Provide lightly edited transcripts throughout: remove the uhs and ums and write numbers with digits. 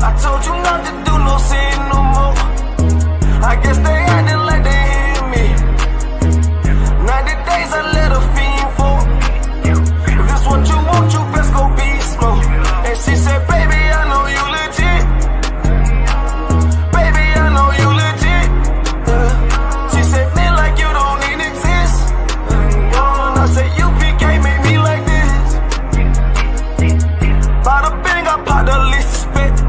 I told you not to do no sin no more. I guess they acting like they hear me. 90 days I let a fiend fall. If this what you want, you best go beast mode. And she said, baby, I know you legit. Baby, I know you legit. She said, man, like you don't even exist. And I said, U.P.K made me like this. Bada bing, I popped the least suspect.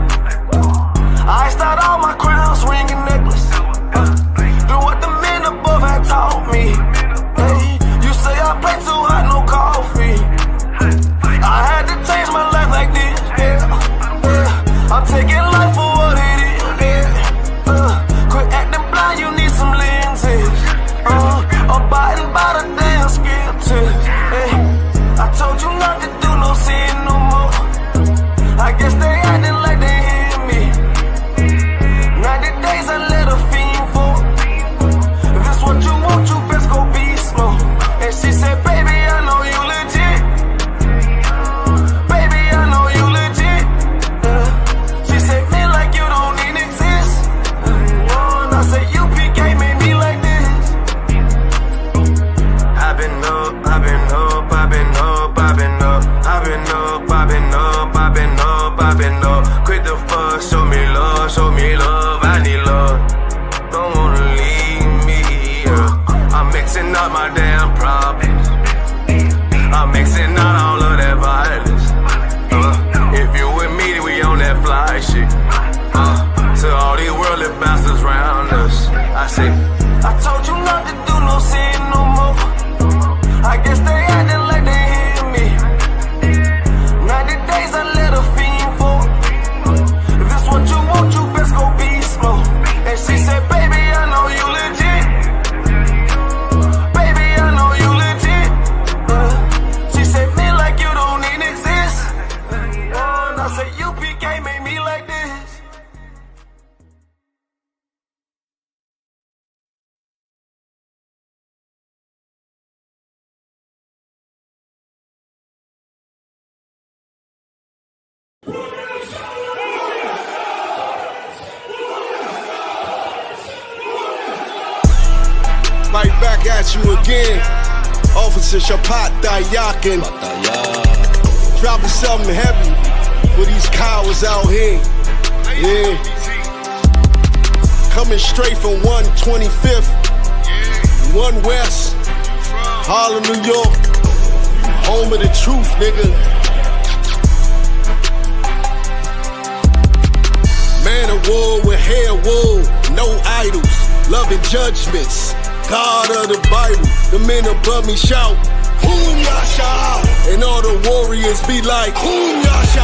I start all my crowns, ring and necklace. Do what the men above had taught me. Hey, you say I play too hot, no coffee. I had to change my life like this, yeah. I'm taking life for what it is, yeah. Quit acting blind, you need some lenses. Abiding by the damn scriptures, hey. I told you not to do no sin no more. I guess they acting like they hear me. 90 days I let a fiend fall. If this what you want, you best go beast mode. And she said, baby, I know you legit. Baby, I know you legit. She said, man, like you don't even exist. And I said, U.P.K made me like this. I've been up, I've been up, I've been up, I've been up. I've been up, I've been up, I've been up, I've been up. Quit the fuss, show me love, I need love. Don't wanna leave me, yeah. I'm mixing up my damn problems. I'm mixing out all of that violence. If you with me, we on that fly shit. To all these worldly bastards round us, I say, I told you not to do no sin no more. I guess they acting like they hear me. 90 days I let a fiend fall. If this what you want, you best go beast mode. And she said, baby, I know you legit. Baby, I know you legit. She said, man, like you don't even exist. And I said, U.P.K made me like this. Right back at you again, Officer Shapat Dayakin. Dropping something heavy for these cowards out here. Yeah. Coming straight from 125th, 1 West, Harlem, New York. Home of the truth, nigga. Man of war with hair wool, no idols, loving judgments. God of the Bible, the men above me shout, Hum Yasha, and all the warriors be like, Hum Yasha.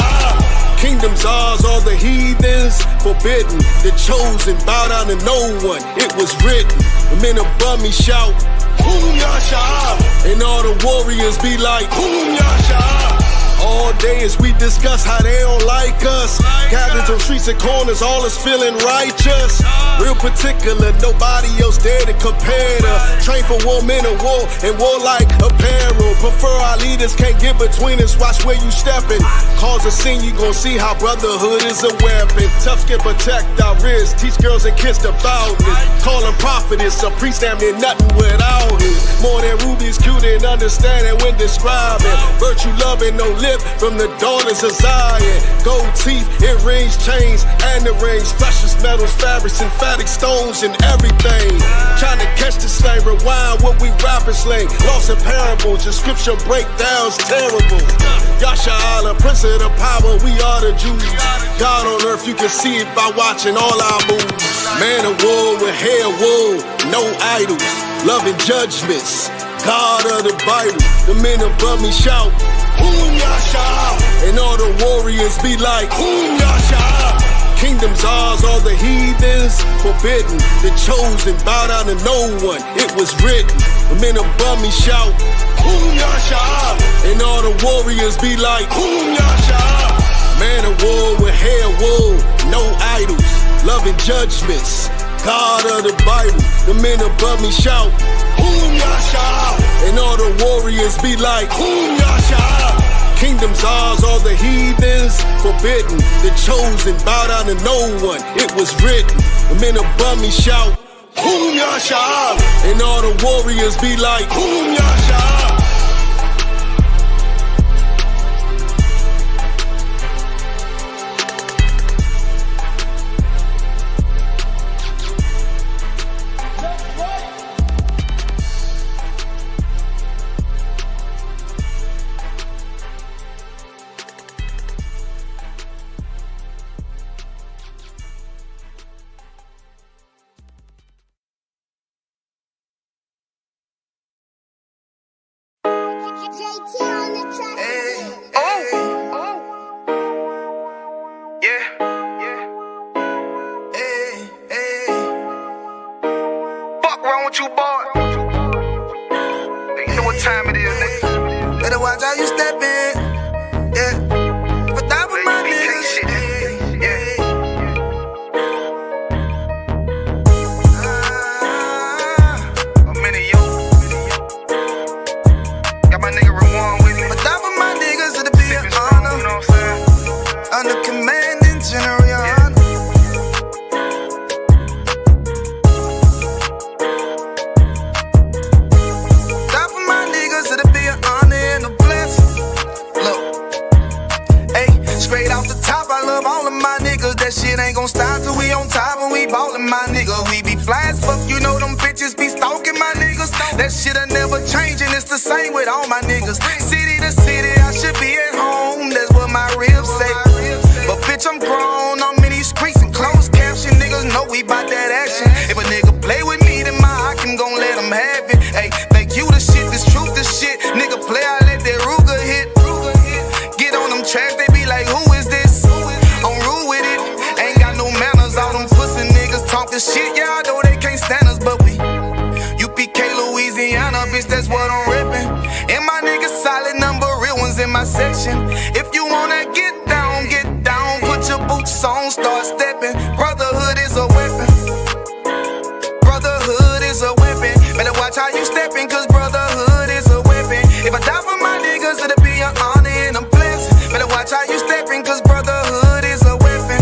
Kingdoms ours, all the heathens forbidden. The chosen bow down to no one, it was written. The men above me shout, Hum Yasha, and all the warriors be like, Hum Yasha. All day as we discuss how they don't like us. Gathered on streets and corners, all is feeling righteous. Real particular, nobody else there to compare to. Train for war, men of war, and war like apparel. Prefer our leaders, can't get between us, watch where you stepping. Cause a scene, you gon' see how brotherhood is a weapon. Tough skin protect our wrists, teach girls and kids devoutness. Call them prophetess, a priest damn near nothing without it. More than rubies, cute and understanding when describing. Virtue loving, no lip from the daughters of Zion. Gold teeth, earrings, chains, and the rings. Precious metals, fabrics, emphatic stones, and everything. Trying to catch the slang, rewind what we rapping slang. Lost in parables, the scripture breakdowns terrible. Yasha Allah, Prince of the power, we are the Jews. God on earth, you can see it by watching all our moves. Man of war with hair wool, no idols, loving judgments. God of the Bible, the men above me shout, Hum Yasha, and all the warriors be like, Hum Yasha. Kingdoms ours, all the heathens forbidden. The chosen bow down to no one, it was written. The men above me shout, Hum Yasha, and all the warriors be like, Hum Yasha. Man of war with hair wool, no idols, loving judgments. God of the Bible, the men above me shout, Hum Yasha, and all the warriors be like, Hum Yasha. Kingdom's ours, all the heathens forbidden. The chosen bow down to no one, it was written. The men above me shout, Hum Yasha, and all the warriors be like, Hum Yasha. You boy. You know what time it is, nigga. Better watch how you step in. Yeah. But that was my niggas. Yeah. I'm in it, yo. Got my nigga Rewan with me. But that was my niggas, it'll be an honor. You know what I'm saying? Under commanding General Yahanna. That shit ain't gon' stop till we on top and we ballin', my nigga. We be fly as fuck, you know them bitches be stalking my niggas. That shit'll never change and it's the same with all my niggas. City to city, I should be at home, that's what my ribs say. But bitch, I'm grown, I'm in these streets and closed caption. Niggas know we bout that action. If a nigga play with me, then my I can gon' let him have it. Hey, think you the shit, this truth the shit. Nigga play, I let that Ruger hit. Get on them tracks, they be like, who is this? I'm rude with it. Ain't got no manners, all them pussy niggas talkin' shit. Yeah, I know they can't stand us, but we U.P.K, Louisiana, bitch, that's what I'm rippin'. And my niggas solid number, real ones in my section. If you wanna get down, put your boots on, start steppin'. Brotherhood is a weapon. Brotherhood is a weapon. Better watch how you steppin', cause brotherhood is a weapon. If I die for my niggas, it'll be an honor and a blessing. Better watch how you steppin', cause brotherhood is a weapon.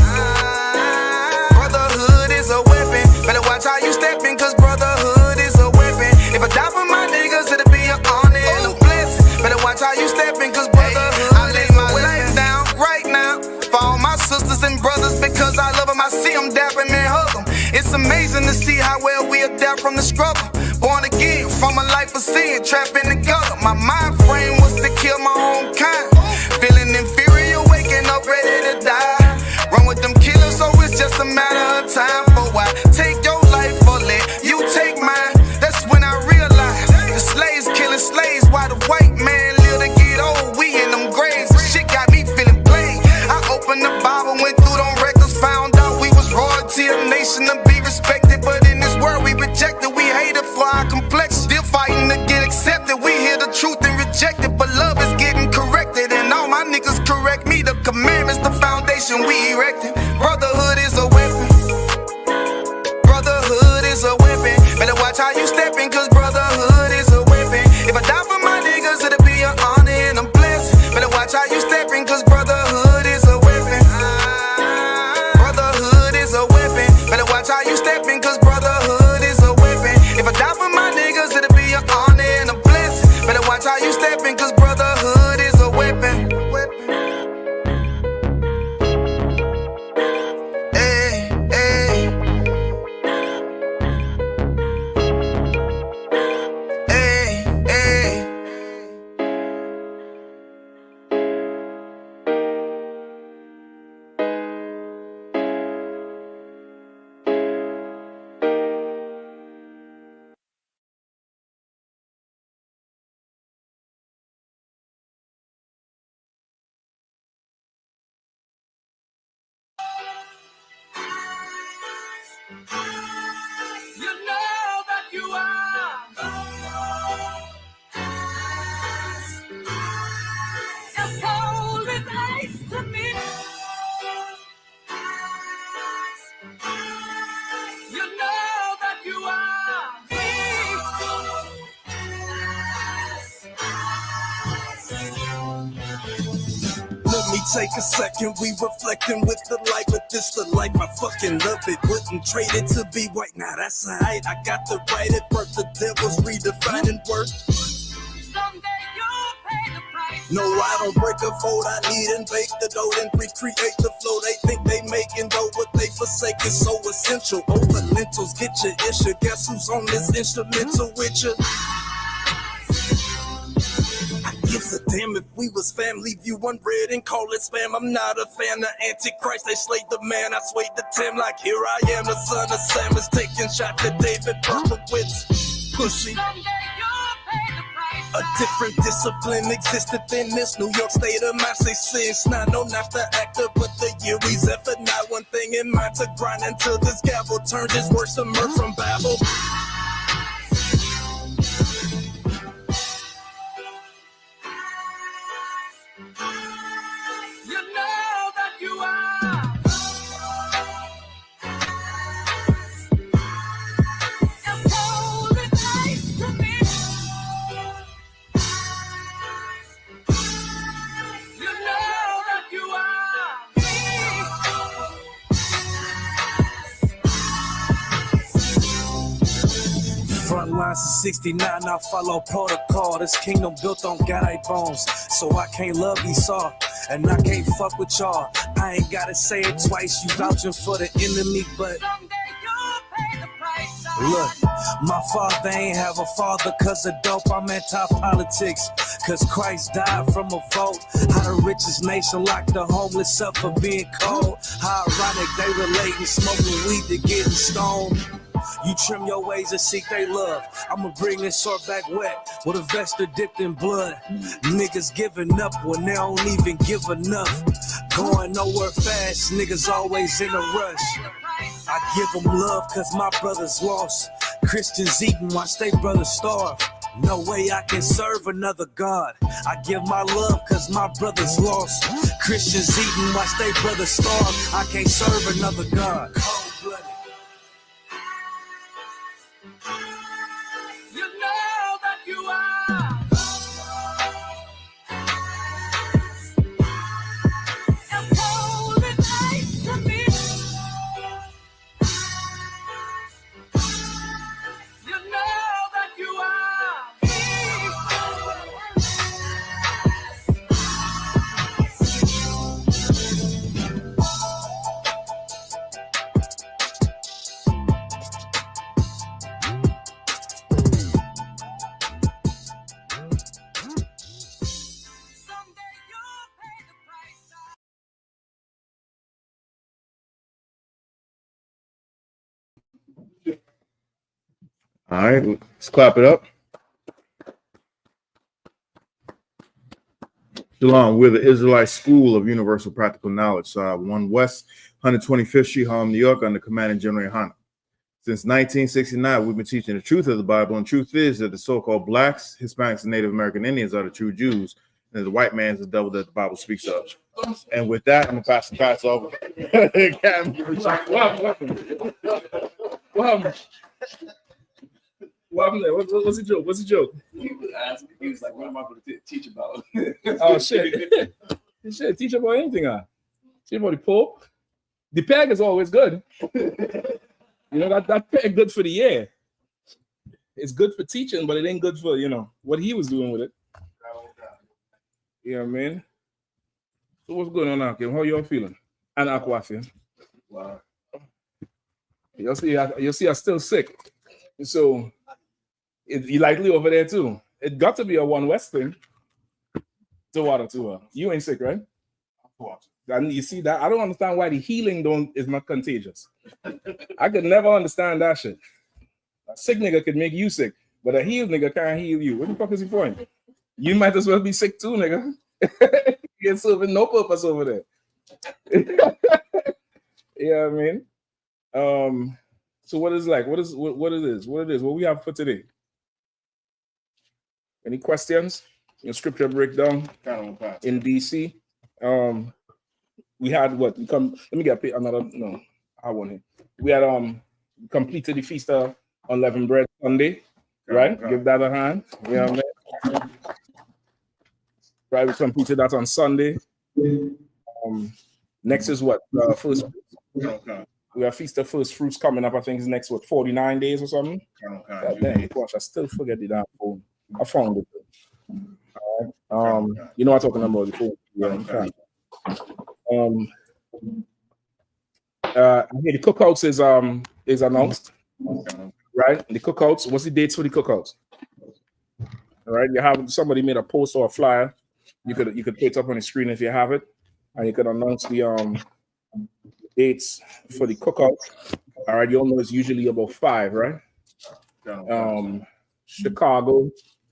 Brotherhood is a weapon. Better watch how you steppin', cause brotherhood is a weapon. If I die for my niggas, it'll be an honor and a blessing. Better watch how you steppin', cause brotherhood I lay my life down right now for all my sisters and brothers, because I love them. I see them dapping and hug them. It's amazing to see how well we adapt from the struggle. Born again from a life of sin, trapped in the gutter. My mind frame was to kill my own kind. Feeling inferior, waking up ready to die. Run with them killers, so it's just a matter of time. For why take your life or let you take mine? That's when I realized the slaves killing slaves, while the white man live to get old. We in them graves, shit got me feeling played. I opened the Bible, went through them records, found out we was royalty, a nation to be respected. But in this world we rejected, we hated for our complexion. Still fighting to get accepted. We hear the truth and reject it, but love is getting corrected. And all my niggas correct me. The commandments, the foundation we erected. Brotherhood is a weapon. Brotherhood is a weapon. Better watch how you steppin', cause brotherhood is a weapon. If I die for my niggas, it'll be an honor and a blessing. Better watch how you steppin', cause brotherhood is a weapon. Brotherhood is a weapon. Better watch how you steppin', cause brotherhood is a weapon. If I die for my niggas, it'll be an honor and a blessing. Better watch how you steppin', cause brotherhood is a weapon. Hey, hey. Hey, hey. You know that you are as cold as ice to me. You know that you are take a second, we reflecting with the light, but this the life, I fucking love it. Wouldn't trade it to be white, now that's alright. I got the right at birth, the devil's redefining work. Someday you'll pay the price. No, I don't break a fold, I need and bake the dough, then recreate the flow. They think they making dough, what they forsake is so essential. Over lentils, get your issue. Guess who's on this instrumental with you? I gives a damn if we was family, view unread and call it spam. I'm not a fan of Antichrist, they slayed the man, I swayed the Tim like here I am, the son of Sam is taking shot to David Berkowitz. Pussy. Someday you'll pay the price. A different discipline existed in this New York state of mind. Say since now, no, not the actor, but the year he's effort. Not one thing in mind to grind until this gavel turned his words to mirth from Babel. You know that you are. As cold as ice to me. You know that you are Front lines of 69, I follow protocol. This kingdom built on God bones, so I can't love Esau, and I can't fuck with y'all. I ain't gotta say it twice, you vouching for the enemy, but someday you'll pay the price. look, my father ain't have a father cause of dope. I'm anti-politics cause Christ died from a vote. How the richest nation locked the homeless up for being cold. How ironic they relating smoking weed to getting stoned. You trim your ways and seek they love. I'ma bring this sword back wet with a vesta dipped in blood. Niggas giving up when they don't even give enough. Going nowhere fast, niggas always in a rush. I give them love cause my brothers lost. Christians eating, watch they brothers starve. No way I can serve another God. I give my love cause my brothers lost. Christians eating, watch they brothers starve. I can't serve another God. Cold-blooded. You know that you are. As cold as ice to me. You know that you are. Someday you'll pay the price. All right, let's clap it up. Shalom, we're the Israelite School of Universal Practical Knowledge, 1 West, 125th Street, Harlem, New York, under Commanding General Yahanna. Since 1969, we've been teaching the truth of the Bible, and truth is that the so-called blacks, Hispanics, and Native American Indians are the true Jews, and the white man is the devil that the Bible speaks of. And with that, I'm going to pass the class over. What happened there? What's the joke? What's the joke? He was asking. He was like, "What am I going to teach about?" Oh shit! Shit, teach about anything. Teach about the Pope. The peg is always good. You know that peg good for the year. It's good for teaching, but it ain't good for what he was doing with it. You know what I mean? So what's going on now, Kim? How y'all feeling? And Aquafin. Wow. You'll see, I'm still sick. So you likely over there too. It got to be a 1 West thing. To water too. You ain't sick, right? And you see that? I don't understand why the healing is not contagious. I could never understand that shit. A sick nigga could make you sick, but a healed nigga can't heal you. What the fuck is the point? You might as well be sick too, nigga. You're serving no purpose over there. You know what I mean? So what is like? What it is? What we have for today? Any questions? In scripture breakdown in DC. We had what? Let me get another. No, I want it. We had completed the feast of unleavened bread Sunday, right? Give that a hand. You know what I mean? Right, we completed that on Sunday. Next is what? First. Okay. We have Feast of First Fruits coming up. I think it's next, 49 days or something? God damn, gosh, I still forget the damn phone. I found it. All right. You know what I'm talking about, the phone. Yeah, okay. I hear the cookouts is announced. Right? The cookouts. What's the dates for the cookouts? All right. You have somebody made a post or a flyer. You could put it up on the screen if you have it. And you could announce the dates for the cookout. All right, you all know it's usually about 5, right? Chicago,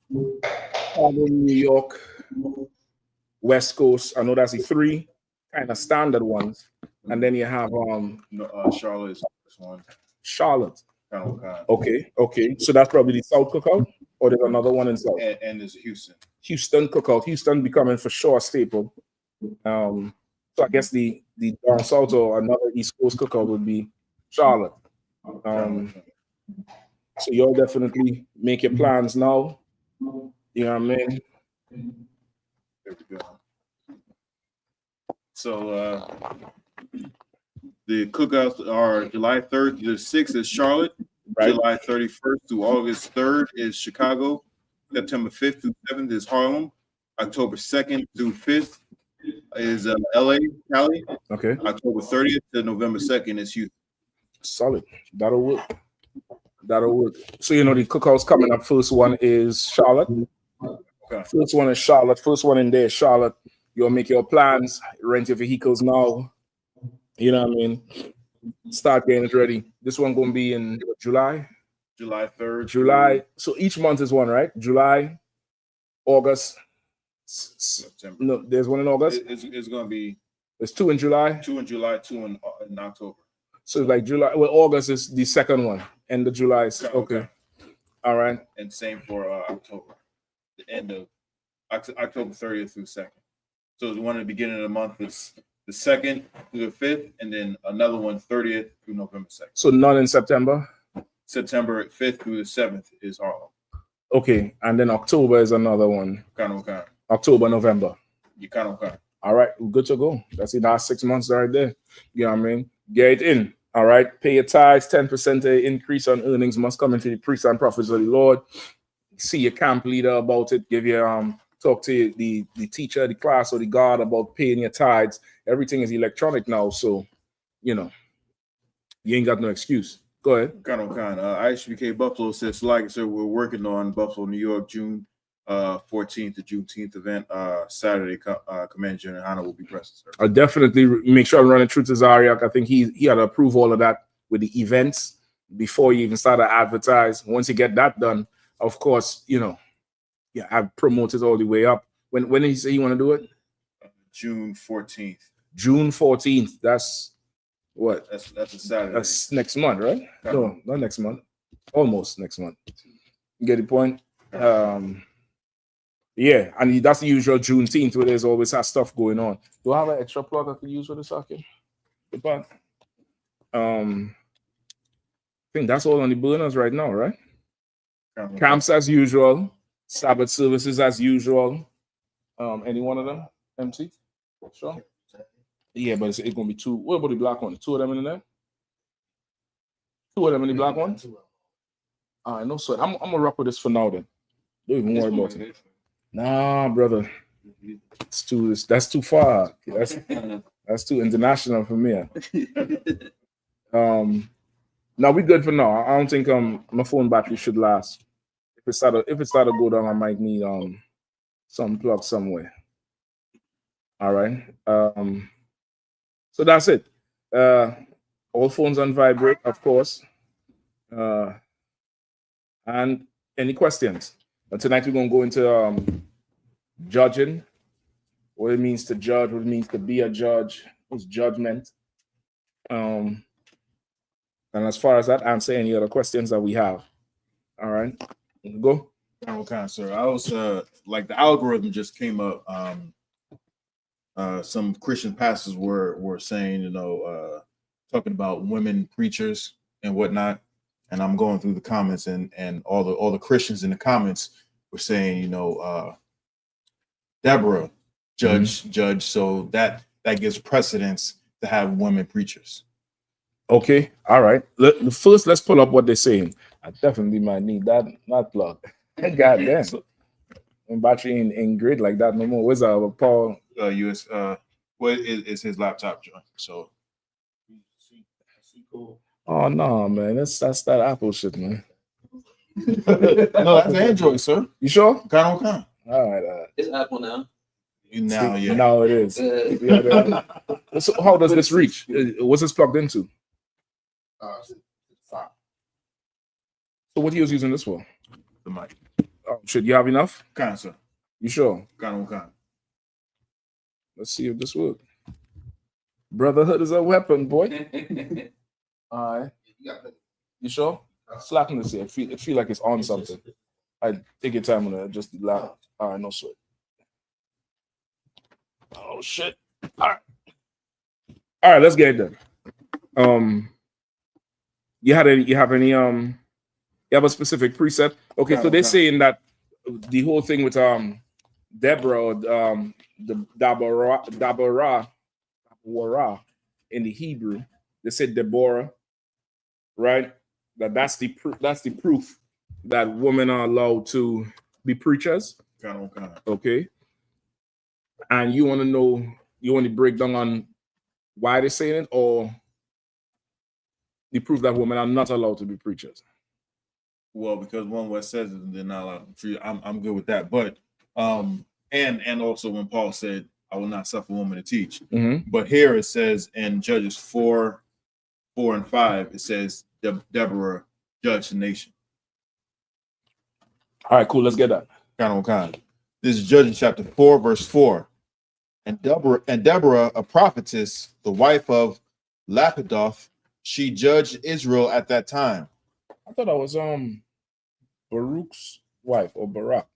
New York, West Coast. I know that's the 3 kind of standard ones. And then you have Charlotte is this one. Charlotte. Okay. So that's probably the South cookout, or there's another one in South. And there's Houston. Houston cookout. Houston becoming for sure a staple. So I guess the down south or another East Coast cookout would be Charlotte. So you'll definitely make your plans now. You know what I mean? There we go. So the cookouts are July 3rd to the 6th is Charlotte. Right. July 31st through August 3rd is Chicago. September 5th through 7th is Harlem. October 2nd through 5th is LA, Cali. Okay. October 30th to November 2nd is Houston. Solid. That'll work. So you know the cookouts coming up. First one is Charlotte. Okay. First one is Charlotte. First one in there, Charlotte. You'll make your plans, rent your vehicles now. You know what I mean? Start getting it ready. This one gonna be in July. July 3rd. July. So each month is one, right? July, August, September. No, there's one in August. It's gonna be. There's 2 in July. 2 in July, 2 in October. So like July. Well, August is the second one. End of July. Okay. All right. And same for October. The end of October 30th through 2nd. So the one at the beginning of the month is the 2nd through the 5th, and then another one 30th through November 2nd. So none in September? September 5th through the 7th is Harlem. Okay, and then October is another one. Okay. October, November. You kind of okay. All right, we're good to go. That's the last 6 months right there. You know what I mean? Get it in. All right, pay your tithes. 10% increase on earnings must come into the priests and prophets of the Lord. See your camp leader about it. Give your talk to the teacher, the class, or the guard about paying your tithes. Everything is electronic now, so you know you ain't got no excuse. Go ahead. Kind of. I.S.U.P.K. Buffalo says, like I said, we're working on Buffalo, New York, June 14th to Juneteenth event. Saturday, Commander General Yahanna will be present, sir. I'll definitely make sure I'm running through to Zariak. I think he had to approve all of that with the events before you even start to advertise. Once you get that done, of course, you know, yeah, I've promoted all the way up. When did he say you want to do it? June 14th. June 14th. That's what? That's a Saturday. That's next month, right? No, not next month. Almost next month. You get the point? Yeah, and that's the usual Juneteenth where there's always that stuff going on. Do I have an extra plug I could use for the socket? I think that's all on the burners right now, right? Camps as usual, Sabbath services as usual. Any one of them, MC? Sure. Yeah, but it's gonna be 2. What about the black one? 2 of them in there? 2 of them in the black one? I know, so I'm gonna rock with this for now then. Don't even worry about it. Nah, brother. That's too far. That's too international for me. Now we good for now. I don't think my phone battery should last. If it start to go down, I might need some plug somewhere. All right. So that's it. All phones on vibrate, of course. And any questions? And tonight we're gonna go into judging, what it means to judge, what it means to be a judge, what's judgment. And as far as that, answer any other questions that we have. All right, go. Okay, sir. I was like the algorithm just came up. Some Christian pastors were saying, you know, talking about women preachers and whatnot. And I'm going through the comments, and all the Christians in the comments were saying, you know, Deborah, judge. So that that gives precedence to have women preachers. Okay, all right. First, let's pull up what they're saying. I definitely might need that plug. God damn. I'm battery in grid like that no more. Where's Paul? US well, it's his laptop joint. So Oh no, man. That's that Apple shit, man. no, that's Android, sir. You sure? Kind of. All right. It's Apple now. Now, yeah. Now it is. So how does this reach? What's this plugged into? Five. So what are you using this for? The mic. Oh, should you have enough? Kind of, sir. You sure? Kind of. Let's see if this works. Brotherhood is a weapon, boy. All right. You sure? Slapping this here. It feel like it's on something. I take your time on it. Just loud. All right, no sweat. Oh shit. All right, let's get it done. You have a specific preset? Okay, so they're saying that the whole thing with Deborah, the Deborah in the Hebrew, they said Deborah, right? That's the proof that women are allowed to be preachers. Kind of. Okay. And you want to break down on why they're saying it, or the proof that women are not allowed to be preachers? Well, because one what says they're not allowed to preach, I'm good with that. But and also when Paul said, "I will not suffer a woman to teach," but here it says in Judges 4 and 5, it says Deborah judged the nation. All right, cool. Let's get that. Kind. This is Judges chapter 4, verse 4. And Deborah, a prophetess, the wife of Lapidoth, she judged Israel at that time. I thought that was Baruch's wife, or Barak.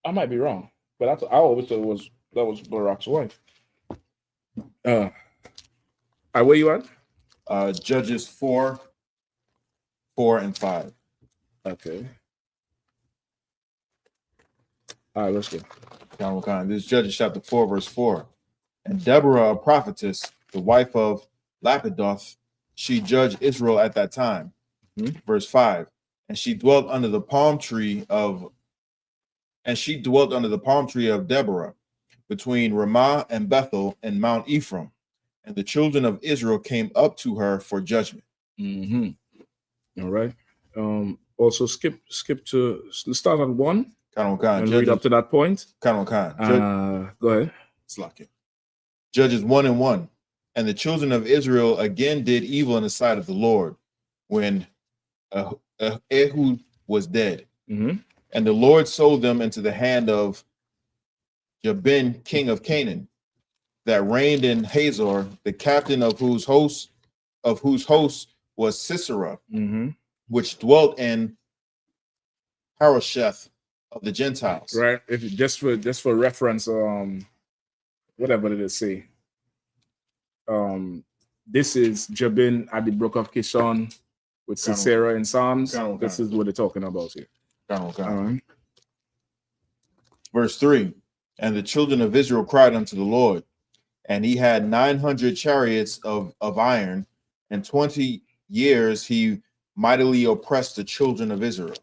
I might be wrong, but I always thought that was Barak's wife. All right, where you at? Judges 4 and 5. Okay. All right, let's go. This is Judges chapter 4, verse 4. And Deborah, a prophetess, the wife of Lapidoth, she judged Israel at that time. Verse 5. And she dwelt under the palm tree of Deborah, between Ramah and Bethel and Mount Ephraim. And the children of Israel came up to her for judgment. All right. Also skip to, let's start at 1 and read up to that point. Go ahead. Judges 1 and 1. And the children of Israel again did evil in the sight of the Lord when Ehud was dead. And the Lord sold them into the hand of Jabin, king of Canaan, that reigned in Hazor, the captain of whose host was Sisera, which dwelt in Harosheth of the Gentiles. Right. If just for reference, whatever did it say? This is Jabin at the brook of Kishon with Sisera in Psalms. This is what they're talking about here. Verse 3. And the children of Israel cried unto the Lord, and he had 900 chariots of iron, and 20 years he mightily oppressed the children of Israel.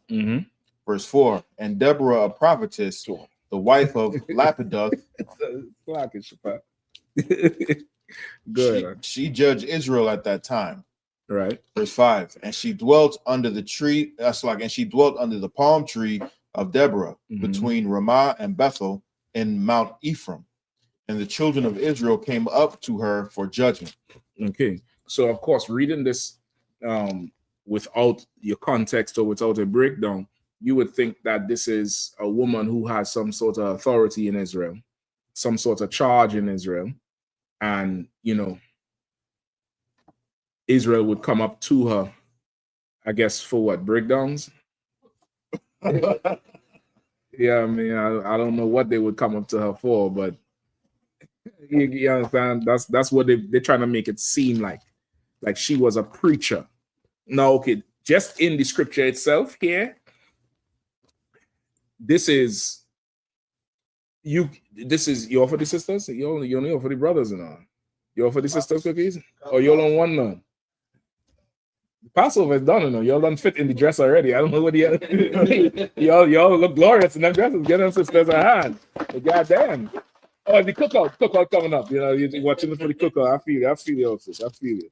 Verse 4. And Deborah, a prophetess, the wife of Lapidoth, she judged Israel at that time. Right. Verse 5. And she dwelt under the tree, and she dwelt under the palm tree of Deborah, between Ramah and Bethel in Mount Ephraim. And the children of Israel came up to her for judgment. Okay. So, of course, reading this without your context or without a breakdown, you would think that this is a woman who has some sort of authority in Israel, some sort of charge in Israel. And, Israel would come up to her, I guess, for what? Breakdowns? Yeah, I mean, I don't know what they would come up to her for, but you understand? That's what they're trying to make it seem like she was a preacher. No, okay, just in the scripture itself here, this is you offer the sisters, you only offer the brothers and all. You offer the sisters cookies? Or you all on one man? Passover is done, you know. Y'all done fit in the dress already. I don't know what y'all look glorious in them dresses. Get them sisters a hand. Goddamn. Oh, the cookout coming up. You know, you're watching for the cookout. I feel you, sis. I feel you.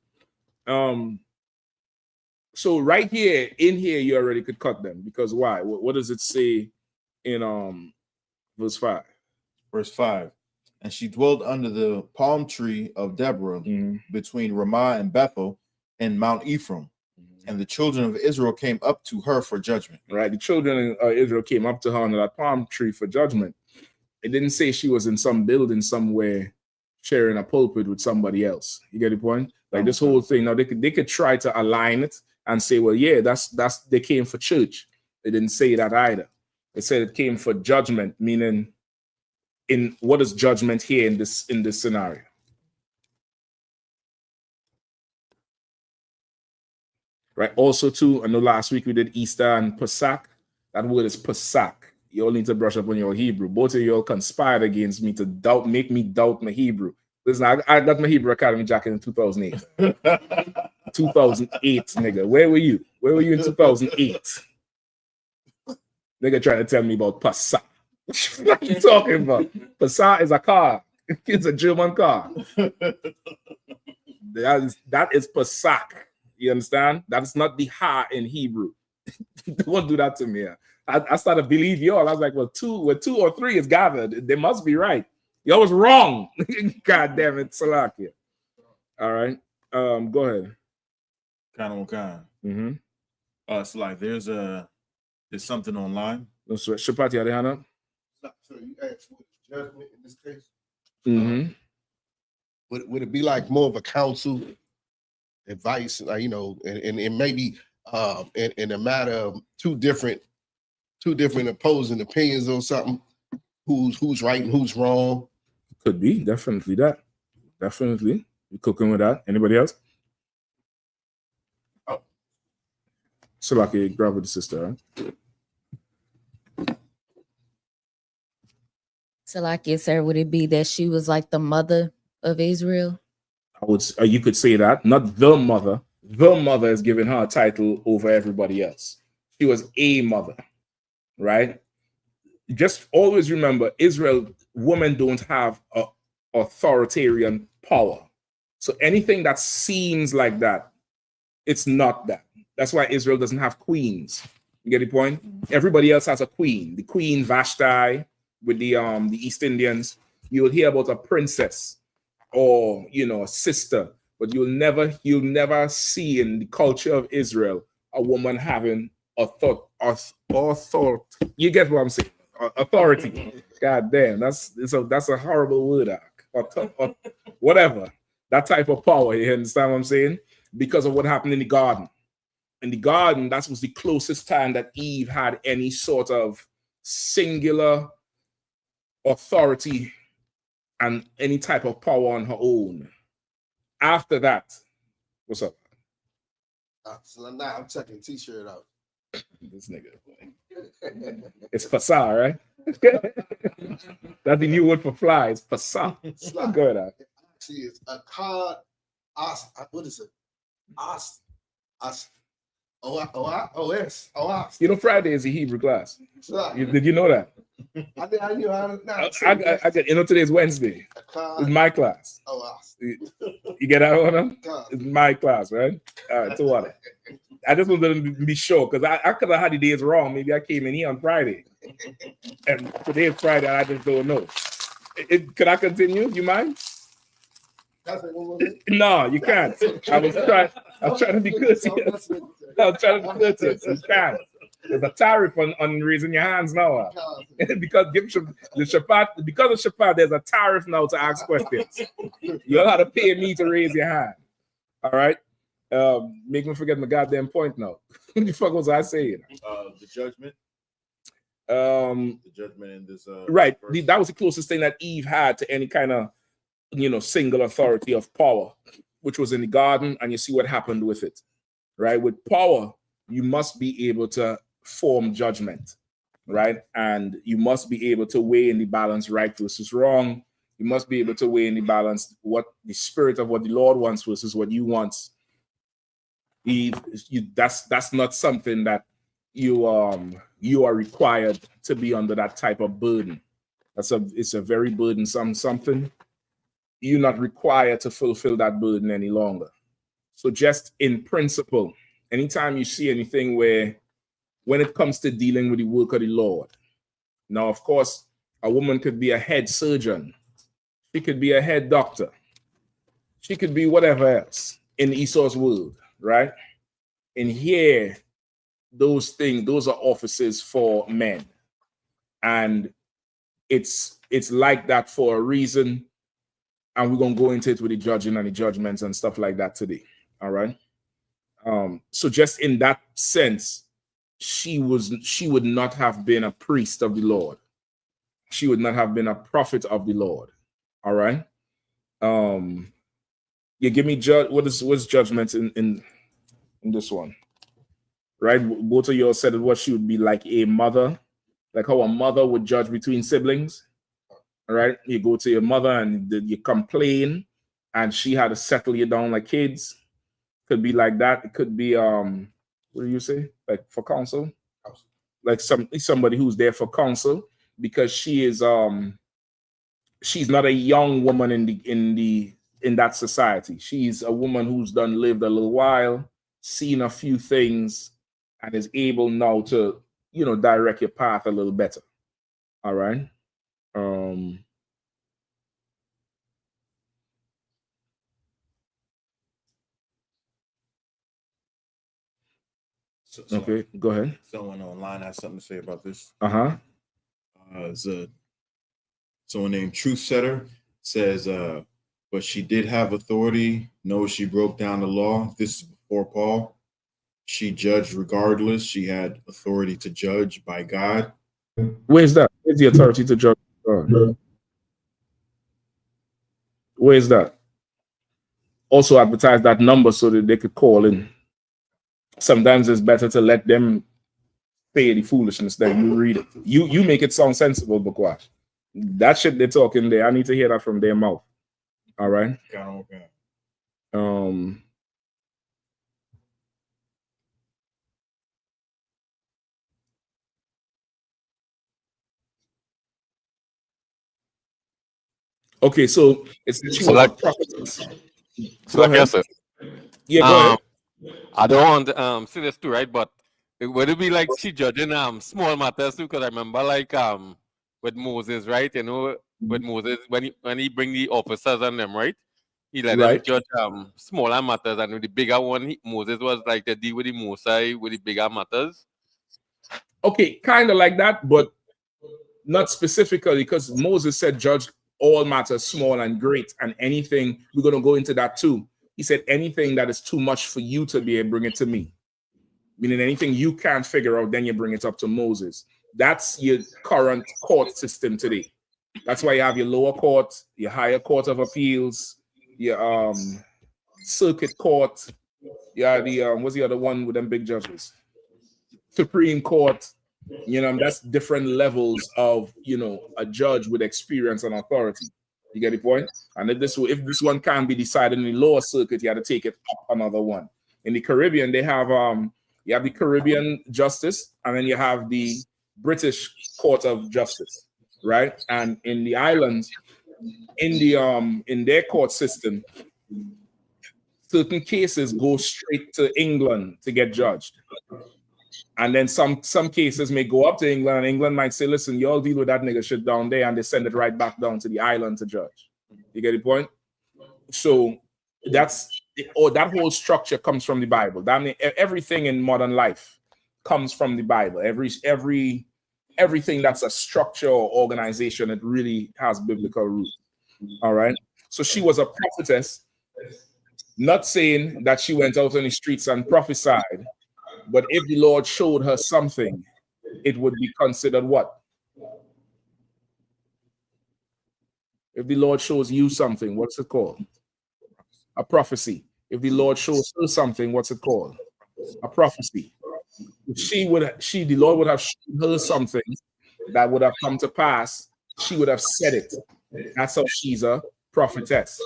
So right here, in here, you already could cut them because why? What does it say in verse 5? Verse 5. And she dwelled under the palm tree of Deborah between Ramah and Bethel and Mount Ephraim. And the children of Israel came up to her for judgment. Right. The children of Israel came up to her under that palm tree for judgment. It didn't say she was in some building somewhere sharing a pulpit with somebody else. You get the point? Like this whole thing. Now they could try to align it and say, well, yeah, that's they came for church. They didn't say that either. They said it came for judgment, meaning in what is judgment here in this scenario? Right. Also, too, I know last week we did Easter and Pesach. That word is Pesach. You all need to brush up on your Hebrew. Both of you all conspired against me to make me doubt my Hebrew. Listen, I got my Hebrew Academy jacket in 2008. 2008, nigga. Where were you? Where were you in 2008? Nigga trying to tell me about Pesach. What are you talking about? Pesach is a car. It's a German car. That is Pesach. You understand? That's not the ha in Hebrew. Don't do that to me. I started to believe y'all. I was like, well, two or three is gathered. They must be right. Y'all was wrong. God damn it, Salakia. All right. Go ahead. Kind on kind. So like there's something online. Shabbat Yahanna. So you asked for judgment in this case? Would it be like more of a counsel advice, you know, and maybe in a matter of two different opposing opinions or something, who's right and who's wrong? Could be, definitely that. Definitely. You cooking with that? Anybody else? Oh. Salaki, grab with the sister, right? Salakia, sir, would it be that she was like the mother of Israel? You could say that, not the mother. The mother is giving her a title over everybody else. She was a mother, right? Just always remember, Israel, women don't have authoritarian power. So anything that seems like that, it's not that. That's why Israel doesn't have queens. You get the point? Everybody else has a queen. The queen Vashti with the East Indians. You'll hear about a princess or a sister, but you'll never see in the culture of Israel a woman having authority. You get what I'm saying? Authority. God damn, that's a horrible word. Whatever. That type of power. You understand what I'm saying? Because of what happened in the garden. In the garden, that was the closest time that Eve had any sort of singular authority and any type of power on her own. After that, what's up? So now I'm checking t-shirt out. This nigga. It's Fasah, right? That's the new word for fly. It's Fasah. Good. Actually, it's a card. What is it? OS. You know, Friday is a Hebrew class. Did you know that? I knew how. I get. Today's Wednesday. It's my class. You get that one? It's my class, right? All right. So what? I just wanted to be sure because I could have had the days wrong. Maybe I came in here on Friday, and today is Friday. And I just don't know. Could I continue? You mind? No, you can't. I was trying to be courteous. I was trying to be courteous. You can't. There's a tariff on raising your hands now. Because of Shabbat, there's a tariff now to ask questions. You'll have to pay me to raise your hand. All right? Make me forget my goddamn point now. What the fuck was I saying? The judgment. The judgment in this. Right. That was the closest thing that Eve had to any kind of single authority of power, which was in the garden, and you see what happened with it. Right? With power, you must be able to form judgment. right? And you must be able to weigh in the balance right versus wrong. You must be able to weigh in the balance what the spirit of what the Lord wants versus what you want. That's not something that you are required to be under that type of burden. It's a very burdensome something. You're not required to fulfill that burden any longer. So just in principle, anytime you see anything where when it comes to dealing with the work of the Lord, now of course a woman could be a head surgeon, she could be a head doctor, she could be whatever else in Esau's world, right? And here, those are offices for men, and it's like that for a reason. And we're gonna go into it with the judging and the judgments and stuff like that today. All right. So just in that sense, she would not have been a priest of the Lord. She would not have been a prophet of the Lord. All right. Yeah, give me what's judgment in this one. Right? Both of you all said it was she would be like a mother, like how a mother would judge between siblings. All right. You go to your mother and you complain, and she had to settle you down like kids. Could be like that. It could be what do you say? Like for counsel? Like somebody who's there for counsel, because she is she's not a young woman in that society. She's a woman who's lived a little while, seen a few things, and is able now to, direct your path a little better. All right. Okay, go ahead. Someone online has something to say about this. Someone named Truth Setter says, but she did have authority. No, she broke down the law. This is before Paul. She judged regardless. She had authority to judge by God. Where's that? Where's the authority to judge God? Where's that? Also advertise that number so that they could call in. Sometimes it's better to let them say the foolishness than you read it. You make it sound sensible, Bukwash. That shit they're talking there, I need to hear that from their mouth. All right. Okay. Okay, so it's she was a prophetess. Go ahead. Yeah, go ahead. I don't want see this too, right? But would it be like she judging small matters too? Because I remember like with Moses, right? With Moses when he bring the officers and them, right? He let them judge smaller matters, and with the bigger one, Moses was like to deal with the Mosai with the bigger matters. Okay, kind of like that, but not specifically, because Moses said judge all matters, small and great, and anything. We're going to go into that too. He said anything that is too much for you to be able to bring it to me. Meaning anything you can't figure out, then you bring it up to Moses. That's your current court system today. That's why you have your lower court, your higher court of appeals, your circuit court. Yeah, the what's the other one with them big judges? Supreme Court. That's different levels of a judge with experience and authority. You get the point? And if this one can't be decided in the lower circuit, you have to take it up another one. In the Caribbean, they have you have the Caribbean Justice, and then you have the British Court of Justice, right? And in the islands, in their court system, certain cases go straight to England to get judged. And then some cases may go up to England, and England might say, listen, y'all deal with that nigga shit down there, and they send it right back down to the island to judge. You get the point? So that whole structure comes from the Bible. That means everything in modern life comes from the Bible. Everything that's a structure or organization, it really has biblical roots. All right. So she was a prophetess, not saying that she went out on the streets and prophesied, but if the Lord showed her something, it would be considered what? If the Lord shows you something, what's it called? A prophecy. If the Lord shows her something, what's it called? A prophecy. The Lord would have shown her something that would have come to pass. She would have said it. That's how she's a prophetess.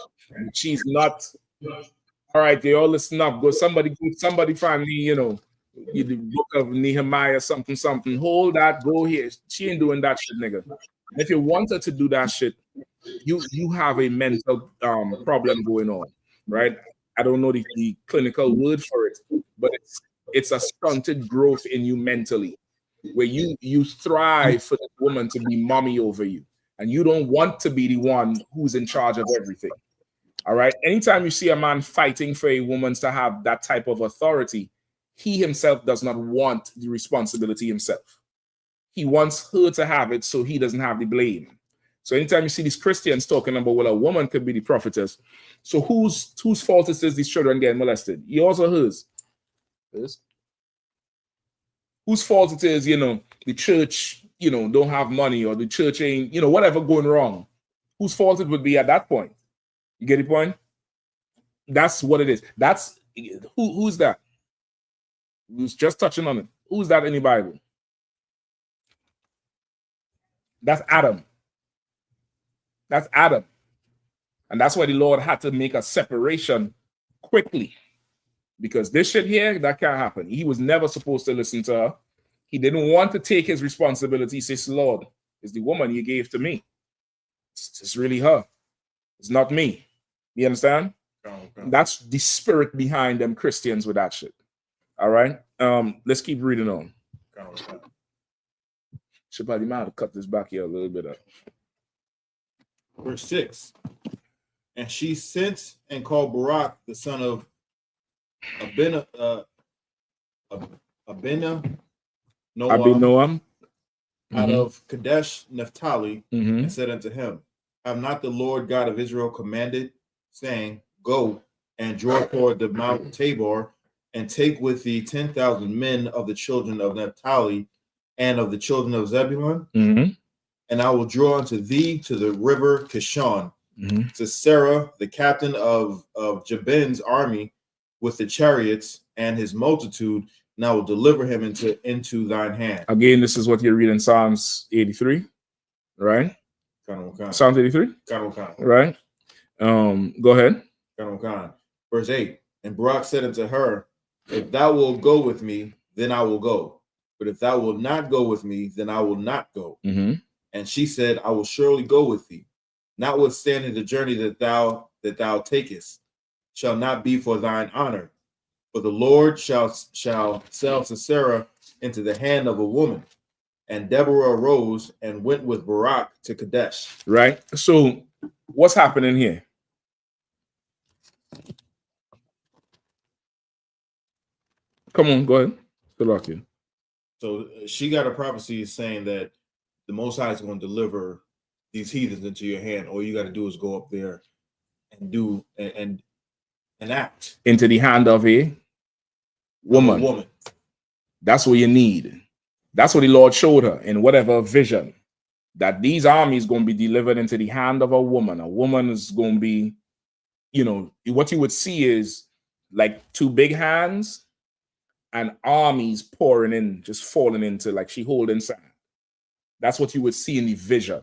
She's not. All right, they all listen up. Somebody find me, the book of Nehemiah, something. Hold that, go here. She ain't doing that shit, nigga. If you want her to do that shit, you have a mental problem going on, right? I don't know the clinical word for it, but it's a stunted growth in you mentally, where you thrive for the woman to be mommy over you, and you don't want to be the one who's in charge of everything. All right. Anytime you see a man fighting for a woman to have that type of authority, he himself does not want the responsibility himself. He wants her to have it so he doesn't have the blame. So anytime you see these Christians talking about, well, a woman could be the prophetess. So whose fault is this these children getting molested? Yours or hers? Hers. Whose fault it is, the church, don't have money, or the church ain't, whatever going wrong. Whose fault it would be at that point? You get the point? That's what it is. That's who's that? Who's just touching on it? Who's that in the Bible? That's Adam. That's Adam. And that's why the Lord had to make a separation quickly. Because this shit here, that can't happen. He was never supposed to listen to her. He didn't want to take his responsibility. He says, Lord, it's the woman you gave to me. It's really her. It's not me. You understand? Okay. That's the spirit behind them Christians with that shit. All right. Let's keep reading on. Okay. Should probably might have to cut this back here a little bit up. Verse 6. And she sent and called Barak, the son of Abinoam, out of Kadesh Naphtali, and said unto him, have not the Lord God of Israel commanded, saying, go and draw toward the Mount Tabor, and take with thee 10,000 men of the children of Naphtali and of the children of Zebulun, and I will draw unto thee to the river Kishon, to Sarah, the captain of Jabin's army, with the chariots and his multitude, and I will deliver him into thine hand. Again, this is what you read in Psalms 83, right? Psalms 83, right? Go ahead. Verse 8. And Barak said unto her, if thou wilt go with me, then I will go. But if thou wilt not go with me, then I will not go. And she said, I will surely go with thee, notwithstanding the journey that thou takest shall not be for thine honor. For the Lord shall sell Sisera into the hand of a woman. And Deborah arose and went with Barak to Kadesh. Right. So what's happening here? Come on, go ahead. Good luck you. So she got a prophecy saying that the Most High is going to deliver these heathens into your hand. All you got to do is go up there and do and act into the hand of a woman. That's what you need. That's what the Lord showed her in whatever vision, that these armies going to be delivered into the hand of a woman. A woman is going to be, what you would see is like two big hands and armies pouring in, just falling into, like she holding sand. That's what you would see in the vision,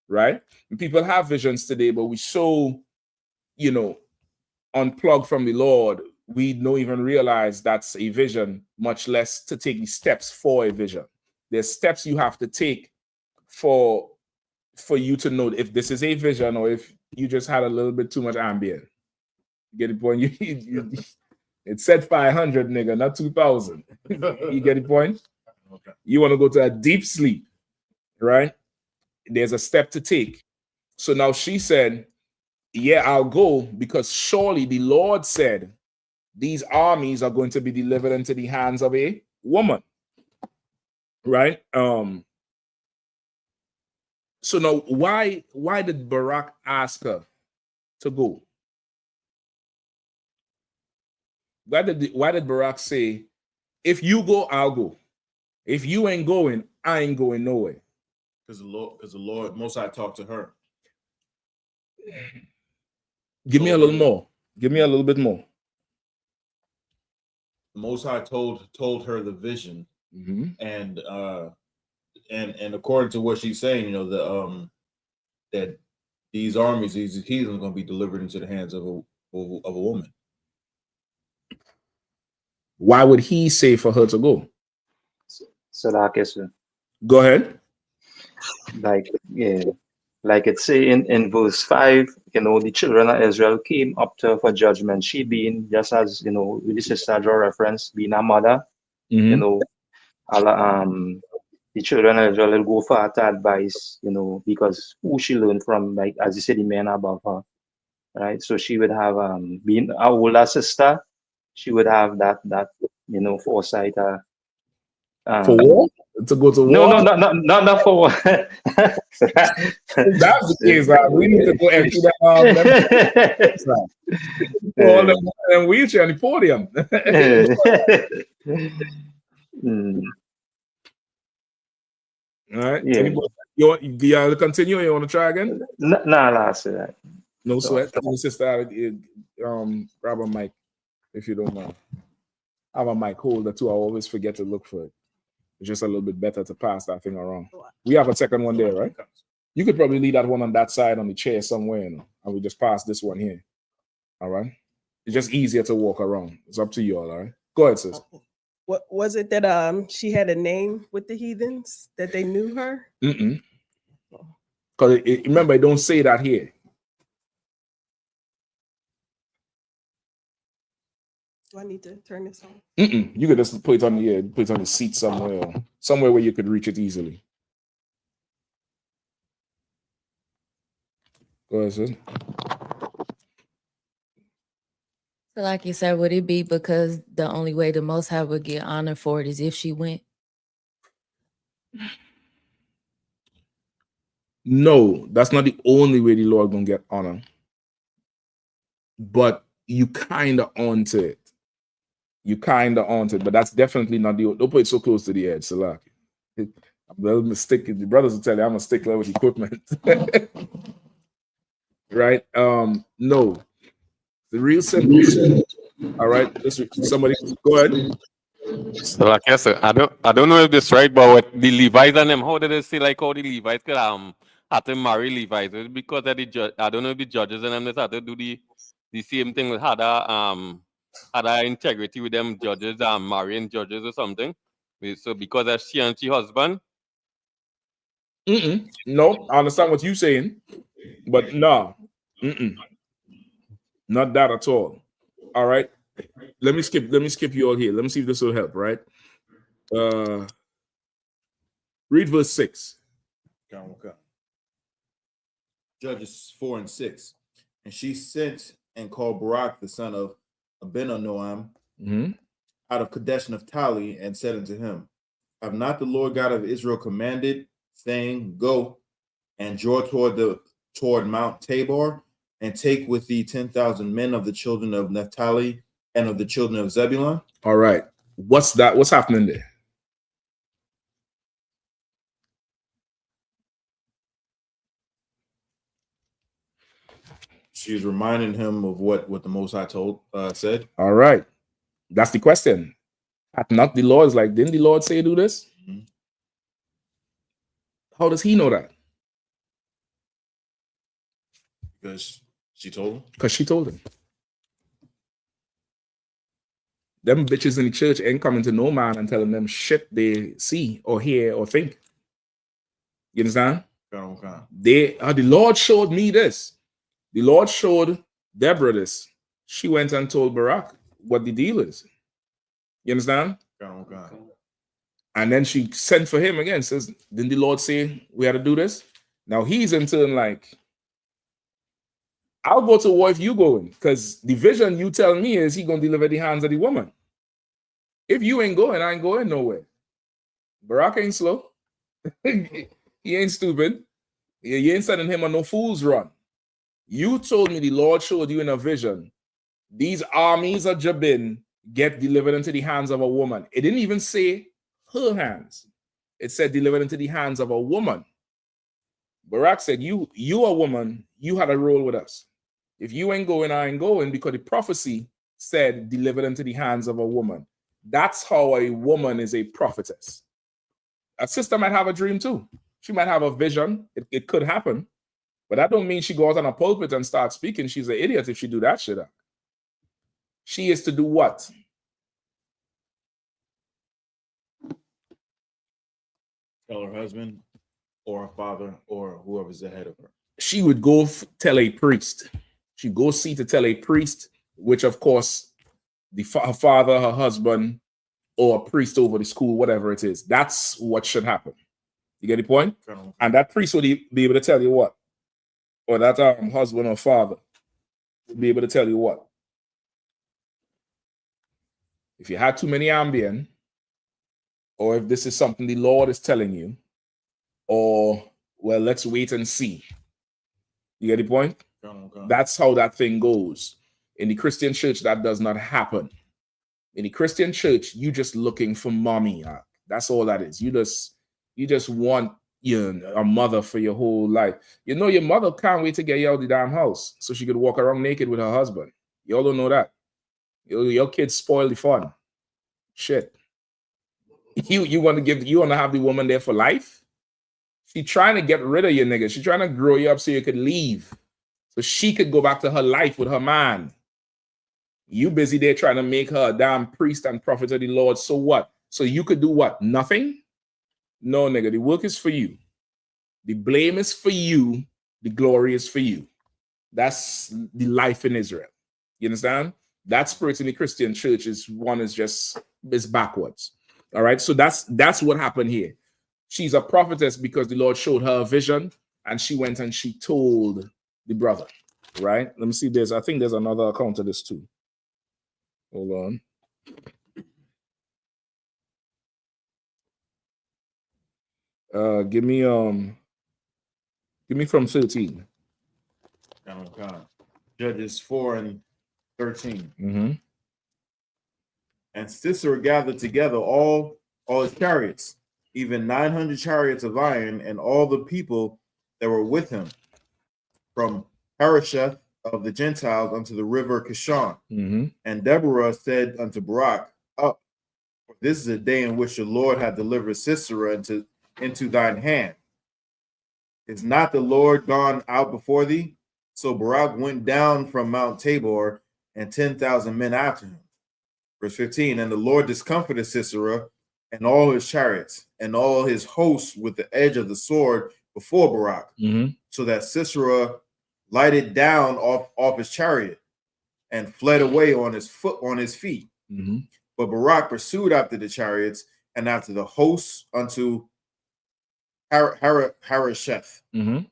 right? And people have visions today, but we so, unplugged from the Lord, we don't even realize that's a vision, much less to take the steps for a vision. There's steps you have to take for you to know if this is a vision or if you just had a little bit too much Ambien. You get the point? It said 500, nigga, not 2,000. You get the point? Okay. You want to go to a deep sleep, right? There's a step to take. So now she said, yeah, I'll go, because surely the Lord said these armies are going to be delivered into the hands of a woman, right? So now why did Barak ask her to go? Why did Barak say, if you go, I'll go. If you ain't going, I ain't going nowhere. Because the Lord Most High talked to her. Give me a little more. Give me a little bit more. the Most High told her the vision, Mm-hmm. and according to what she's saying, that these armies, these heathens, are going to be delivered into the hands of a woman. Why would he say for her to go? So like it's Go ahead. like like it say in verse 5, the children of Israel came up to her for judgment. She being, just as with the sister draw reference, being a mother, Mm-hmm. the children of Israel will go for her to advice, because who she learned from, like as you said, the men above her, right? So she would have being our older sister, she would have that foresight. For war? To go to No, war? not for. If that's the case, we need to go empty them. All them wheelchair on the podium. All right. Yeah. Anybody, you want to continue? Or you want to try again? Nah, last that. No sweat. My sister, grab a mic if you don't mind. I have a mic holder too. I always forget to look for it. It's just a little bit better to pass that thing around. We have a second one there, right? You could probably leave that one on that side on the chair somewhere, and we just pass this one here. All right. It's just easier to walk around. It's up to you all right? Go ahead, sis. What was it that she had a name with the heathens that they knew her? Because remember, I don't say that here. Do I need to turn this on? You could just put it on the seat somewhere where you could reach it easily. Go ahead, sis. So like you said, would it be because the only way the Most High would get honor for it is if she went? No, that's not the only way the Lord gonna get honor. But you kind of onto it. But that's definitely not the. Don't put it so close to the edge, Salaki. I'm the brothers will tell you I'm a stickler with equipment. Right? No. The real simple. All right. Somebody go ahead. So like I said, I don't know if this right, but with the Levites and them, how did they say like how the Levites could had to marry Levites? It's because of the judge. I don't know if the judges and them they had to do the same thing with had integrity with them judges marrying judges or something. So because of she and she husband. No, I understand what you're saying, but no, not that at all. All right, let me skip you all here. Let me see if this will help. Right, read verse 6. Judges 4 and 6. And she sent and called Barak the son of Abinoam out of Kadesh Naphtali, and said unto him, have not the Lord God of Israel commanded, saying, go and draw toward Mount Tabor, and take with thee 10,000 men of the children of Naphtali and of the children of Zebulun? All right. What's that? What's happening there? She's reminding him of what the Most High said. All right. That's the question. Not the Lord's like, didn't the Lord say do this? How does he know that? Because she told him. Because she told him. Them bitches in the church ain't coming to no man and telling them shit they see or hear or think. You understand? The Lord showed me this. The Lord showed Deborah this. She went and told Barak what the deal is. You understand? And then she sent for him again. Says, didn't the Lord say we had to do this? Now he's in turn like, I'll go to war if you going, because the vision you tell me is he gonna deliver the hands of the woman. If you ain't going, I ain't going nowhere. Barak ain't slow. He ain't stupid. You ain't sending him on no fool's run. You told me the Lord showed you in a vision, these armies of Jabin get delivered into the hands of a woman. It didn't even say her hands. It said delivered into the hands of a woman. Barak said, you a woman, you had a role with us. If you ain't going, I ain't going, because the prophecy said delivered into the hands of a woman. That's how a woman is a prophetess. A sister might have a dream too. She might have a vision. It could happen. But that don't mean she goes on a pulpit and starts speaking. She's an idiot if she do that shit. She is to do what? Tell her husband or her father or whoever's ahead of her. She would go tell a priest. She'd go see to tell a priest, which of course, her father, her husband, or a priest over the school, whatever it is. That's what should happen. You get the point? And that priest would be able to tell you what? Or that husband or father would be able to tell you what? If you had too many ambient, or if this is something the Lord is telling you, or, well, let's wait and see. You get the point? That's how that thing goes. In the Christian church, that does not happen. In the Christian church, you just looking for mommy. That's all that is. You just want a mother for your whole life. You know your mother can't wait to get you out of the damn house so she could walk around naked with her husband. Y'all don't know that. Your kids spoil the fun. Shit. You want to have the woman there for life? She's trying to get rid of you, nigga. She's trying to grow you up so you could leave. So she could go back to her life with her man. You busy there trying to make her a damn priest and prophet of the Lord. So what? So you could do what? Nothing? No, nigga. The work is for you. The blame is for you. The glory is for you. That's the life in Israel. You understand? That spirit in the Christian church is backwards. All right. So that's what happened here. She's a prophetess because the Lord showed her a vision and she went and she told the brother. Right? Let me see. I think there's another account of this too. Hold on. Give me from 13. Judges 4 and 13. Mm-hmm. And Sisera gathered together all his chariots, even 900 chariots of iron, and all the people that were with him, from Harosheth of the Gentiles unto the river Kishon. Mm-hmm. And Deborah said unto Barak, Up, for this is a day in which the Lord hath delivered Sisera into thine hand. Is not the Lord gone out before thee? So Barak went down from Mount Tabor, and 10,000 men after him. Verse 15, and the Lord discomfited Sisera and all his chariots and all his hosts with the edge of the sword before Barak, so that Sisera lighted down off his chariot and fled away on his feet. Mm-hmm. But Barak pursued after the chariots and after the hosts unto Harosheth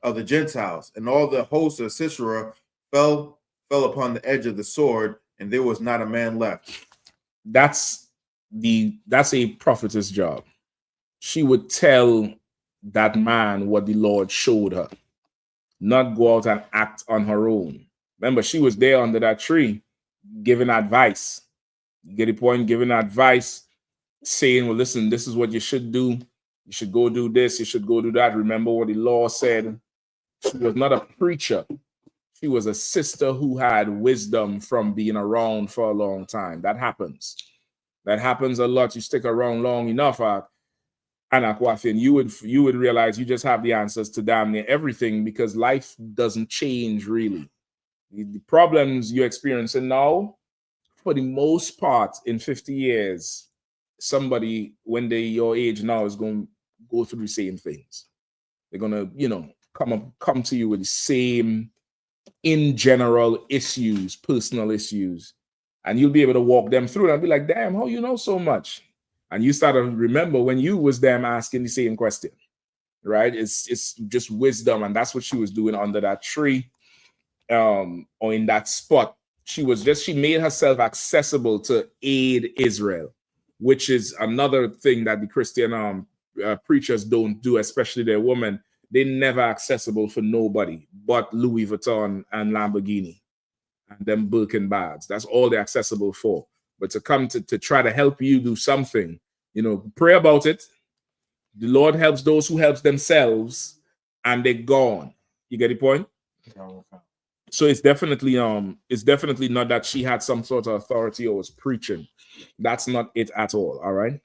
of the Gentiles, and all the hosts of Sisera fell upon the edge of the sword, and there was not a man left. That's a prophetess job. She would tell that man what the Lord showed her, not go out and act on her own. Remember, she was there under that tree giving advice. You get the point? Giving advice, saying, well, listen, this is what you should do. You should go do this. You should go do that. Remember what the law said. She was not a preacher. She was a sister who had wisdom from being around for a long time. That happens. That happens a lot. You stick around long enough, and you would realize you just have the answers to damn near everything, because life doesn't change really. The problems you're experiencing now, for the most part, in 50 years, somebody when they're your age now is going to go through the same things. They're going to, come to you with the same, in general, issues, personal issues, and you'll be able to walk them through and be like, damn, how you know so much? And you start to remember when you was them asking the same question, right? It's just wisdom, and that's what she was doing under that tree, or in that spot. She made herself accessible to aid Israel, which is another thing that the Christian preachers don't do, especially their women. They're never accessible for nobody but Louis Vuitton and Lamborghini and them Birkin bags. That's all they're accessible for. But to come to try to help you do something, pray about it. The Lord helps those who helps themselves, and they're gone. You get the point? So it's definitely not that she had some sort of authority or was preaching. That's not it at all. All right.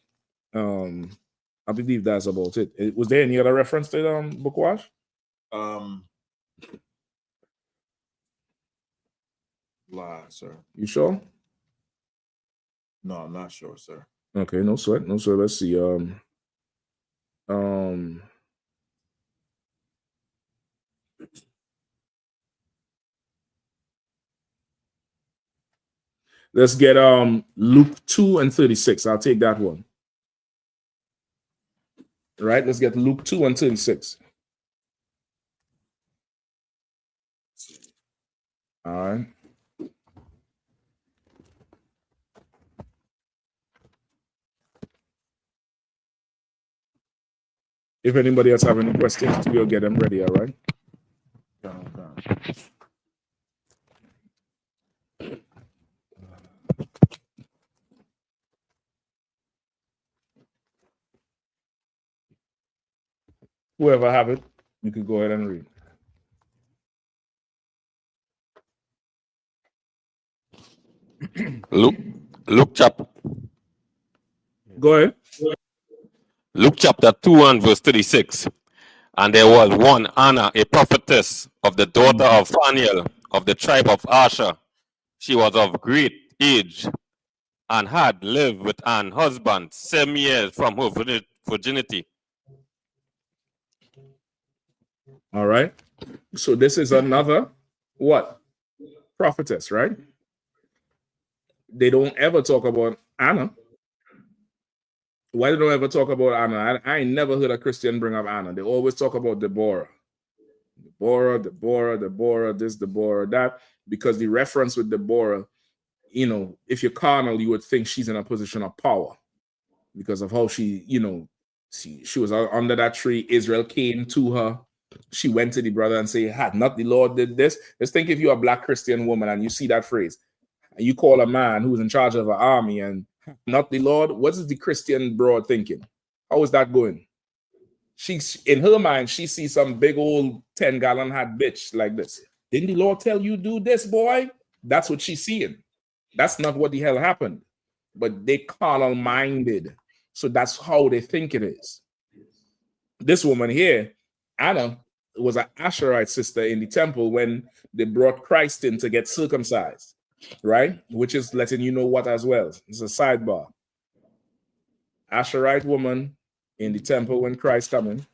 I believe that's about it. Was there any other reference to Bookwash? Lie, sir. You sure? No, I'm not sure, sir. Okay, no sweat. Let's see. Let's get Luke 2 and 36. I'll take that one. Right, let's get Luke 2 and 36. All right. If anybody else have any questions, we'll get them ready, all right? Whoever have it, you can go ahead and read. Luke chapter. Go ahead. Luke chapter 2 and verse 36. And there was one Anna, a prophetess of the daughter of Phanuel of the tribe of Asher. She was of great age and had lived with an husband 7 years from her virginity. All right. So this is another what? Prophetess, right? They don't ever talk about Anna. Why they don't ever talk about Anna? I ain't never heard a Christian bring up Anna. They always talk about Deborah, this, Deborah, that, because the reference with Deborah, you know, if you're carnal, you would think she's in a position of power because of how she, you know, she was under that tree. Israel came to her. She went to the brother and said, had not the Lord did this? Just think if you're a black Christian woman and you see that phrase, and you call a man who's in charge of an army and not the Lord, what is the Christian broad thinking? How is that going? She's in her mind, she sees some big old 10-gallon hat bitch like this. Didn't the Lord tell you do this, boy? That's what she's seeing. That's not what the hell happened. But they carnal minded. So that's how they think it is. This woman here, Anna, was an Asherite sister in the temple when they brought Christ in to get circumcised, right? Which is letting you know what as well. It's a sidebar. Asherite woman in the temple when Christ coming.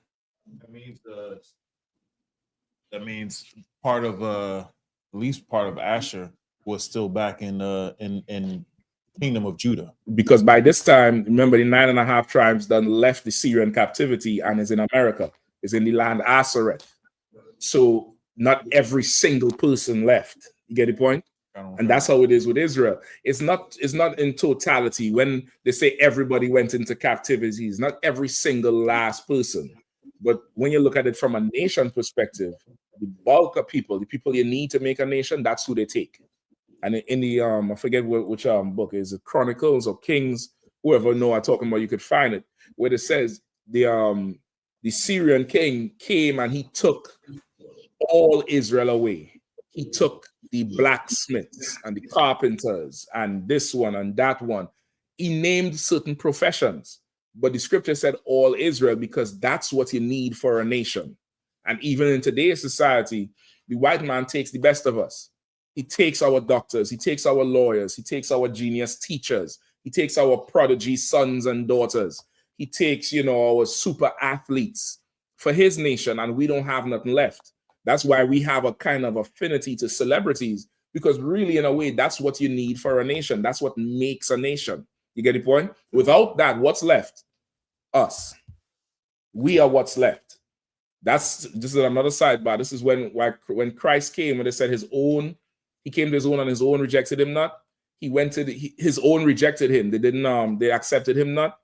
That means part of at least part of Asher was still back in Kingdom of Judah. Because by this time, remember, the 9.5 tribes done left the Syrian captivity and is in America. Is in the land Ashereth. So not every single person left. You get the point? And that's how it is with Israel. It's not in totality. When they say everybody went into captivity, it's not every single last person. But when you look at it from a nation perspective, the bulk of people, the people you need to make a nation, that's who they take. And in the I forget which book is it, Chronicles or Kings, whoever know I'm talking about, you could find it where it says the Syrian king came and he took all Israel away. He took the blacksmiths and the carpenters and this one and that one. He named certain professions, but the scripture said all Israel because that's what you need for a nation. And even in today's society, the white man takes the best of us. He takes our doctors, he takes our lawyers, he takes our genius teachers, he takes our prodigy sons and daughters. He takes, you know, our super athletes for his nation, and we don't have nothing left. That's why we have a kind of affinity to celebrities, because really, in a way, that's what you need for a nation. That's what makes a nation. You get the point? Without that, what's left? Us. We are what's left. This is another sidebar. This is when Christ came and they said his own, he came to his own and his own rejected him not. He went to his own rejected him. They didn't, they accepted him not.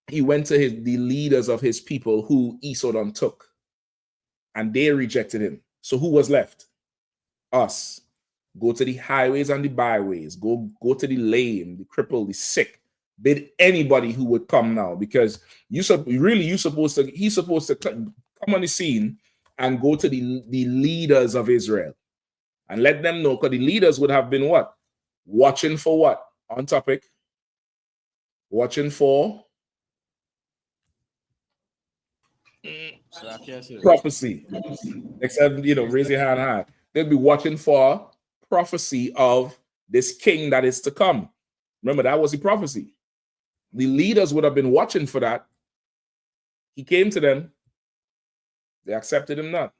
He went to the leaders of his people who Esau took, and they rejected him. So who was left? Us. Go to the highways and the byways. Go to the lame, the crippled, the sick. Bid anybody who would come now, because he's supposed to come on the scene and go to the leaders of Israel. and let them know, because the leaders would have been what? Watching for what? On topic. Watching for prophecy. Except, raise your hand high. They'll be watching for prophecy of this king that is to come. Remember, that was the prophecy. The leaders would have been watching for that. He came to them. They accepted him not.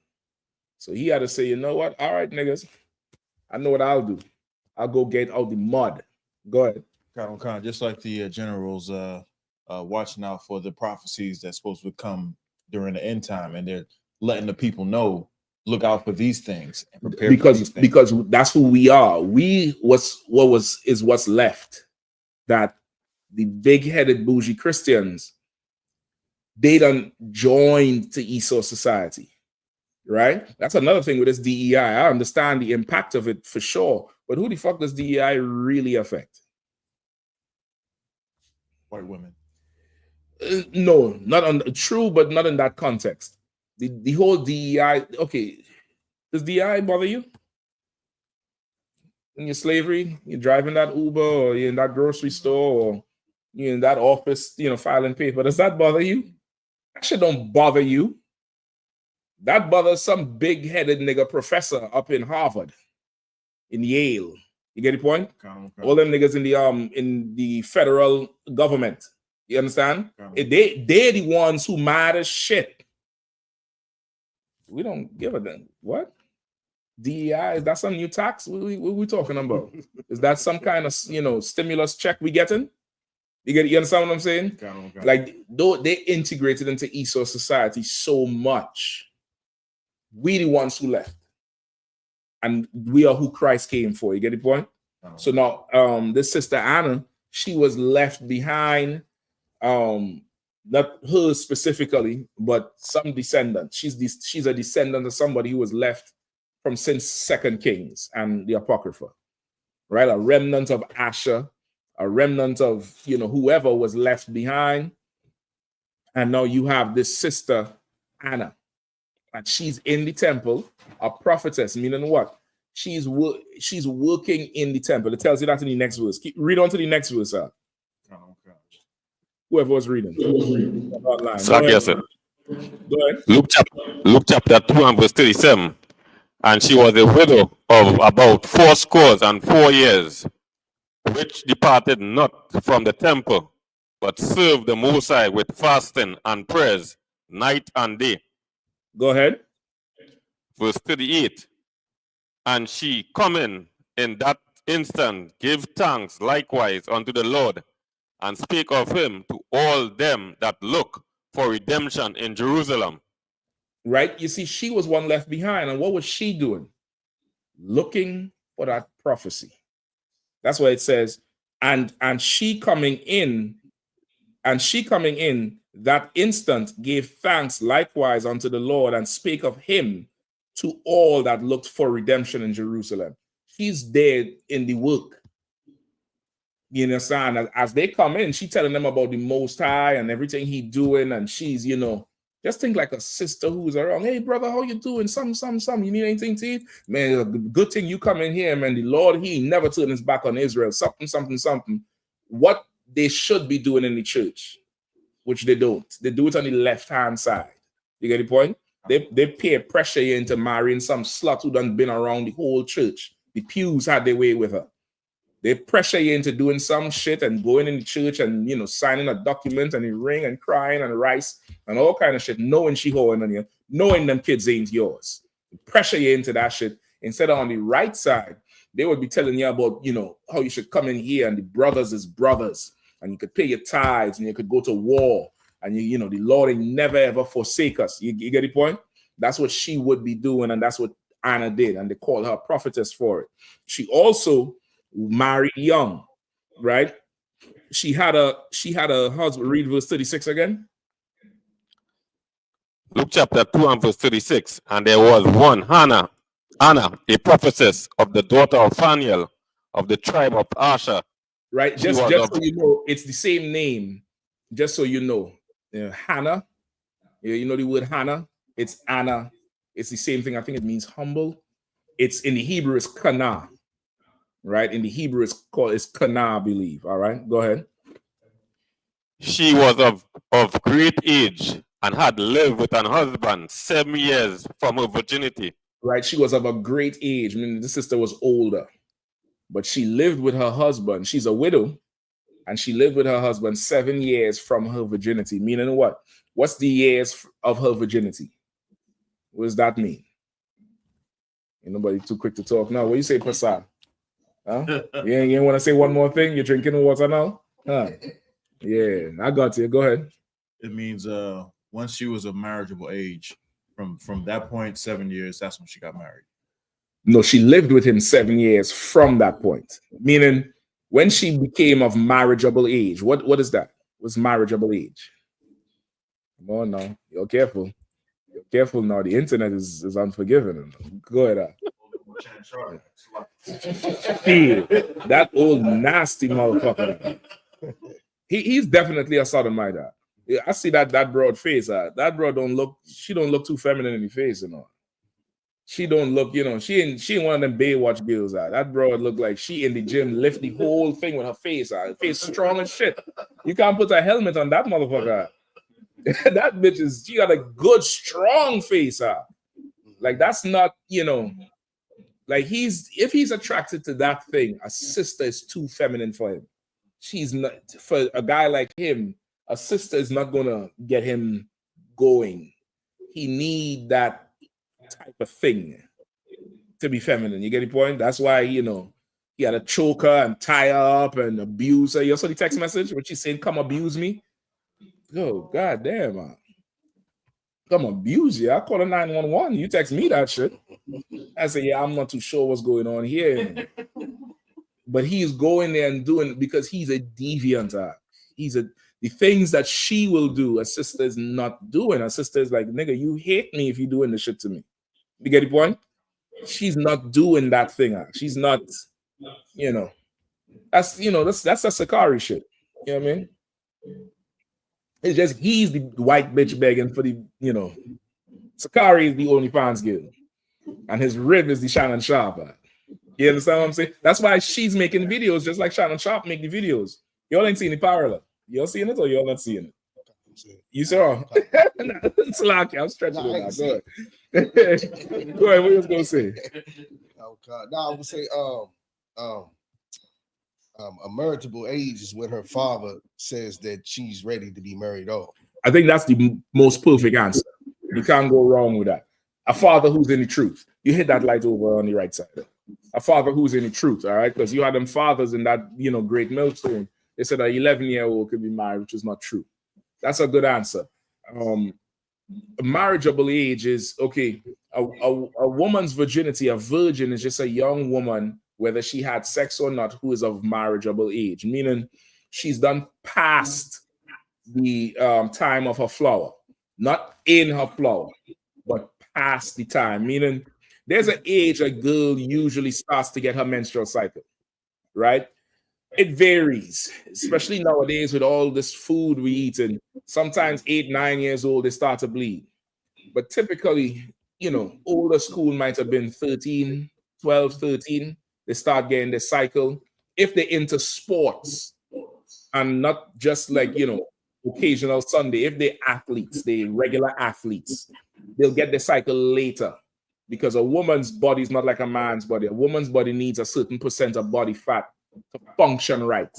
So he had to say, you know what? All right, niggas. I know what I'll do. I'll go get out the mud. Go ahead. Just like the generals watching out for the prophecies that's supposed to come during the end time, and they're letting the people know, look out for these things and prepare for these things. Because that's who we are. Is what's left. That the big-headed bougie Christians, they done joined to Esau society, right? That's another thing with this DEI. I understand the impact of it for sure, but who the fuck does DEI really affect? White women. No, true, but not in that context. The whole DEI. Okay, does DEI bother you? In your slavery, you're driving that Uber, or you're in that grocery store, or you're in that office, filing paper. Does that bother you? That shit don't bother you. That bothers some big-headed nigga professor up in Harvard, in Yale. You get the point? Okay. All them niggas in the federal government. You understand? They're the ones who mad as shit. We don't give a damn. What? DEI, is that some new tax? What we talking about? Is that some kind of stimulus check we getting? You understand what I'm saying? Okay. Like, though they integrated into Esau society so much, we the ones who left. And we are who Christ came for. You get the point? So now this sister Anna, she was left behind, not her specifically, but some descendant. She's a descendant of somebody who was left from since 2 Kings and the Apocrypha, right? A remnant of Asher, a remnant of whoever was left behind. And now you have this sister Anna, and she's in the temple, a prophetess, meaning what? She's working in the temple. It tells you that in the next verse. Read on to the next verse, sir. Whoever was reading. Go sir. ahead. Luke chapter 2 and verse 37. And she was a widow of about 84 years, which departed not from the temple, but served the Most High with fasting and prayers night and day. Go ahead. Verse 38. And she coming in that instant gave thanks likewise unto the Lord, and spake of him to all them that look for redemption in Jerusalem. Right? You see, she was one left behind. And what was she doing? Looking for that prophecy. That's why it says, and she coming in that instant gave thanks likewise unto the Lord, and spake of him to all that looked for redemption in Jerusalem. She's there in the work. You understand? As they come in, she telling them about the Most High and everything he doing, and she's, just think like a sister who's around. Hey, brother, how you doing? Some. You need anything to eat? Man, good thing you come in here, man. The Lord, he never turned his back on Israel. Something. What they should be doing in the church, which they don't. They do it on the left-hand side. You get the point? They peer pressure you into marrying some slut who done been around the whole church. The pews had their way with her. They pressure you into doing some shit and going in the church and, signing a document and a ring and crying and rice and all kind of shit, knowing she holding on you, knowing them kids ain't yours. They pressure you into that shit. Instead of on the right side, they would be telling you about, how you should come in here and the brothers is brothers and you could pay your tithes and you could go to war and, the Lord ain't never ever forsake us. You get the point? That's what she would be doing, and that's what Anna did, and they called her prophetess for it. She also married young, right? She had a husband. Read verse 36 again. Luke chapter 2 and verse 36. And there was one Anna, a prophetess of the daughter of Phanuel of the tribe of Asher. Right, just so you know, it's the same name. Just so you know, Hannah. You know the word Hannah. It's Anna. It's the same thing. I think it means humble. It's in the Hebrew, it's kana, right? In the Hebrew, it's kana, I believe. All right, go ahead. She was of great age and had lived with her husband 7 years from her virginity. Right, she was of a great age. I mean, the sister was older, but she lived with her husband. She's a widow, and she lived with her husband 7 years from her virginity. Meaning what? What's the years of her virginity? What does that mean? Ain't nobody too quick to talk now. What you say, Pastor? Huh? You ain't want to say one more thing? You're drinking water now? Huh? Yeah, I got you. Go ahead. It means once she was of marriageable age, from that point, 7 years, that's when she got married. No, she lived with him 7 years from that point. Meaning, when she became of marriageable age, what is that? What's marriageable age? Come on now. You're careful. You're careful now. The internet is unforgiving. Go ahead. That old nasty motherfucker. He's definitely a sodomite. I see that broad face. That broad she don't look too feminine in the face, you know. She don't look, you know, she ain't one of them Baywatch girls. That broad look like she in the gym lift the whole thing with her face. Her face strong as shit. You can't put a helmet on that motherfucker. That bitch she got a good strong face. Like that's not, you know, like if he's attracted to that thing, a sister is too feminine for him. She's not, for a guy like him, a sister is not gonna get him going. He need that type of thing to be feminine. You get the point? That's why, you know, he had to choke her and tie her up and abuse her. You saw the text message where she saying, "Come abuse me." Oh, goddamn, man. Come abuse you. I call her 911. You text me that shit. I say, yeah, I'm not too sure what's going on here. But he's going there and doing, because he's a deviant. The things that she will do, a sister is not doing. A sister is like, nigga, you hate me if you're doing this shit to me. You get the point? She's not doing that thing. She's not, you know. That's a Sakari shit. You know what I mean? It's just he's the white bitch begging for the, you know. Sakari is the OnlyFans girl. And his rib is the Shannon Sharp. You understand what I'm saying? That's why she's making videos just like Shannon Sharp make the videos. Y'all ain't seen the parallel. Y'all seeing it or y'all not seeing it? You saw? It's lucky. I'm stretching it out. Go ahead. Go ahead. What you was gonna say? Oh God! No, I would say a marriageable age is when her father says that she's ready to be married off. I think that's the most perfect answer. You can't go wrong with that. A father who's in the truth. You hit that light over on the right side. A father who's in the truth, all right? Because you had them fathers in that, you know, great millstone. They said an 11-year-old could be married, which is not true. That's a good answer. A marriageable age is, okay, a woman's virginity, a virgin is just a young woman, whether she had sex or not, who is of marriageable age, meaning she's done past the time of her flower, not in her flower, but past the time, meaning there's an age a girl usually starts to get her menstrual cycle, right? It varies, especially nowadays with all this food we eat, and sometimes 8, 9 years old, they start to bleed. But typically, you know, older school might have been 13, 12, 13. They start getting the cycle. If they're into sports and not just like, you know, occasional Sunday, if they're athletes, they regular athletes, they'll get the cycle later, because a woman's body is not like a man's body. A woman's body needs a certain percent of body fat to function right,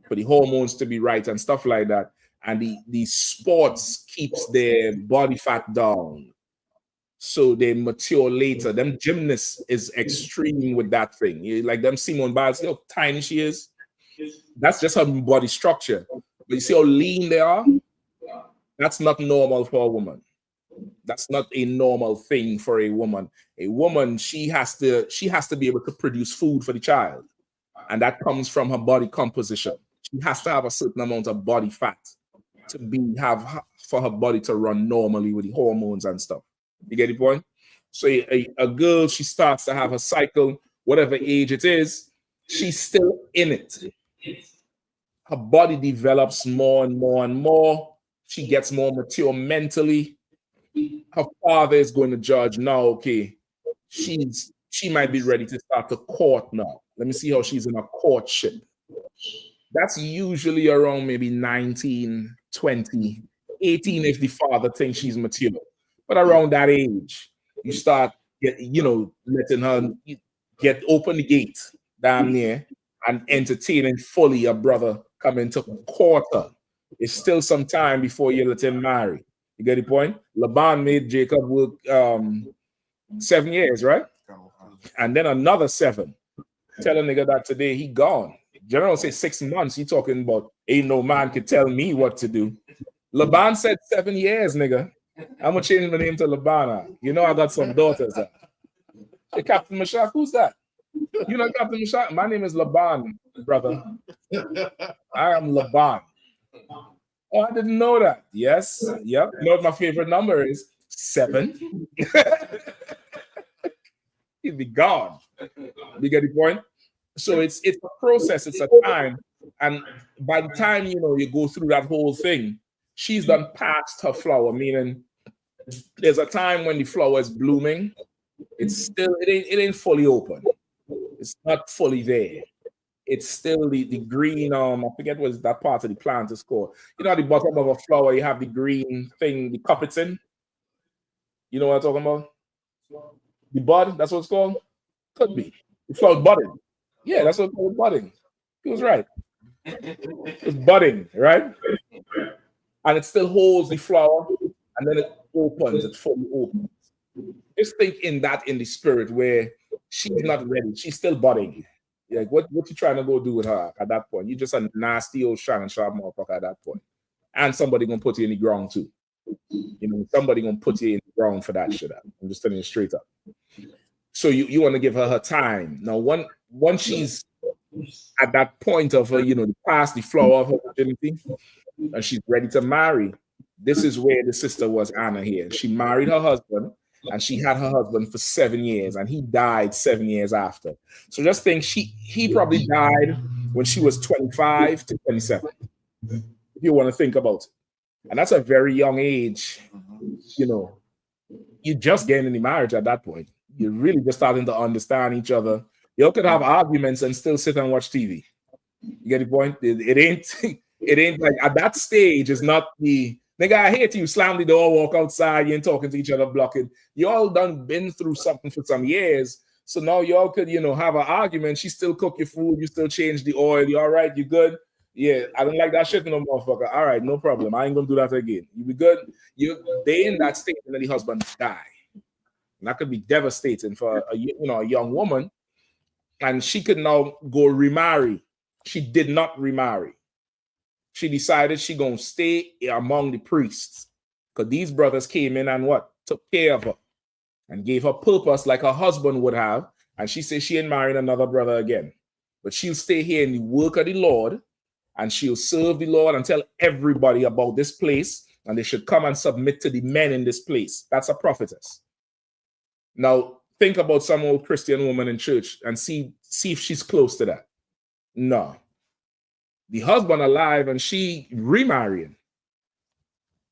for the hormones to be right and stuff like that. And the sports keeps their body fat down, so they mature later. Them gymnasts is extreme with that thing. Like them Simone Biles, how tiny she is. That's just her body structure. But you see how lean they are? That's not normal for a woman. That's not a normal thing for a woman. A woman, she has to be able to produce food for the child. And that comes from her body composition. She has to have a certain amount of body fat for her body to run normally with the hormones and stuff. You get the point? So a girl, she starts to have a cycle, whatever age it is, she's still in it. Her body develops more and more and more. She gets more mature mentally. Her father is going to judge now, okay, she's she might be ready to start to court now. Let me see how she's in a courtship. That's usually around maybe 19, 20, 18 if the father thinks she's mature. But around that age, you start letting her get open the gate damn near and entertaining fully a brother coming to court her. It's still some time before you let him marry. You get the point? Laban made Jacob work 7 years, right? And then another 7. Tell a nigga that today he gone. General say 6 months. He talking about ain't no man can tell me what to do. Laban said 7 years, nigga. I'm gonna change my name to Labana. You know I got some daughters. Hey, Captain Mashak, who's that? You know Captain Mashak? My name is Laban, brother. I am Laban. Oh, I didn't know that. Yes. Yep. You know what my favorite number is? 7. He'd be gone. You get the point? So it's a process, it's a time. And by the time you go through that whole thing, she's done past her flower, meaning there's a time when the flower is blooming. It's still it ain't fully open. It's not fully there. It's still the green, I forget what that part of the plant is called. At the bottom of a flower, you have the green thing, the cup it's in. You know what I'm talking about? The bud, that's what it's called? Could be. The flower budding. Yeah, that's what it's called, budding. He was right. It's budding, right? And it still holds the flower, and then it opens, it fully opens. Just think in the spirit where she's not ready. She's still budding. Like, what you trying to go do with her at that point? You're just a nasty old Shannon Sharp motherfucker at that point. And somebody gonna put you in the ground too. Somebody gonna put you in the ground for that shit. I'm just telling you straight up. So you want to give her time. Now, once she's at that point of her, past the flower of her virginity, and she's ready to marry, this is where the sister was, Anna, here. She married her husband, and she had her husband for 7 years, and he died 7 years after. So just think, he probably died when she was 25 to 27, if you want to think about it. And that's a very young age. You're just getting in the marriage at that point. You're really just starting to understand each other. You could have arguments and still sit and watch TV. You get the point? It ain't like at that stage. It's not the nigga, I hate you, slam the door, walk outside, you ain't talking to each other, blocking. You all done been through something for some years. So now y'all could, have an argument. She still cook your food, you still change the oil. You all right? You good? Yeah, I don't like that shit no motherfucker. All right, no problem. I ain't gonna do that again. You be good. They in that state and then the husband die. And that could be devastating for a young woman. And she could now go remarry. She did not remarry. She decided she gonna stay among the priests. Because these brothers came in and took care of her and gave her purpose like her husband would have. And she said she ain't marrying another brother again. But she'll stay here in the work of the Lord, and she'll serve the Lord and tell everybody about this place, and they should come and submit to the men in this place. That's a prophetess. Now, think about some old Christian woman in church and see if she's close to that. No. The husband alive and she remarrying.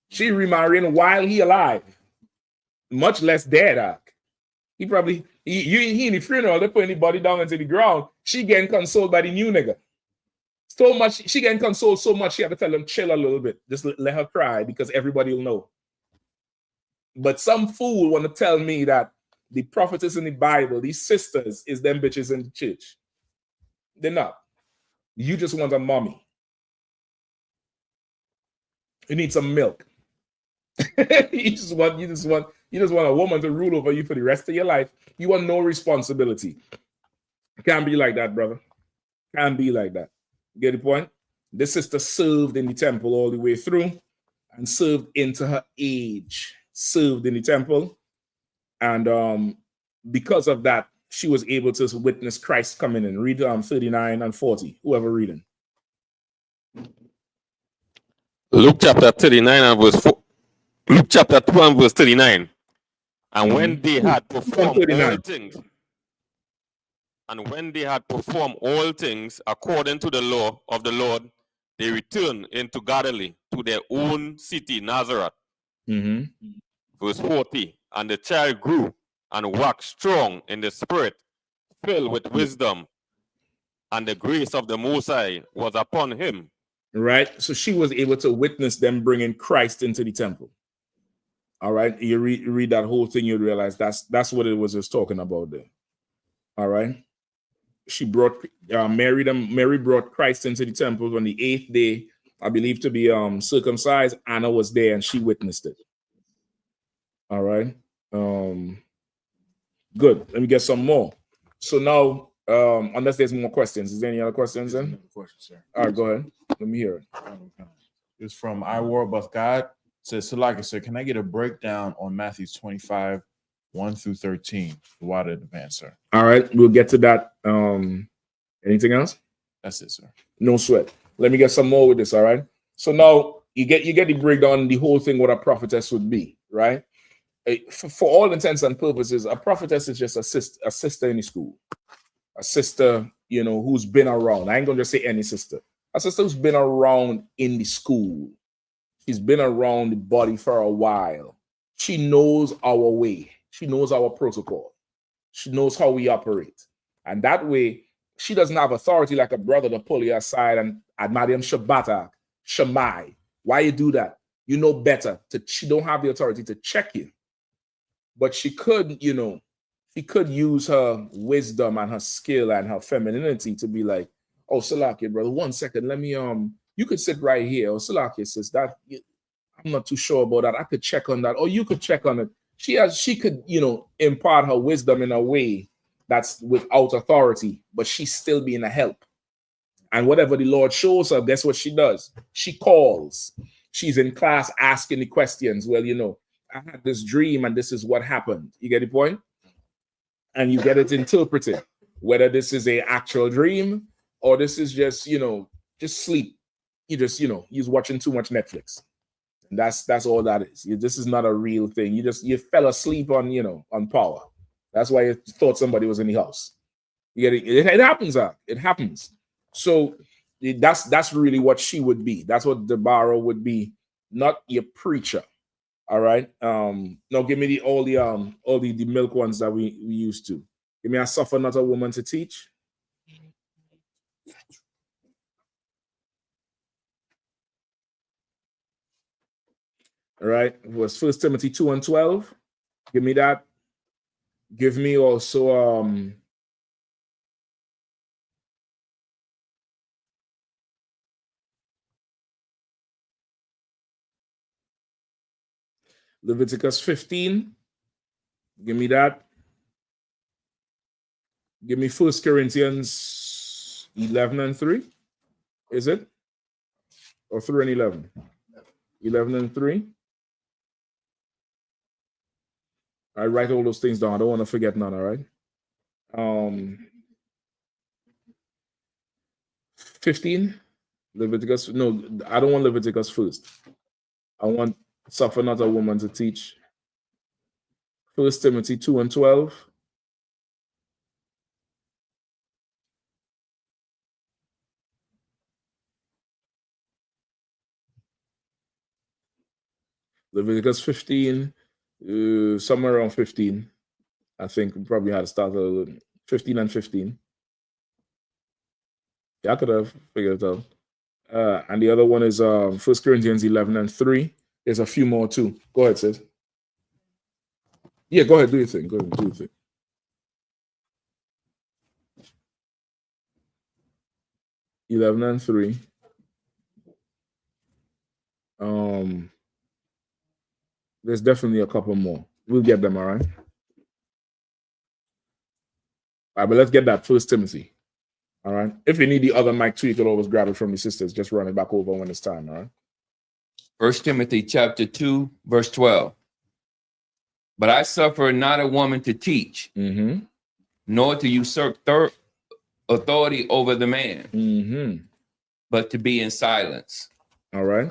She remarrying while he alive. Much less dead. He probably, he in the funeral, they put anybody down into the ground. She getting consoled by the new nigga. So much, she getting consoled so much, she had to tell them, chill a little bit. Just let her cry because everybody will know. But some fool want to tell me that the prophetess in the Bible, these sisters, is them bitches in the church. They're not. You just want a mommy. You need some milk. you just want a woman to rule over you for the rest of your life. You want no responsibility. Can't be like that, brother. Can't be like that. Get the point? This sister served in the temple all the way through and served into her age. Served in the temple. And because of that, she was able to witness Christ coming in. Read 39 and 40. Whoever reading. Luke chapter 39 and verse 4. Luke chapter 2 and verse 39. And when they had performed all things, according to the law of the Lord, they returned into Galilee to their own city, Nazareth. Verse 40. And the child grew and waxed strong in the spirit, filled with wisdom, and the grace of the Most High was upon him. Right? So she was able to witness them bringing Christ into the temple. All right? You read that whole thing, you realize that's what it was just talking about there. All right? She brought Mary brought Christ into the temple on the 8th day, I believe, to be circumcised. Anna was there and she witnessed it. All right. Good. Let me get some more. So now, unless there's more questions, is there any other questions then? Question, sir. All right, go ahead. Let me hear it. It's from I.W.P.K. Says, Salaki, sir, can I get a breakdown on Matthew 25, 1 through 13? The water advance, sir. All right, we'll get to that. Anything else? That's it, sir. No sweat. Let me get some more with this. All right. So now you get the breakdown, the whole thing, what a prophetess would be, right? For all intents and purposes, a prophetess is just a sister in the school, a sister, who's been around. I ain't gonna just say any sister. A sister who's been around in the school. She's been around the body for a while. She knows our way. She knows our protocol. She knows how we operate. And that way, she doesn't have authority like a brother to pull you aside and Admadiam Shabbatak, Shammai. Why you do that? You know better. She don't have the authority to check you. But she could, she could use her wisdom and her skill and her femininity to be like, oh, Salakia, brother, 1 second, let me, you could sit right here. Oh, Salakia says that, I'm not too sure about that. I could check on that. Or you could check on it. She could, impart her wisdom in a way that's without authority, but she's still being a help. And whatever the Lord shows her, guess what she does? She calls. She's in class asking the questions. Well, I had this dream and this is what happened. You get the point? And you get it interpreted, whether this is an actual dream or this is just, just sleep. You just, you're watching too much Netflix. And that's all that is. This is not a real thing. You fell asleep on, on power. That's why you thought somebody was in the house. You get it? It happens. It happens. So that's really what she would be. That's what Deborah would be, not your preacher. All right. Now give me all the milk ones that we used to. Give me a suffer not a woman to teach. All right. It was 1 Timothy 2 and 12. Give me that. Give me also Leviticus 15. Give me that. Give me 1 Corinthians 11 and 3. Is it? Or 3 and 11? 11 and 3. I write all those things down. I don't want to forget none, all right? 15. Leviticus. No, I don't want Leviticus first. I want suffer not a woman to teach. 1 Timothy 2 and 12. Leviticus 15, somewhere around 15. I think we probably had to start a little 15 and 15. Yeah, I could have figured it out. And the other one is 1 Corinthians 11 and 3. There's a few more too. Go ahead, sis. Yeah, go ahead, do your thing. Go ahead, do your thing. (11 and 3). There's definitely a couple more. We'll get them, all right? All right, but let's get that 1 Timothy. All right. If you need the other mic too, you can always grab it from your sisters. Just run it back over when it's time, all right? 1 Timothy chapter 2, verse 12. But I suffer not a woman to teach, nor to usurp authority over the man, but to be in silence. All right.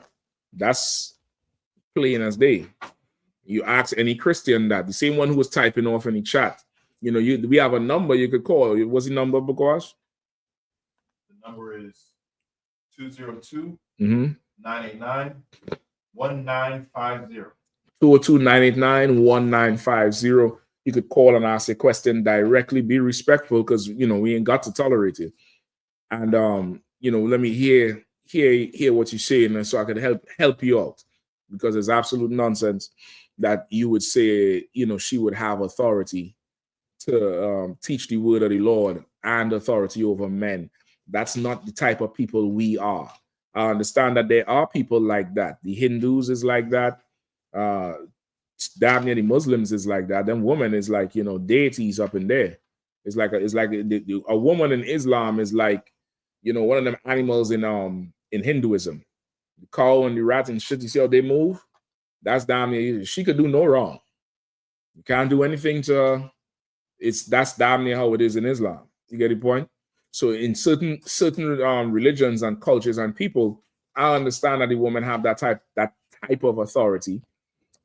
That's plain as day. You ask any Christian that, the same one who was typing off in the chat. We have a number you could call. What's the number, Bukash? The number is 202-989-1950. 202-989-1950. you could call and ask a question directly. Be respectful, because we ain't got to tolerate it. And let me hear what you're saying, and so I can help you out, because it's absolute nonsense that you would say she would have authority to teach the word of the Lord and authority over men. That's not the type of people we are. I understand that there are people like that. The Hindus is like that. Damn near the Muslims is like that. Them women is like deities up in there. It's like a woman in Islam is like one of them animals in Hinduism. The cow and the rat and shit. You see how they move? That's damn near. She could do no wrong. You can't do anything to her. That's damn near how it is in Islam. You get the point? So in certain religions and cultures and people, I understand that the women have that type of authority,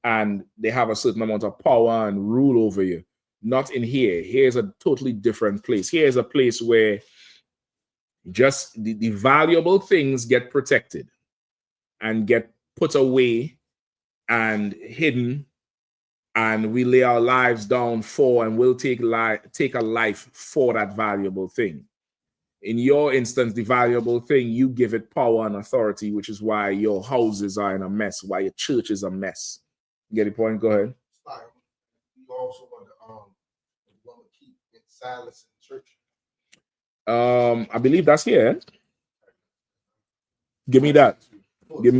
and they have a certain amount of power and rule over you. Not in here. Here's a totally different place. Here's a place where just the valuable things get protected and get put away and hidden, and we lay our lives down for, and we'll take a life for that valuable thing. In your instance, the valuable thing, you give it power and authority, which is why your houses are in a mess, why your church is a mess. You get the point? Go ahead. You also want to keep in silence in church. I believe that's here. Give me that. Give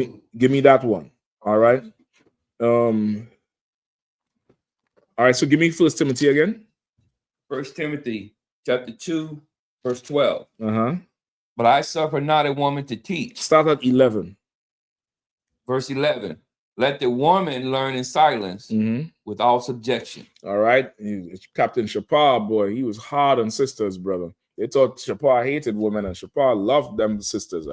me that one. All right. All right. So give me 1 Timothy again. 1 Timothy chapter 2, verse 12. Uh-huh. But I suffer not a woman to teach. Start at 11. Verse 11. Let the woman learn in silence with all subjection. All right. Captain Shapar, boy, he was hard on sisters, brother. They thought Shapar hated women, and Shapar loved them sisters.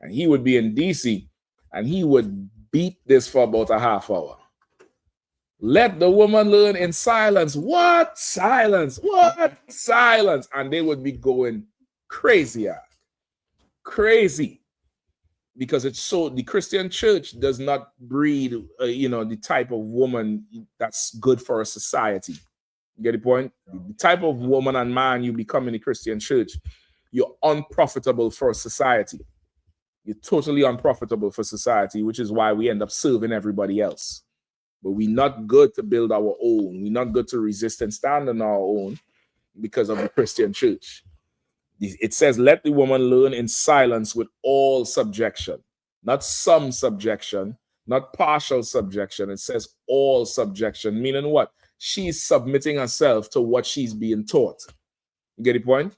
And he would be in DC, and he would beat this for about a half hour. Let the woman learn in silence. What? Silence. What? Silence. And they would be going crazy. Crazy. Because it's so, the Christian church does not breed, the type of woman that's good for a society. You get the point? The type of woman and man you become in the Christian church, you're unprofitable for society. You're totally unprofitable for society, which is why we end up serving everybody else. But we're not good to build our own. We're not good to resist and stand on our own because of the Christian church. It says, let the woman learn in silence with all subjection, not some subjection, not partial subjection. It says all subjection, meaning what? She's submitting herself to what she's being taught. You get the point?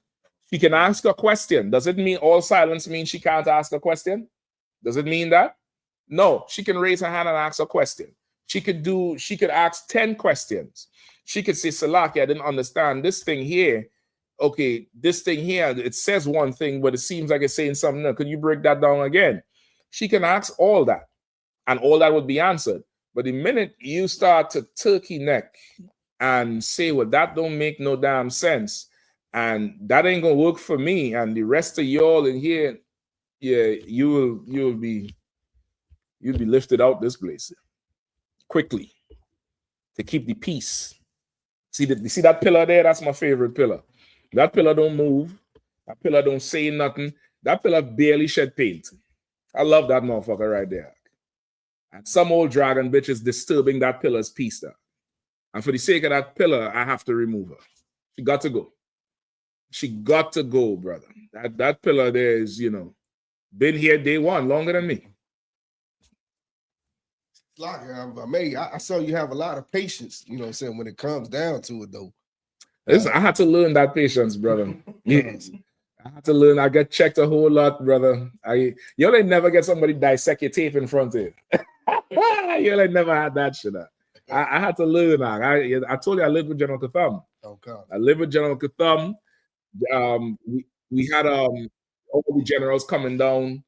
She can ask a question. Does it mean all silence means she can't ask a question? Does it mean that? No, she can raise her hand and ask a question. She could ask 10 questions. She could say, Salaki, I didn't understand this thing here. Okay, this thing here, it says one thing, but it seems like it's saying something else. Could you break that down again? She can ask all that, and all that would be answered. But the minute you start to turkey neck and say, well, that don't make no damn sense, and that ain't gonna work for me, and the rest of y'all in here, yeah, you'll be lifted out this place quickly to keep the peace. See that pillar there? That's my favorite pillar. That pillar don't move. That pillar don't say nothing. That pillar barely shed paint. I love that motherfucker right there. And some old dragon bitch is disturbing that pillar's peace there. And for the sake of that pillar, I have to remove her. She got to go. She got to go, brother. That pillar there is, been here day one, longer than me. Like, I saw you have a lot of patience, when it comes down to it, though. I had to learn that patience, brother. Yes. I had to learn. I get checked a whole lot, brother. Y'all ain't never get somebody dissect your tape in front of you. Y'all ain't never had that shit. I had to learn. I told you I lived with General Katham. Okay. I lived with General Katham. We had all the generals coming down,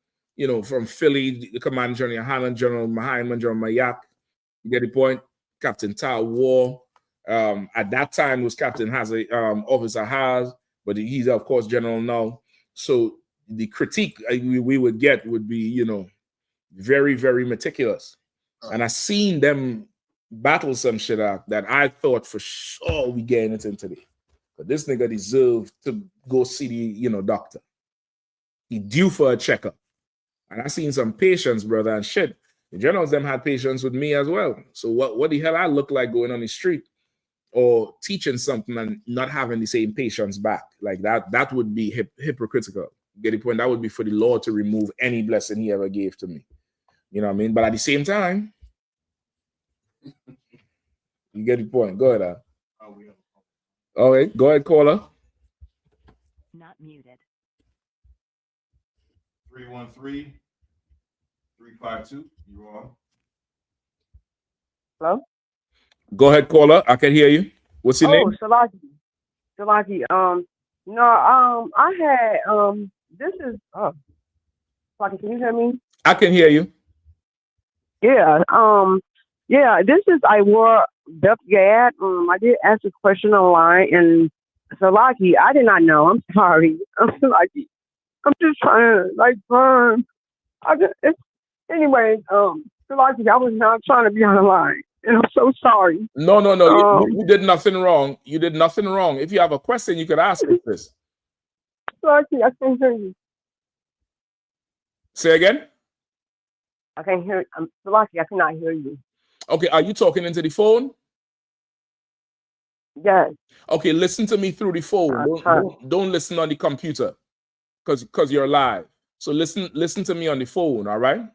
from Philly, the Command General Yahanna, General Mahaiman, General Mayak. You get the point? Captain Tal War. At that time, it was Captain Officer Haas, but he's, of course, General now. So the critique we would get would be, very, very meticulous. And I seen them battle some shit out that I thought for sure we getting it in today. But this nigga deserved to go see the doctor. He due for a checkup. And I seen some patients, brother, and shit. The generals them had patients with me as well. So what the hell I look like going on the street or teaching something and not having the same patients back? Like that would be hypocritical. Get the point? That would be for the Lord to remove any blessing he ever gave to me. You know what I mean? But at the same time, you get the point. Go ahead, all right, go ahead, caller. Not muted. 313-352. You on? Hello? Go ahead, caller. I can hear you. What's your name? Shalaki. I had this is Shalaki, can you hear me? I can hear you. Yeah. This is I.S.U.P.K. I did ask a question online, and Shalaki, I did not know. I'm sorry. I'm Shalaki. I'm just trying to burn. Anyway, Shalaki, I was not trying to be on the line, and I'm so sorry. No. You did nothing wrong. You did nothing wrong. If you have a question, you could ask us this. Shalaki, I can't hear you. Say again? I can't hear. Shalaki, I cannot hear you. Okay, are you talking into the phone? Yes. Okay, listen to me through the phone. Don't listen on the computer, because you're live. So listen to me on the phone. All right.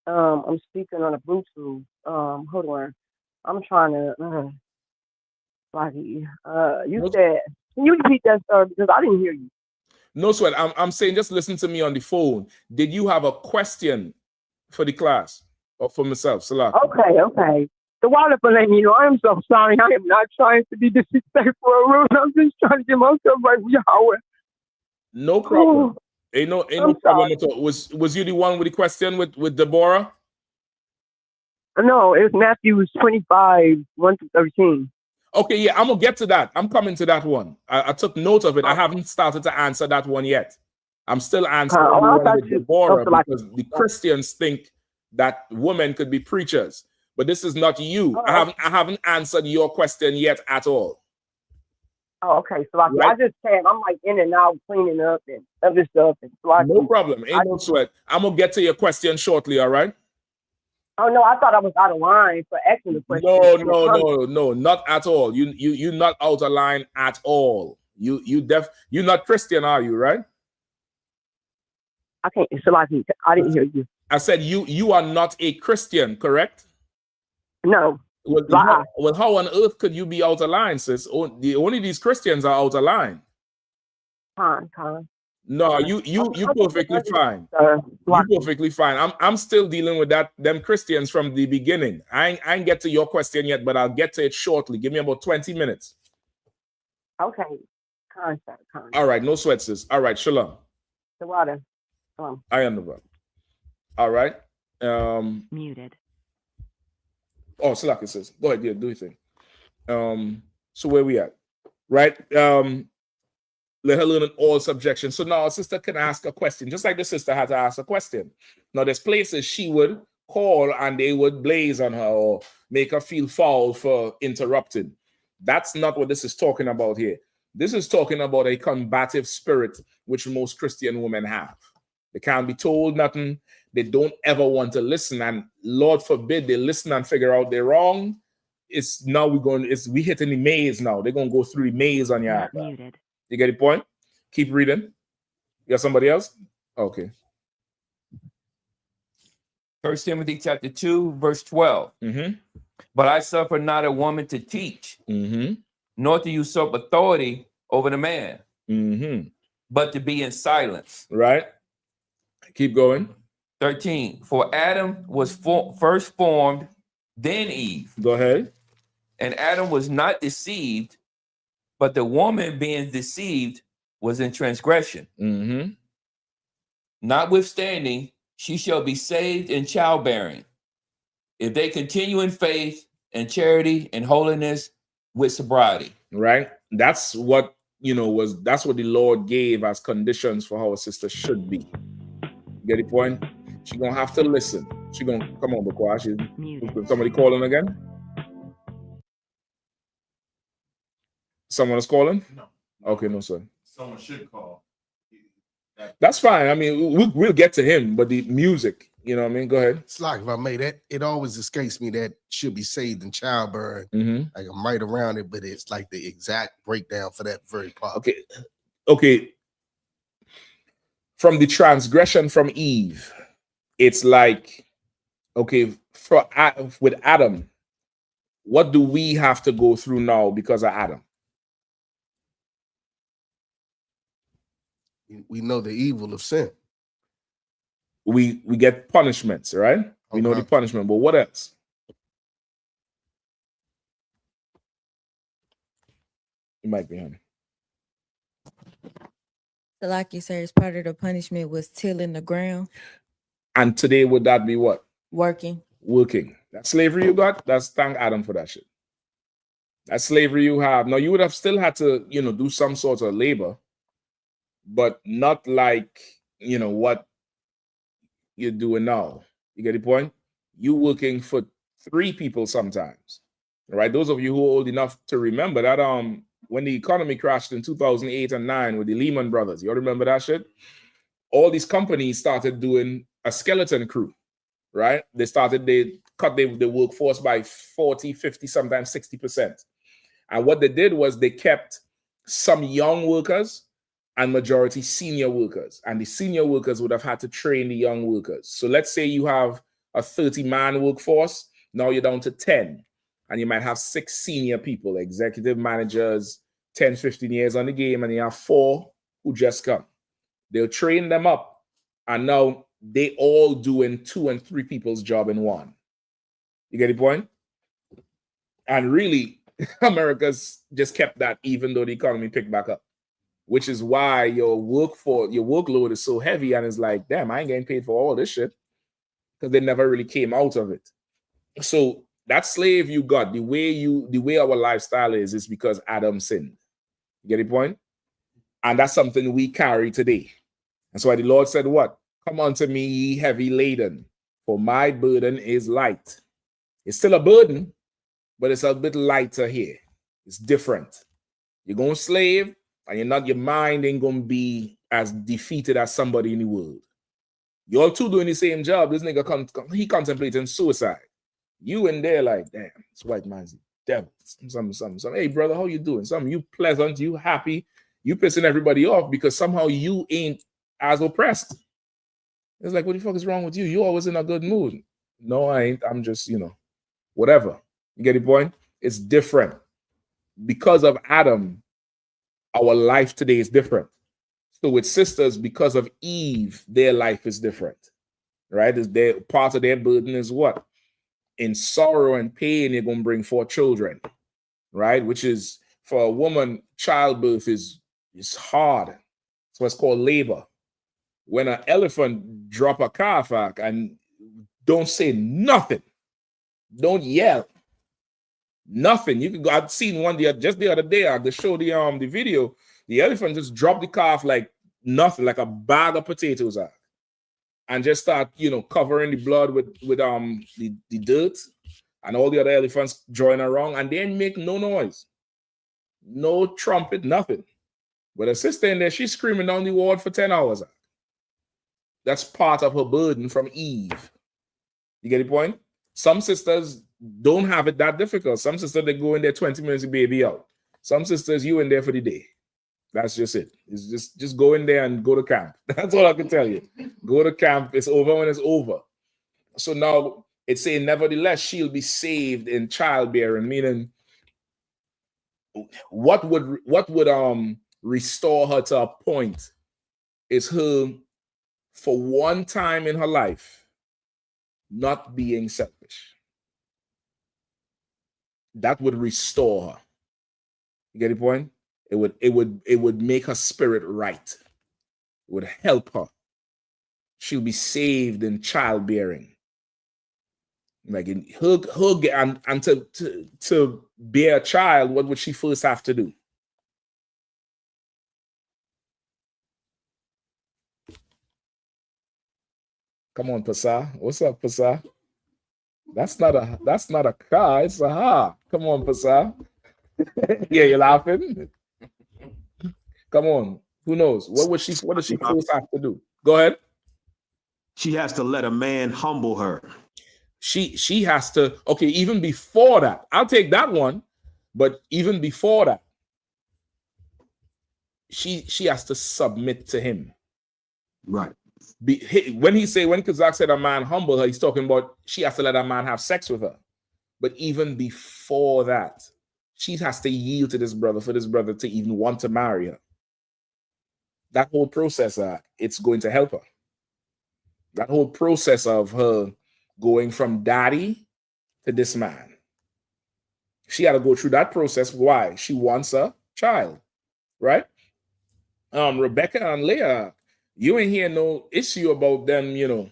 I'm speaking on a Bluetooth. Hold on. I'm trying to. You said. Can you repeat that, sir? Because I didn't hear you. No sweat. I'm saying just listen to me on the phone. Did you have a question for the class or for myself, Salah? Okay. The water for letting you know, I'm so sorry. I am not trying to be disrespectful or rude. I'm just trying to get myself right with Yahweh. No problem. Ain't no problem at all. Was you the one with the question with Deborah? No, it was Matthew 25, 1-13. Okay, yeah, I'm gonna get to that. I'm coming to that one. I took note of it. I haven't started to answer that one yet. I'm still answering the one with Deborah because the Christians think that women could be preachers, but this is not you. I haven't answered your question yet at all. Oh, okay. So I just said I'm in and out cleaning up and other stuff. And no problem. Ain't no sweat. I'm gonna get to your question shortly. All right. Oh no, I thought I was out of line for asking the question. No, not at all. You're not out of line at all. You're not Christian, are you? Right? I can't. I didn't hear you. I said you are not a Christian, correct? No. Well, how on earth could you be out of line, sis? Only these Christians are out of line. Con. No, you perfectly fine. You perfectly fine. I'm still dealing with them Christians from the beginning. I ain't get to your question yet, but I'll get to it shortly. Give me about 20 minutes. Okay. Con. All right, no sweat, sis. All right, shalom. The water. I understand. All right. Muted. Oh, Salaki says, go ahead, yeah, do your thing. So where we at? Right? Let her learn in all subjections. So now a sister can ask a question, just like the sister had to ask a question. Now there's places she would call and they would blaze on her or make her feel foul for interrupting. That's not what this is talking about here. This is talking about a combative spirit, which most Christian women have. They can't be told nothing. They don't ever want to listen. And Lord forbid they listen and figure out they're wrong. It's now we hitting the maze now. They're going to go through the maze on your app. Muted. You get the point? Keep reading. You got somebody else? Okay. 1 Timothy chapter 2, verse 12. But I suffer not a woman to teach, nor to usurp authority over the man, but to be in silence. Right. Keep going. 13. For Adam was first formed, then Eve. Go ahead. And Adam was not deceived, but the woman being deceived was in transgression. Notwithstanding, she shall be saved in childbearing, if they continue in faith and charity and holiness with sobriety. Right. That's what that's what the Lord gave as conditions for how a sister should be. Get the point? She's gonna have to listen. She gonna come on, Bakwa. Somebody calling again? Someone is calling? No. Okay, no, sir. Someone should call. That's fine. I mean, we'll get to him, but the music, you know what I mean? Go ahead. It's like if I made that, it always escapes me that should be saved in childbirth. Mm-hmm. Like I'm right around it, but it's like the exact breakdown for that very part. Okay. From the transgression from Eve, it's like, okay, with Adam, what do we have to go through now because of Adam? We know the evil of sin. We get punishments, right? We know the punishment, but what else? You might be, honey. So like you said, part of the punishment was tilling the ground. And today, would that be what? Working. That slavery you got, that's thank Adam for that shit. That slavery you have. Now, you would have still had to, do some sort of labor, but not like, what you're doing now. You get the point? You working for 3 people sometimes, right? Those of you who are old enough to remember that when the economy crashed in 2008 and 9 with the Lehman Brothers, you all remember that shit? All these companies started doing a skeleton crew, right? They cut the workforce by 40, 50, sometimes 60%. And what they did was they kept some young workers and majority senior workers. And the senior workers would have had to train the young workers. So let's say you have a 30-man workforce. Now you're down to 10. And you might have 6 senior people, executive managers, 10, 15 years on the game. And you have 4 who just come. They'll train them up. And now they all doing 2 and 3 people's job in one. You get the point? And really, America's just kept that even though the economy picked back up. Which is why your workload is so heavy, and it's like, damn, I ain't getting paid for all this shit because they never really came out of it. So that slave you got, the way our lifestyle is because Adam sinned. You get the point? And that's something we carry today. That's why the Lord said, what? Come unto me, ye heavy laden, for my burden is light. It's still a burden, but it's a bit lighter here. It's different. You're going to slave, and your mind ain't going to be as defeated as somebody in the world. You're two doing the same job. This nigga, he contemplating suicide. You in there like, damn, this white man's the devil. Some. Hey, brother, how you doing? You pleasant, you happy. You pissing everybody off because somehow you ain't as oppressed. It's like, what the fuck is wrong with you? You always in a good mood. No, I ain't. I'm just, whatever. You get the point? It's different. Because of Adam, our life today is different. So with sisters, because of Eve, their life is different, right? Part of their burden is what? In sorrow and pain, you're going to bring 4 children, right? Which is, for a woman, childbirth is hard. So it's called labor. When an elephant drop a calf and don't say nothing, don't yell, nothing. You can go. I've seen one just the other day. They showed the video. The elephant just dropped the calf like nothing, like a bag of potatoes out, and just start covering the blood with the dirt, and all the other elephants join around, and they didn't make no noise, no trumpet, nothing. But her sister in there, she's screaming down the ward for 10 hours. That's part of her burden from Eve. You get the point? Some sisters don't have it that difficult. Some sisters, they go in there 20 minutes, the baby out. Some sisters, you in there for the day. That's just it. It's just go in there and go to camp. That's all I can tell you. Go to camp. It's over when it's over. So now it's saying, nevertheless, she'll be saved in childbearing, meaning what would restore her to a point is her, for one time in her life, not being selfish. That would restore her. You get the point? It would make her spirit right. It would help her. She'll be saved in childbearing. Like in hug and to bear a child, what would she first have to do? Come on, Pasa. What's up, Pasa? That's not a car. It's a ha. Come on, Pasa. Yeah, you're laughing. Come on. Who knows? What does she first have to do? Go ahead. She has to let a man humble her. She has to, okay, even before that, I'll take that one, but even before that, she has to submit to him. Right. When Kazak said a man humble her, he's talking about she has to let a man have sex with her. But even before that, she has to yield to this brother for this brother to even want to marry her. That whole process, it's going to help her. That whole process of her going from daddy to this man. She had to go through that process. Why? She wants a child, right? Rebecca and Leah, you ain't hear no issue about them,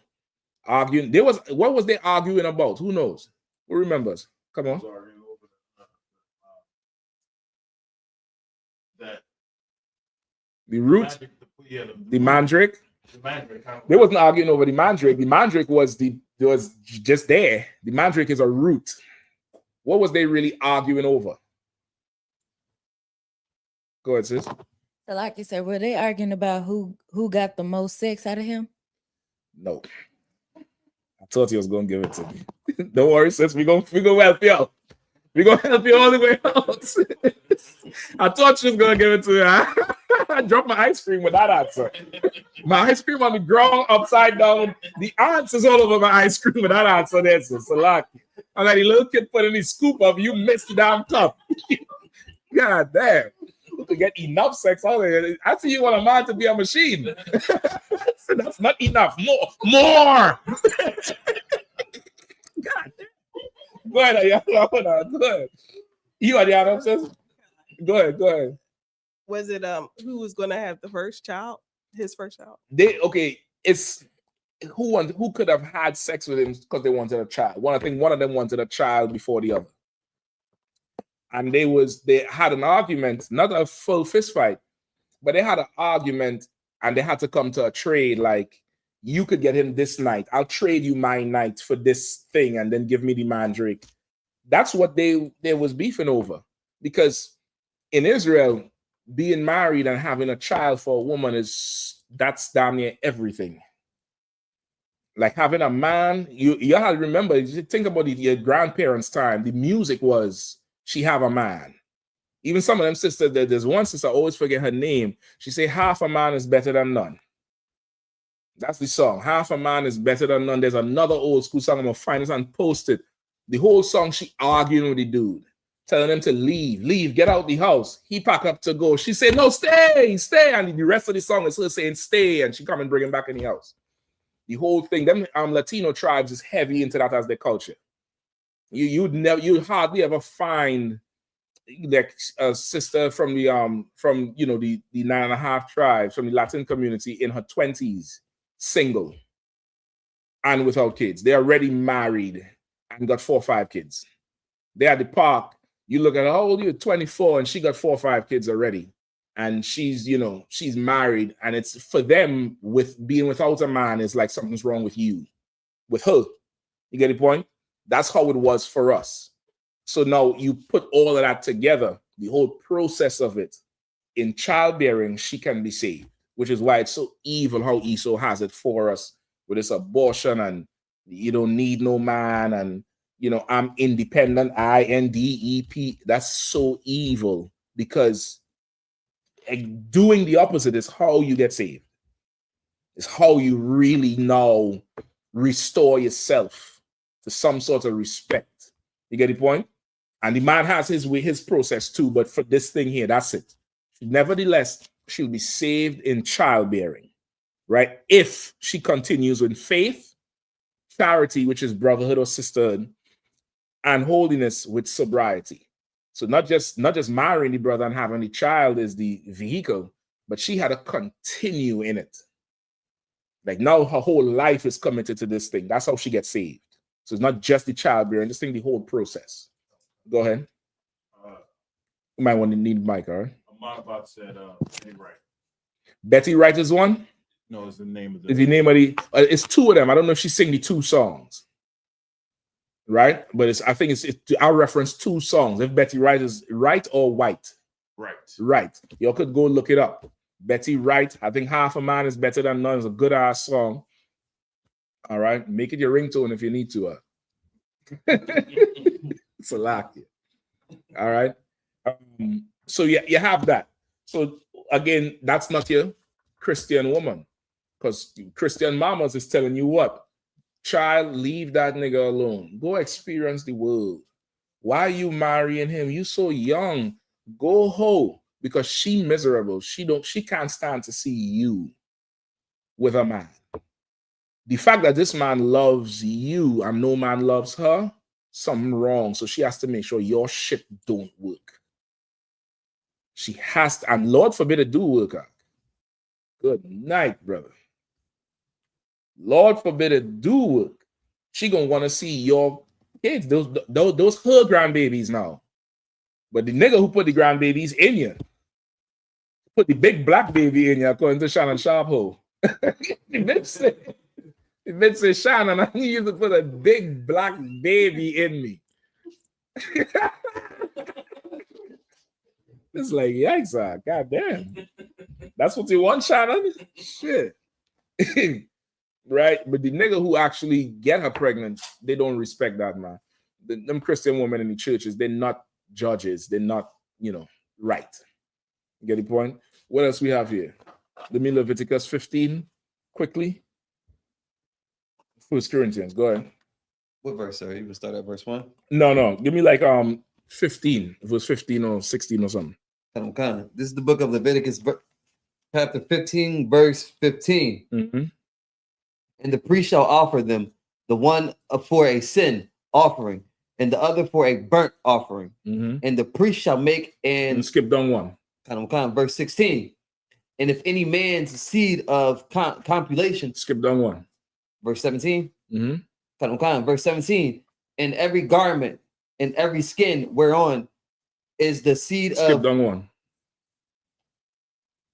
arguing. What was they arguing about? Who knows? Who remembers? Come on. The root, the mandrake. They wasn't arguing over the mandrake. The mandrake was just there. The mandrake is a root. What was they really arguing over? Go ahead, sis. So like you said, were they arguing about who got the most sex out of him? No. I thought he was gonna give it to me. Don't worry, sis. We're gonna help you out. We're gonna help you all the way out. I thought she was gonna give it to me. I dropped my ice cream with that answer. My ice cream on the ground upside down. The answers all over my ice cream with that answer there. So like, I'm like the little kid putting his scoop up. You missed the damn cup. God damn. To get enough sex out of it. I see you want a man to be a machine. So that's not enough. More. God damn. Go ahead, Yahanna. Go ahead. You are the answers. Go ahead. Was it who was gonna have the first child? His first child? It's who could have had sex with him because they wanted a child. I think one of them wanted a child before the other. And they had an argument, not a full fist fight, but they had an argument and they had to come to a trade. Like, you could get him this night. I'll trade you my night for this thing and then give me the mandrake. That's what they was beefing over. Because in Israel, being married and having a child for a woman that's damn near everything. Like having a man, you have to remember, you think about your grandparents' time, the music was she have a man. Even some of them sisters, there's one sister, I always forget her name. She say half a man is better than none. That's the song. Half a man is better than none. There's another old school song I'm gonna find this and post it. The whole song she arguing with the dude, telling him to leave, get out the house. He pack up to go. She said, no, stay. And the rest of the song is her saying stay, and she come and bring him back in the house. The whole thing, them Latino tribes is heavy into that as their culture. You'd hardly ever find like a sister from the 9.5 tribes from the Latin community in her 20s, single and without kids. They're already married and got 4 or 5 kids. They're at the park. You look at her, how old are you? 24, and she got 4 or 5 kids already. And she's married, and it's for them with being without a man is like something's wrong with you, with her. You get the point? That's how it was for us. So now you put all of that together, the whole process of it. In childbearing, she can be saved, which is why it's so evil how Esau has it for us with this abortion and you don't need no man and I'm independent, INDEP. That's so evil because doing the opposite is how you get saved. It's how you really now restore yourself to some sort of respect. You get the point? And the man has his process too, but for this thing here, that's it. Nevertheless, she'll be saved in childbearing, right? If she continues in faith, charity, which is brotherhood or sisterhood, and holiness with sobriety. So not just marrying the brother and having the child is the vehicle, but she had to continue in it. Like now her whole life is committed to this thing. That's how she gets saved. So it's not just the childbearing, this thing, the whole process. Go ahead. You might want to need mic, all right? Amabot said Betty Wright. Betty Wright is one? No, it's the name of Is the name of the? It's two of them. I don't know if she sing the two songs, right? But it's I think it's I'll reference two songs. If Betty Wright is right or white, right. You could go look it up. Betty Wright. I think Half a Man is Better Than None is a good ass song. All right, make it your ringtone if you need to. It's a lot. All right. So yeah, you have that. So again, that's not your Christian woman, because Christian mamas is telling you what, child, leave that nigga alone. Go experience the world. Why are you marrying him? You so young. Go home, because she miserable. She can't stand to see you with a man. The fact that this man loves you and no man loves her, something wrong. So she has to make sure your shit don't work. She has to, and Lord forbid it do work out. Good night, brother. Lord forbid it do work. She gonna want to see your kids, those her grandbabies now. But the nigga who put the grandbabies in you, put the big black baby in you, according to Shannon Sharpo. The bitch said, Shannon, I need you to put a big black baby in me. It's like, yikes, god damn. That's what you want, Shannon? Shit. Right? But the nigga who actually get her pregnant, they don't respect that, man. Them Christian women in the churches, they're not judges. They're not, right. You get the point? What else we have here? Let me Leviticus 15 quickly. 1 Corinthians, go ahead. What verse, sir? You can start at verse 1? No. Give me like 15. If it was 15 or 16 or something. This is the book of Leviticus, chapter 15, verse 15. Mm-hmm. And the priest shall offer them, the one for a sin offering, and the other for a burnt offering. Mm-hmm. And the priest shall make and skip down one. Verse 16. And if any man's seed of compilation, skip down one. Verse 17. Mm-hmm. Verse 17. And every garment and every skin whereon is the seed skip of. Down one.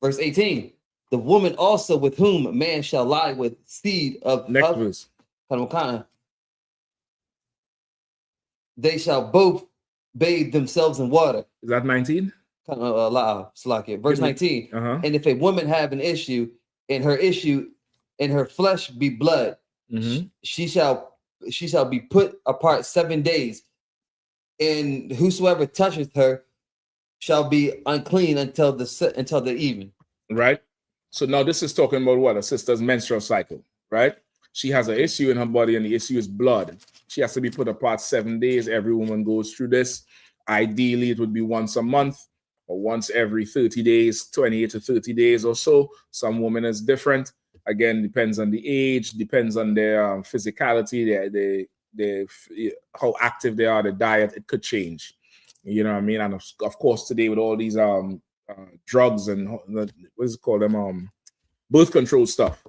Verse 18. The woman also with whom man shall lie with seed of. Next verse. They shall both bathe themselves in water. Is that 19? Verse 19. Uh-huh. And if a woman have an issue, and her flesh be blood, mm-hmm. she shall be put apart 7 days, and whosoever toucheth her shall be unclean until the evening. Right. So now this is talking about what? A sister's menstrual cycle, right? She has an issue in her body, and the issue is blood. She has to be put apart 7 days. Every woman goes through this. Ideally, it would be once a month or once every 30 days, 28 to 30 days or so. Some women is different. Again, depends on the age, depends on their physicality, how active they are, the diet. It could change. You know what I mean? And of course, today with all these drugs and what is it called, birth control stuff,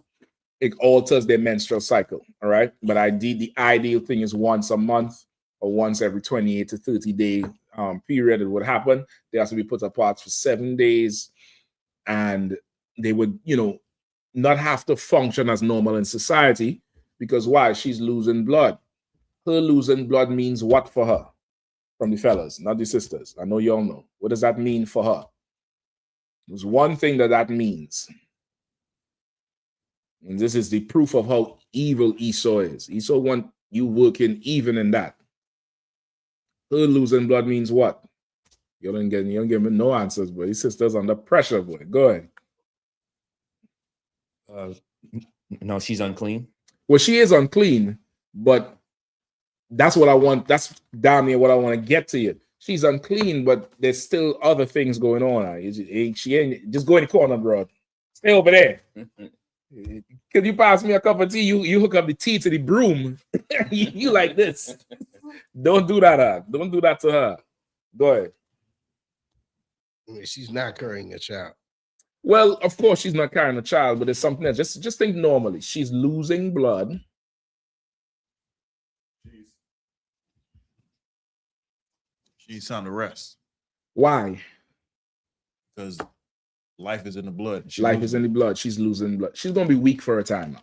it alters their menstrual cycle. All right, but the ideal thing is once a month or once every 28 to 30 day period. It would happen. They have to be put apart for 7 days, and they would, not have to function as normal in society, because why? She's losing blood. Her losing blood means what for her? From the fellas, not the sisters. I know you all know. What does that mean for her? There's one thing that means. And this is the proof of how evil Esau is. Esau want you working even in that. Her losing blood means what? You don't give me no answers, but his sister's under pressure, boy. Go ahead. No, she's unclean. Well, she is unclean, but that's what I want. That's down here what I want to get to you. She's unclean, but there's still other things going on. She ain't just go in the corner, bro. Stay over there. Could you pass me a cup of tea? You hook up the tea to the broom. you like this. Don't do that. Don't do that to her. Go ahead. I mean, she's not carrying a child. Well, of course she's not carrying a child, but there's something else. Just think normally. She's losing blood. She's on the rest. Why? Because life is in the blood. Life is in the blood. She's losing blood. She's gonna be weak for a time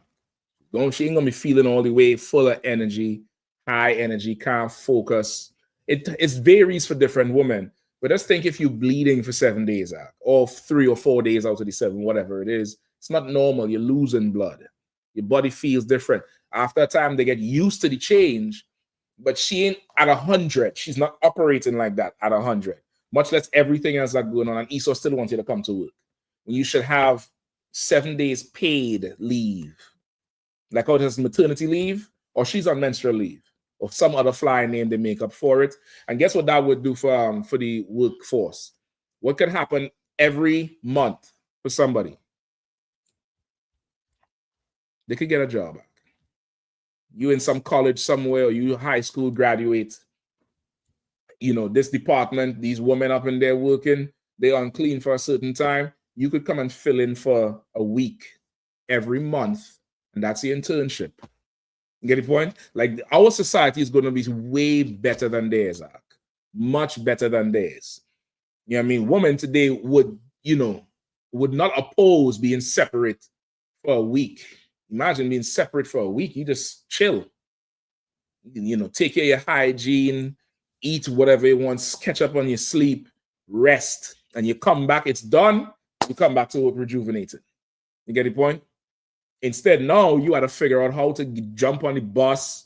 now. She ain't gonna be feeling all the way full of energy, high energy, can't focus. It varies for different women. But just think if you're bleeding for 7 days out, or 3 or 4 days out of the 7, whatever it is, it's not normal. You're losing blood. Your body feels different. After a time, they get used to the change, but she ain't at 100. She's not operating like that at 100. Much less everything else that's going on. And ESO still wants you to come to work. When you should have 7 days paid leave. Like how there's maternity leave, or she's on menstrual leave, or some other fly name they make up for it. And guess what that would do for the workforce? What could happen every month for somebody? They could get a job back. You in some college somewhere, or you high school graduate, you know, this department, these women up in there working, they're unclean for a certain time. You could come and fill in for a week every month, and that's the internship. You get the point? Like, our society is going to be way better than theirs, much better than theirs. You know what I mean? Women today would not oppose being separate for a week. Imagine being separate for a week. You just chill. You know, take care of your hygiene, eat whatever you want, catch up on your sleep, rest, and you come back, it's done. You come back to work rejuvenated. You get the point? Instead, now you got to figure out how to jump on the bus,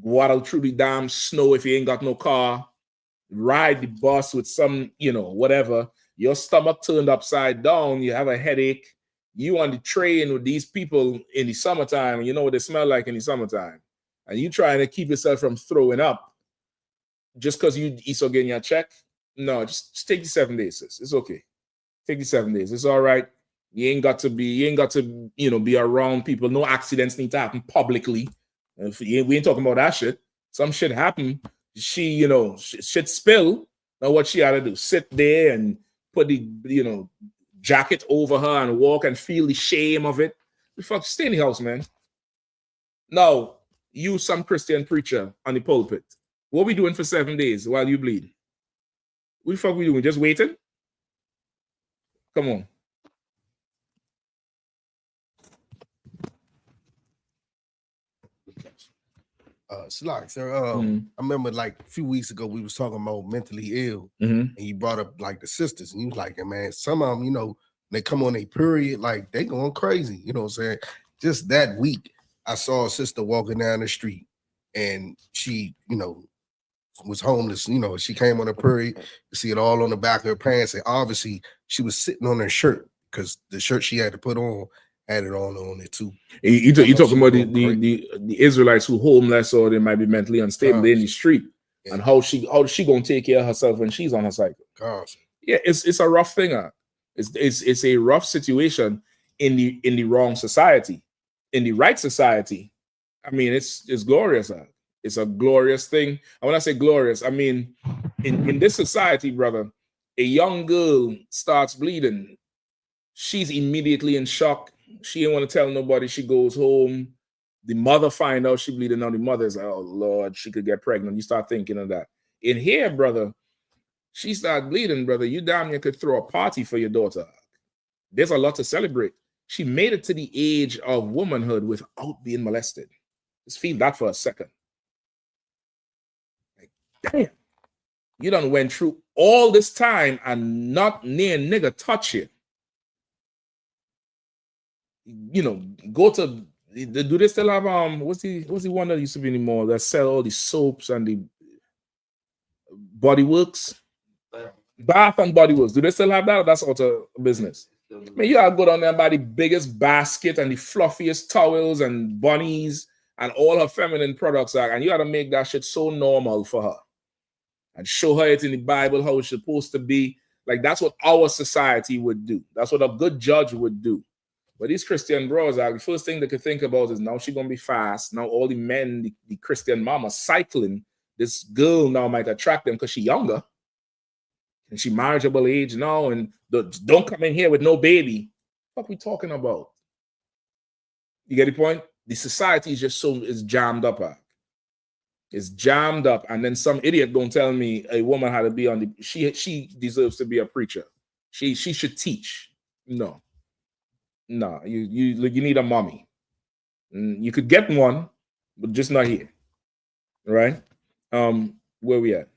go out through the damn snow if you ain't got no car, ride the bus with some, whatever. Your stomach turned upside down. You have a headache. You on the train with these people in the summertime, and you know what they smell like in the summertime. And you trying to keep yourself from throwing up just because you ESO getting your check. No, just take the 7 days, sis. It's okay. Take the 7 days. It's all right. You ain't got to be around people. No accidents need to happen publicly. We ain't talking about that shit. Some shit happen. Shit spill. Now what she had to do? Sit there and put the, jacket over her and walk and feel the shame of it. The fuck, stay in the house, man. Now, you some Christian preacher on the pulpit. What we doing for 7 days while you bleed? What the fuck we doing? Just waiting? Come on. Slock, sir. I remember like a few weeks ago we was talking about mentally ill, and you brought up like the sisters, and you was like, man, some of them, they come on a period, like they going crazy. You know what I'm saying? Just that week, I saw a sister walking down the street, and she, was homeless. She came on a period. You see it all on the back of her pants, and obviously she was sitting on her shirt because the shirt she had to put on had it all on it too. You talking about the Israelites who homeless or they might be mentally unstable, they're in the street, and how she gonna take care of herself when she's on her cycle? Gosh. Yeah, it's a rough thing. It's a rough situation in the wrong society. In the right society, I mean, it's glorious. It's a glorious thing. And when I say glorious, I mean in this society, brother, a young girl starts bleeding, she's immediately in shock. She didn't want to tell nobody. She goes home. The mother find out she bleeding. Now the mother's like, oh Lord, she could get pregnant. You start thinking of that. In here, brother, she started bleeding, brother. You damn near could throw a party for your daughter. There's a lot to celebrate. She made it to the age of womanhood without being molested. Just feel that for a second. Like, damn. You done went through all this time and not near nigga touch you. Go to, do they still have what's the one that used to be anymore that sell all the soaps and the body works? Bath and Body Works. Do they still have that? Or that's out of business. I mean, you gotta go down there and buy the biggest basket and the fluffiest towels and bunnies and all her feminine products are, and you gotta make that shit so normal for her and show her it in the Bible how it's supposed to be. Like, that's what our society would do. That's what a good judge would do. But these Christian bros, the first thing they could think about is now she's gonna be fast. Now all the men, the Christian mama cycling, this girl now might attract them because she's younger. And she marriageable age now, and don't come in here with no baby. What are we talking about? You get the point? The society is just is jammed up. It's jammed up, and then some idiot don't tell me a woman had to be on the. She deserves to be a preacher. She should teach. No. You need a mommy. You could get one, but just not here. Right? Where we at?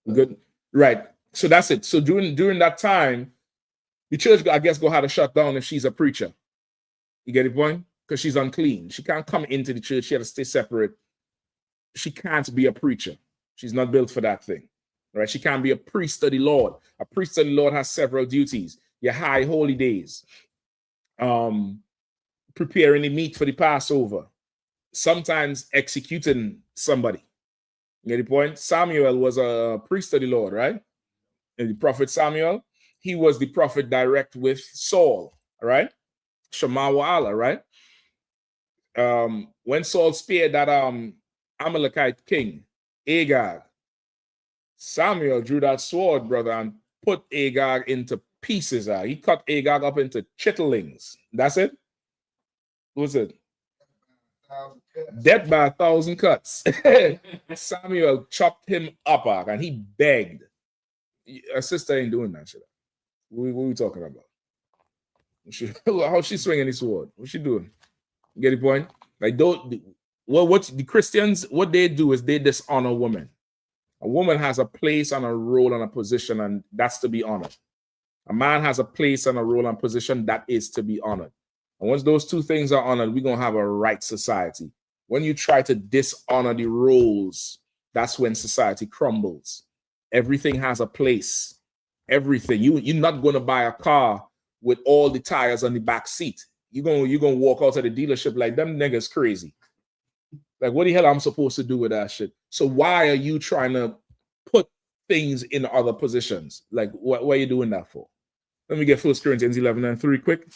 We good? Right. So that's it. So during that time, the church, I guess, go have to shut down if she's a preacher. You get the point? Because she's unclean. She can't come into the church. She has to stay separate. She can't be a preacher. She's not built for that thing. Right? She can't be a priest of the Lord. A priest of the Lord has several duties. Your high holy days. Preparing the meat for the Passover. Sometimes executing somebody. You get the point? Samuel was a priest of the Lord, right? And the prophet Samuel, he was the prophet direct with Saul, right? Shema wa Allah, right? When Saul spared that Amalekite king, Agag, Samuel drew that sword, brother, and put Agag into pieces. He cut Agag up into chitterlings. That's it? What's it? Death by 1,000 cuts. Samuel chopped him up, and he begged. A sister ain't doing that shit. What are we talking about? How's she swinging the sword? What's she doing? You get the point? Like, what the Christians, what they do is they dishonor women. A woman has a place and a role and a position, and that's to be honored. A man has a place and a role and position that is to be honored. And once those two things are honored, we're going to have a right society. When you try to dishonor the roles, that's when society crumbles. Everything has a place. Everything. You're not going to buy a car with all the tires on the back seat. You're gonna walk out of the dealership like, them niggas crazy. Like, what the hell I'm supposed to do with that shit? So why are you trying to put things in other positions? Like, what are you doing that for? Let me get 1 Corinthians 11:3 quick.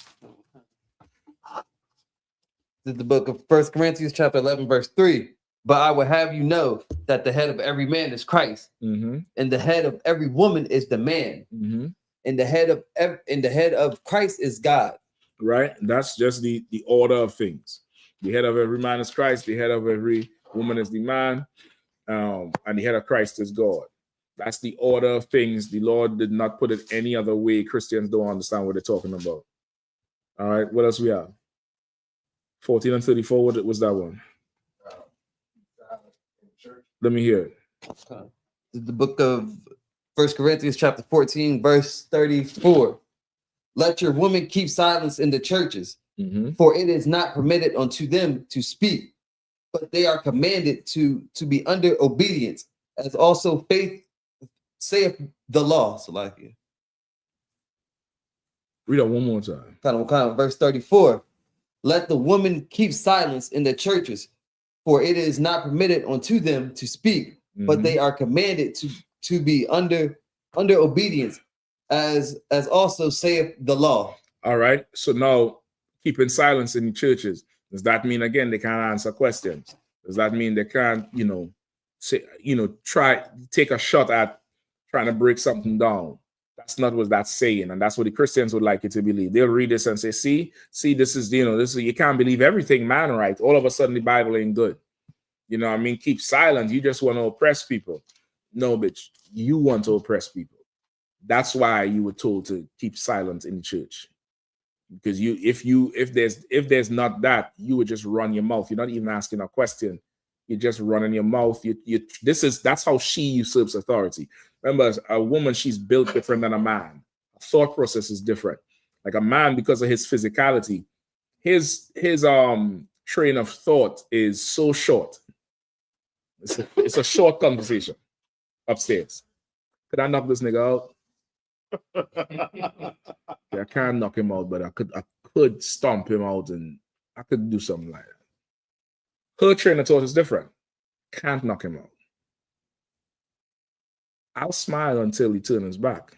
This is the book of 1 Corinthians chapter 11, verse 3. But I will have you know that the head of every man is Christ, and the head of every woman is the man, and the head of Christ is God. Right? That's just the order of things. The head of every man is Christ, the head of every woman is the man, and the head of Christ is God. That's the order of things. The Lord did not put it any other way. Christians don't understand what they're talking about. All right, what else we have? 14 and 34, what was that one? Let me hear it. The book of 1 Corinthians chapter 14, verse 34. Let your women keep silence in the churches, for it is not permitted unto them to speak, but they are commanded to be under obedience, as also faith saith the law. So like it. Read that one more time. Kind of verse 34. Let the woman keep silence in the churches, for it is not permitted unto them to speak, but they are commanded to be under obedience, as also saith the law. All right. So now, keeping silence in the churches, does that mean, again, they can't answer questions? Does that mean they can't, take a shot at trying to break something down? That's not what that's saying, and that's what the Christians would like you to believe. They'll read this and say, see, this is, you can't believe everything man writes. All of a sudden, the Bible ain't good. You know what I mean? Keep silent. You just want to oppress people. No, bitch, you want to oppress people. That's why you were told to keep silent in the church. Because if there's not that, you would just run your mouth. You're not even asking a question. You're just running your mouth. That's how she usurps authority. Remember, a woman, she's built different than a man. Thought process is different. Like a man, because of his physicality, his train of thought is so short. It's a short conversation upstairs. Could I knock this nigga out? Yeah, I can't knock him out, but I could stomp him out, and I could do something like that. Her train of thought is different. Can't knock him out. I'll smile until he turns his back.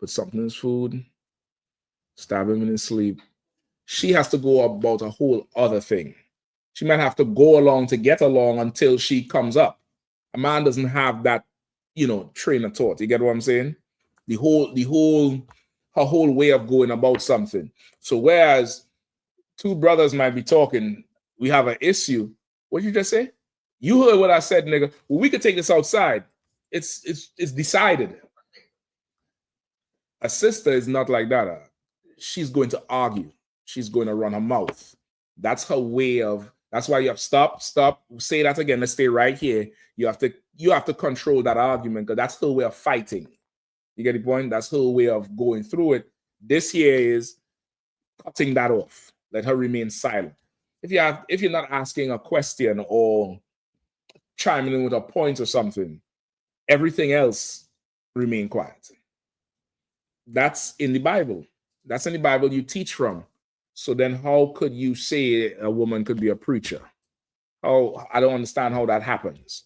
Put something in his food, stab him in his sleep. She has to go about a whole other thing. She might have to go along to get along until she comes up. A man doesn't have that, train of thought. You get what I'm saying? Her whole way of going about something. So whereas two brothers might be talking, we have an issue. What did you just say? You heard what I said, nigga. Well, we could take this outside. It's decided. A sister is not like that. she's going to argue. She's going to run her mouth. That's her way of. That's why you have stop. Say that again. Let's stay right here. You have to control that argument because that's her way of fighting. You get the point? That's her way of going through it. This here is cutting that off. Let her remain silent. If you're not asking a question or chiming in with a point or something, everything else remain quiet. That's in the Bible. That's in the Bible you teach from. So then how could you say a woman could be a preacher? Oh, I don't understand how that happens.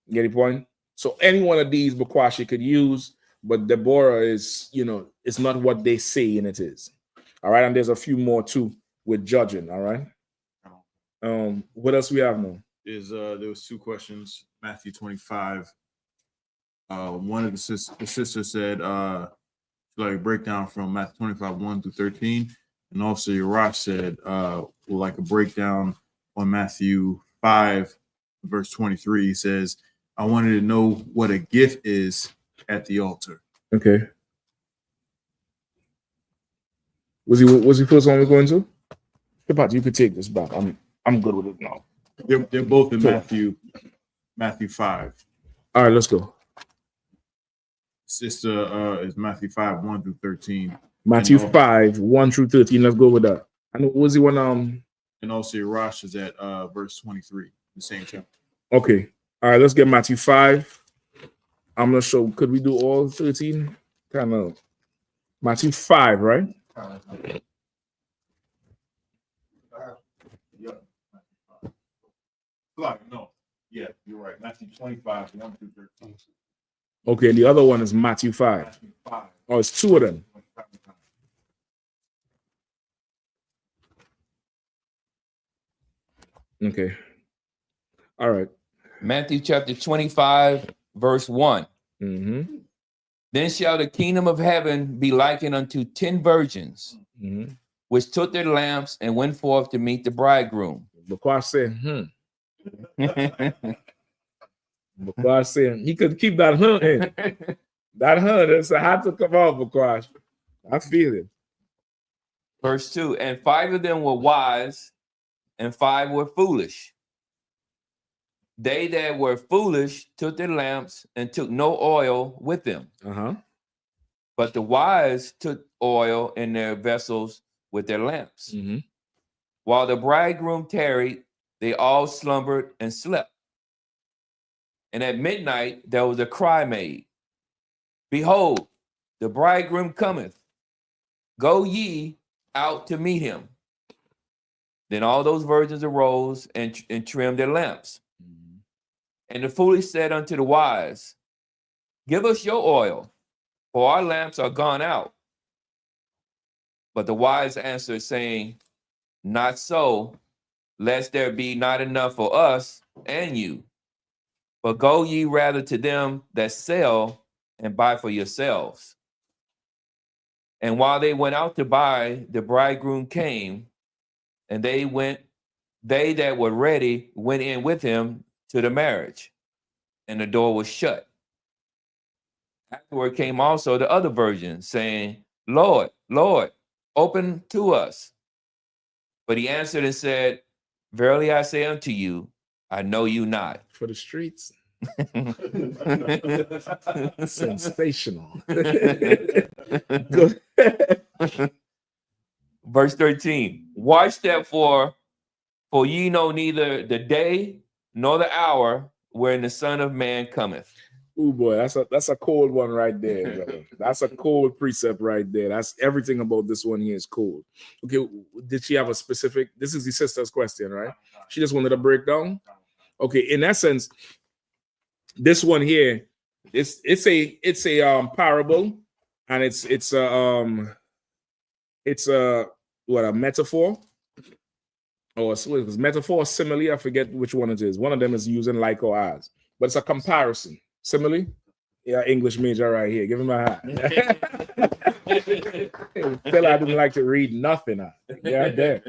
You get the point? So any one of these Bukwashi could use, but Deborah is, it's not what they say and it is. All right, and there's a few more too with judging. All right. What else we have now? There was 2 questions. Matthew 25. One of the sisters said, like a breakdown from Matthew 25, 1 through 13. And also Yarash said, like a breakdown on Matthew 5, verse 23. He says, I wanted to know what a gift is at the altar. Okay. Was he first one we're going to? You could take this back. I'm good with it now. They're both in Matthew 5. All right, let's go. Sister is Matthew 5, 1 through 13. Matthew 5, 1 through 13. Let's go with that. And was he one and also Rosh is at verse 23, the same chapter. Okay. All right, let's get Matthew 5. I'm not sure. Could we do all 13? Kind of. Matthew 5, right? No. Yeah, you're right. Matthew 25, 1 through 13. Okay, the other one is Matthew 5. Oh, it's 2 of them. Okay. All right. Matthew chapter 25, verse 1. Mm-hmm. Then shall the kingdom of heaven be likened unto 10 virgins, which took their lamps and went forth to meet the bridegroom. Bukwash said, Bukwash said, he could keep that in. That that's a had to come out, Bukwash. I feel it. Verse 2, and 5 of them were wise, and 5 were foolish. They that were foolish took their lamps and took no oil with them. But the wise took oil in their vessels with their lamps. While the bridegroom tarried, they all slumbered and slept. And at midnight there was a cry made, Behold, the bridegroom cometh. Go ye out to meet him. Then all those virgins arose and trimmed their lamps. And the foolish said unto the wise, Give us your oil, for our lamps are gone out. But the wise answered, saying, Not so, lest there be not enough for us and you. But go ye rather to them that sell and buy for yourselves. And while they went out to buy, the bridegroom came, and they that were ready went in with him to the marriage, and the door was shut. Afterward came also the other virgins, saying, Lord, Lord, open to us. But he answered and said, Verily I say unto you, I know you not. For the streets. Sensational. Verse 13. Watch therefore, for ye know neither the day nor the hour wherein the Son of Man cometh. Oh boy, that's a cold one right there, brother. That's a cold precept right there. That's everything about this one here is cold. Okay, did she have a specific? This is the sister's question, right? She just wanted a breakdown. Okay, in essence, this one here, it's a parable, and it's a metaphor, or it's metaphor, simile. I forget which one it is. One of them is using like or as, but it's a comparison. Simile, yeah, English major right here. Give him a hand. Tell I didn't like to read nothing. Yeah, there.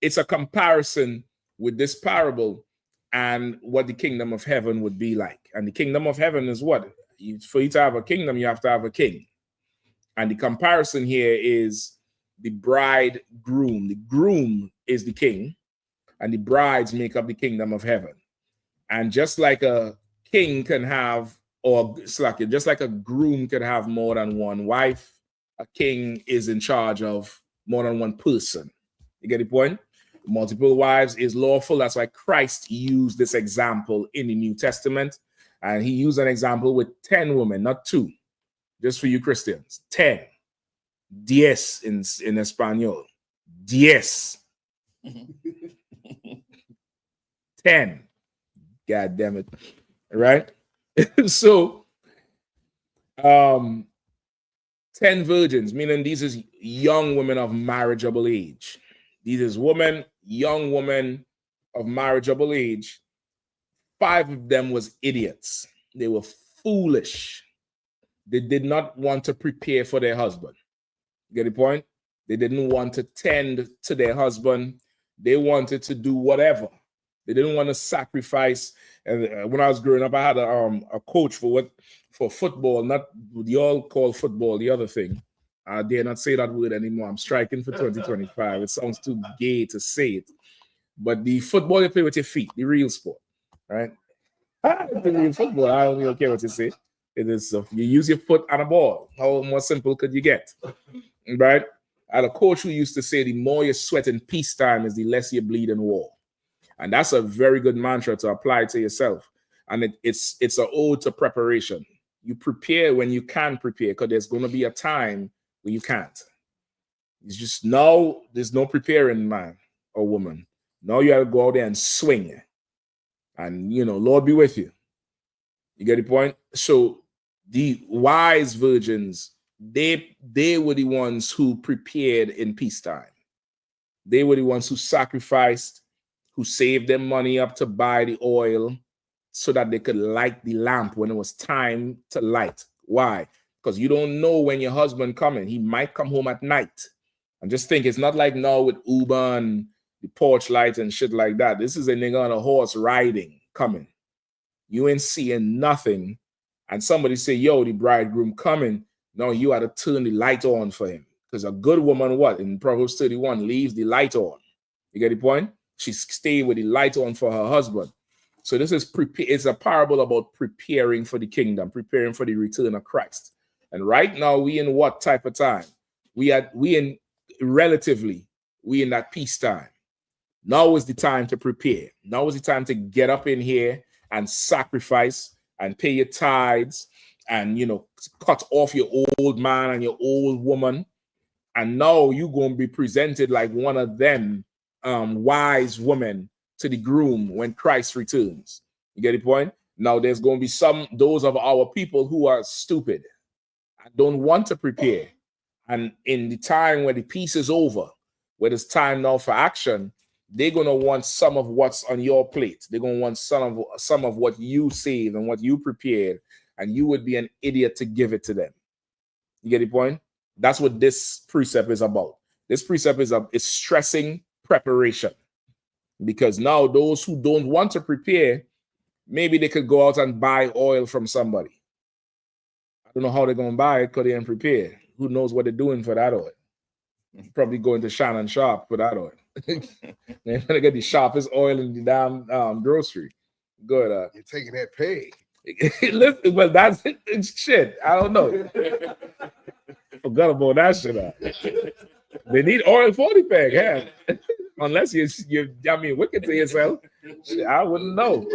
It's a comparison with this parable and what the kingdom of heaven would be like. And the kingdom of heaven is what? For you to have a kingdom, you have to have a king. And the comparison here is the bridegroom. The groom is the king, and the brides make up the kingdom of heaven. And just like a king can have, or just like a groom could have more than one wife, a king is in charge of more than one person. You get the point? Multiple wives is lawful. That's why Christ used this example in the New Testament. And he used an example with 10 women, not 2. Just for you Christians. 10. 10 in Espanol. 10. 10. God damn it. Right? So 10 virgins, meaning these is young women of marriageable age. These is young women of marriageable age. 5 of them was idiots. They were foolish. They did not want to prepare for their husband. Get the point? They didn't want to tend to their husband. They wanted to do whatever. They didn't want to sacrifice. And when I was growing up, I had a coach for football. Not you all call football the other thing. I dare not say that word anymore. I'm striking for 2025. It sounds too gay to say it. But the football you play with your feet, the real sport, right? The real football. I don't even care what you say. It is you use your foot on a ball. How more simple could you get, right? I had a coach who used to say, the more you sweat in peacetime is the less you bleed in war. And that's a very good mantra to apply to yourself. And it's an ode to preparation. You prepare when you can prepare, because there's going to be a time when you can't. It's just now there's no preparing, man or woman. Now you have to go out there and swing. And, Lord be with you. You get the point? So the wise virgins, they were the ones who prepared in peacetime. They were the ones who sacrificed, who saved their money up to buy the oil so that they could light the lamp when it was time to light. Why? Because you don't know when your husband coming. He might come home at night. And just think, it's not like now with Uber and the porch lights and shit like that. This is a nigga on a horse riding, coming. You ain't seeing nothing. And somebody say, yo, the bridegroom coming. No, you had to turn the light on for him. Because a good woman, in Proverbs 31, leaves the light on. You get the point? She stayed with the light on for her husband. So this is it's a parable about preparing for the kingdom, preparing for the return of Christ. And right now, we in what type of time? We in that peacetime. Now is the time to prepare. Now is the time to get up in here and sacrifice and pay your tithes and, cut off your old man and your old woman. And now you're going to be presented like one of them wise women to the groom when Christ returns. You get the point? Now there's going to be those of our people who are stupid and don't want to prepare. And in the time when the peace is over, when it's time now for action, they're going to want some of what's on your plate. They're going to want some of what you saved and what you prepared, and you would be an idiot to give it to them. You get the point? That's what this precept is about. This precept is stressing preparation, because now those who don't want to prepare, maybe they could go out and buy oil from somebody. I don't know how they're going to buy it because they ain't prepared. Who knows what they're doing for that oil? Probably going to SHALAM shop for that oil. They're going to get the sharpest oil in the damn grocery. Good. You're taking that pay. Listen, well, that's shit. I don't know. Forgot about that shit. They need oil 40 pack, yeah. Unless you're wicked to yourself. Shit, I wouldn't know.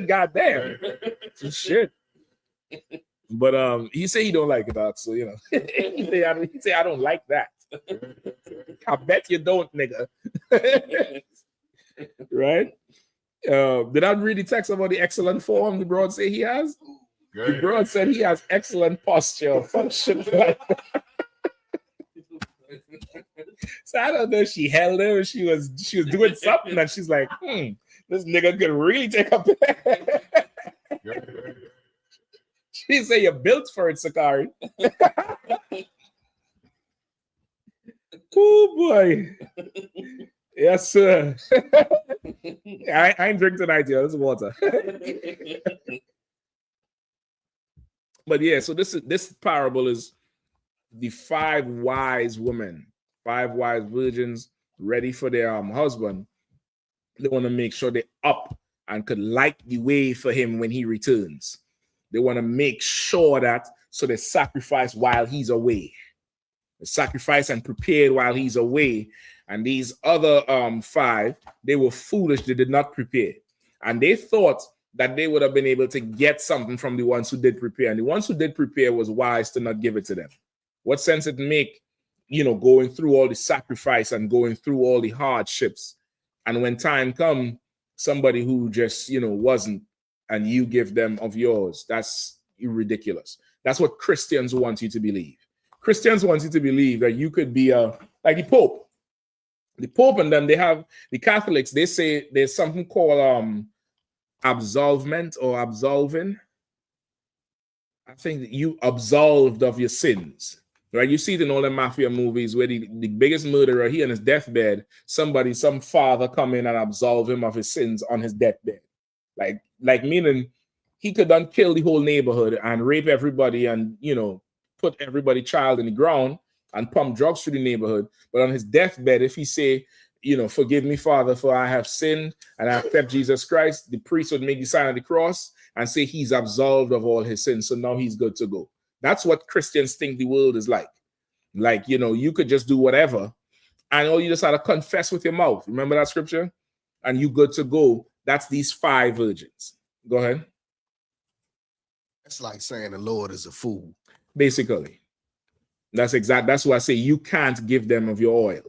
God damn. Shit. But he said he don't like it, dog. So he say I don't like that. I bet you don't, nigga. Right? Did I read the text about the excellent form the broad say he has? Good. The broad said he has excellent posture, function. So I don't know if she held him, she was doing something, and she's like, this nigga could really take a She said you're built for it, Sakari. Oh boy. Yes, sir. I ain't drink tonight, yo. This is water. But yeah, so this parable is the 5 wise women, 5 wise virgins ready for their husband. They want to make sure they're up and could light the way for him when he returns. They want to make sure that so they sacrifice while he's away. They sacrifice and prepared while he's away. And these other 5, they were foolish. They did not prepare. And they thought that they would have been able to get something from the ones who did prepare. And the ones who did prepare was wise to not give it to them. What sense it make, going through all the sacrifice and going through all the hardships. And when time comes, somebody who just, wasn't, and you give them of yours, that's ridiculous. That's what Christians want you to believe. Christians want you to believe that you could be like the Pope. The Pope, and then they have the Catholics, they say there's something called absolvement or absolving. I think that you absolved of your sins. Right, you see it in all the mafia movies where the biggest murderer, he on his deathbed, some father come in and absolve him of his sins on his deathbed. Like meaning he could then kill the whole neighborhood and rape everybody and, put everybody child in the ground and pump drugs through the neighborhood. But on his deathbed, if he say, forgive me, Father, for I have sinned and I accept Jesus Christ, the priest would make the sign of the cross and say he's absolved of all his sins. So now he's good to go. That's what Christians think the world is like. Like, you could just do whatever. And all you just had to confess with your mouth. Remember that scripture? And you good to go. That's these 5 virgins. Go ahead. That's like saying the Lord is a fool. Basically. That's why I say you can't give them of your oil.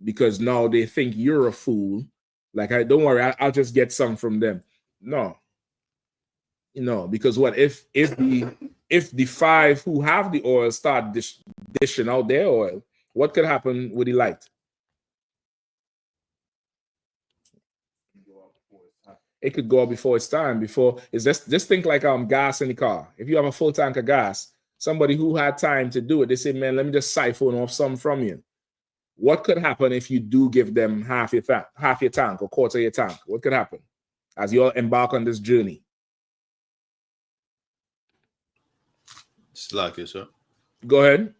Because now they think you're a fool. Like, don't worry, I'll just get some from them. No. Because what if the 5 who have the oil start dishing out their oil, what could happen with the light? It could go out before it's time. Just think like gas in the car. If you have a full tank of gas, somebody who had time to do it, they say, man, let me just siphon off some from you. What could happen if you do give them half your tank or quarter of your tank? What could happen as you all embark on this journey? Slack it, sir. Go ahead.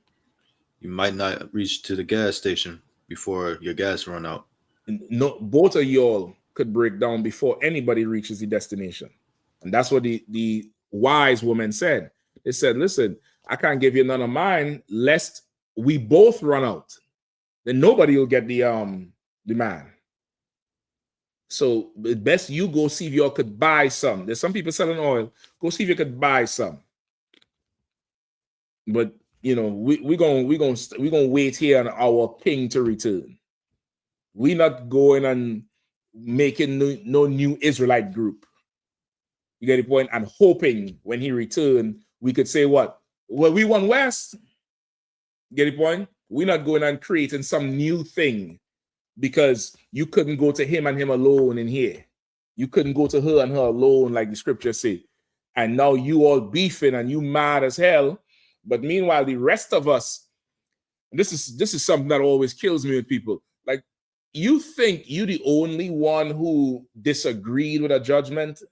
You might not reach to the gas station before your gas run out. No, both of y'all could break down before anybody reaches the destination. And that's what the wise woman said. They said, listen, I can't give you none of mine lest we both run out. Then nobody will get the man. So the best you go see if y'all could buy some. There's some people selling oil. Go see if you could buy some. But we're gonna wait here on our king to return. We're not going and making no new Israelite group. You get the point? And hoping when he returned, we could say what? Well, we won West. Get the point? We're not going and creating some new thing because you couldn't go to him and him alone in here. You couldn't go to her and her alone, like the scripture say. And now you all beefing and you mad as hell. But meanwhile, the rest of us, this is something that always kills me with people. Like, you think you the only one who disagreed with a judgment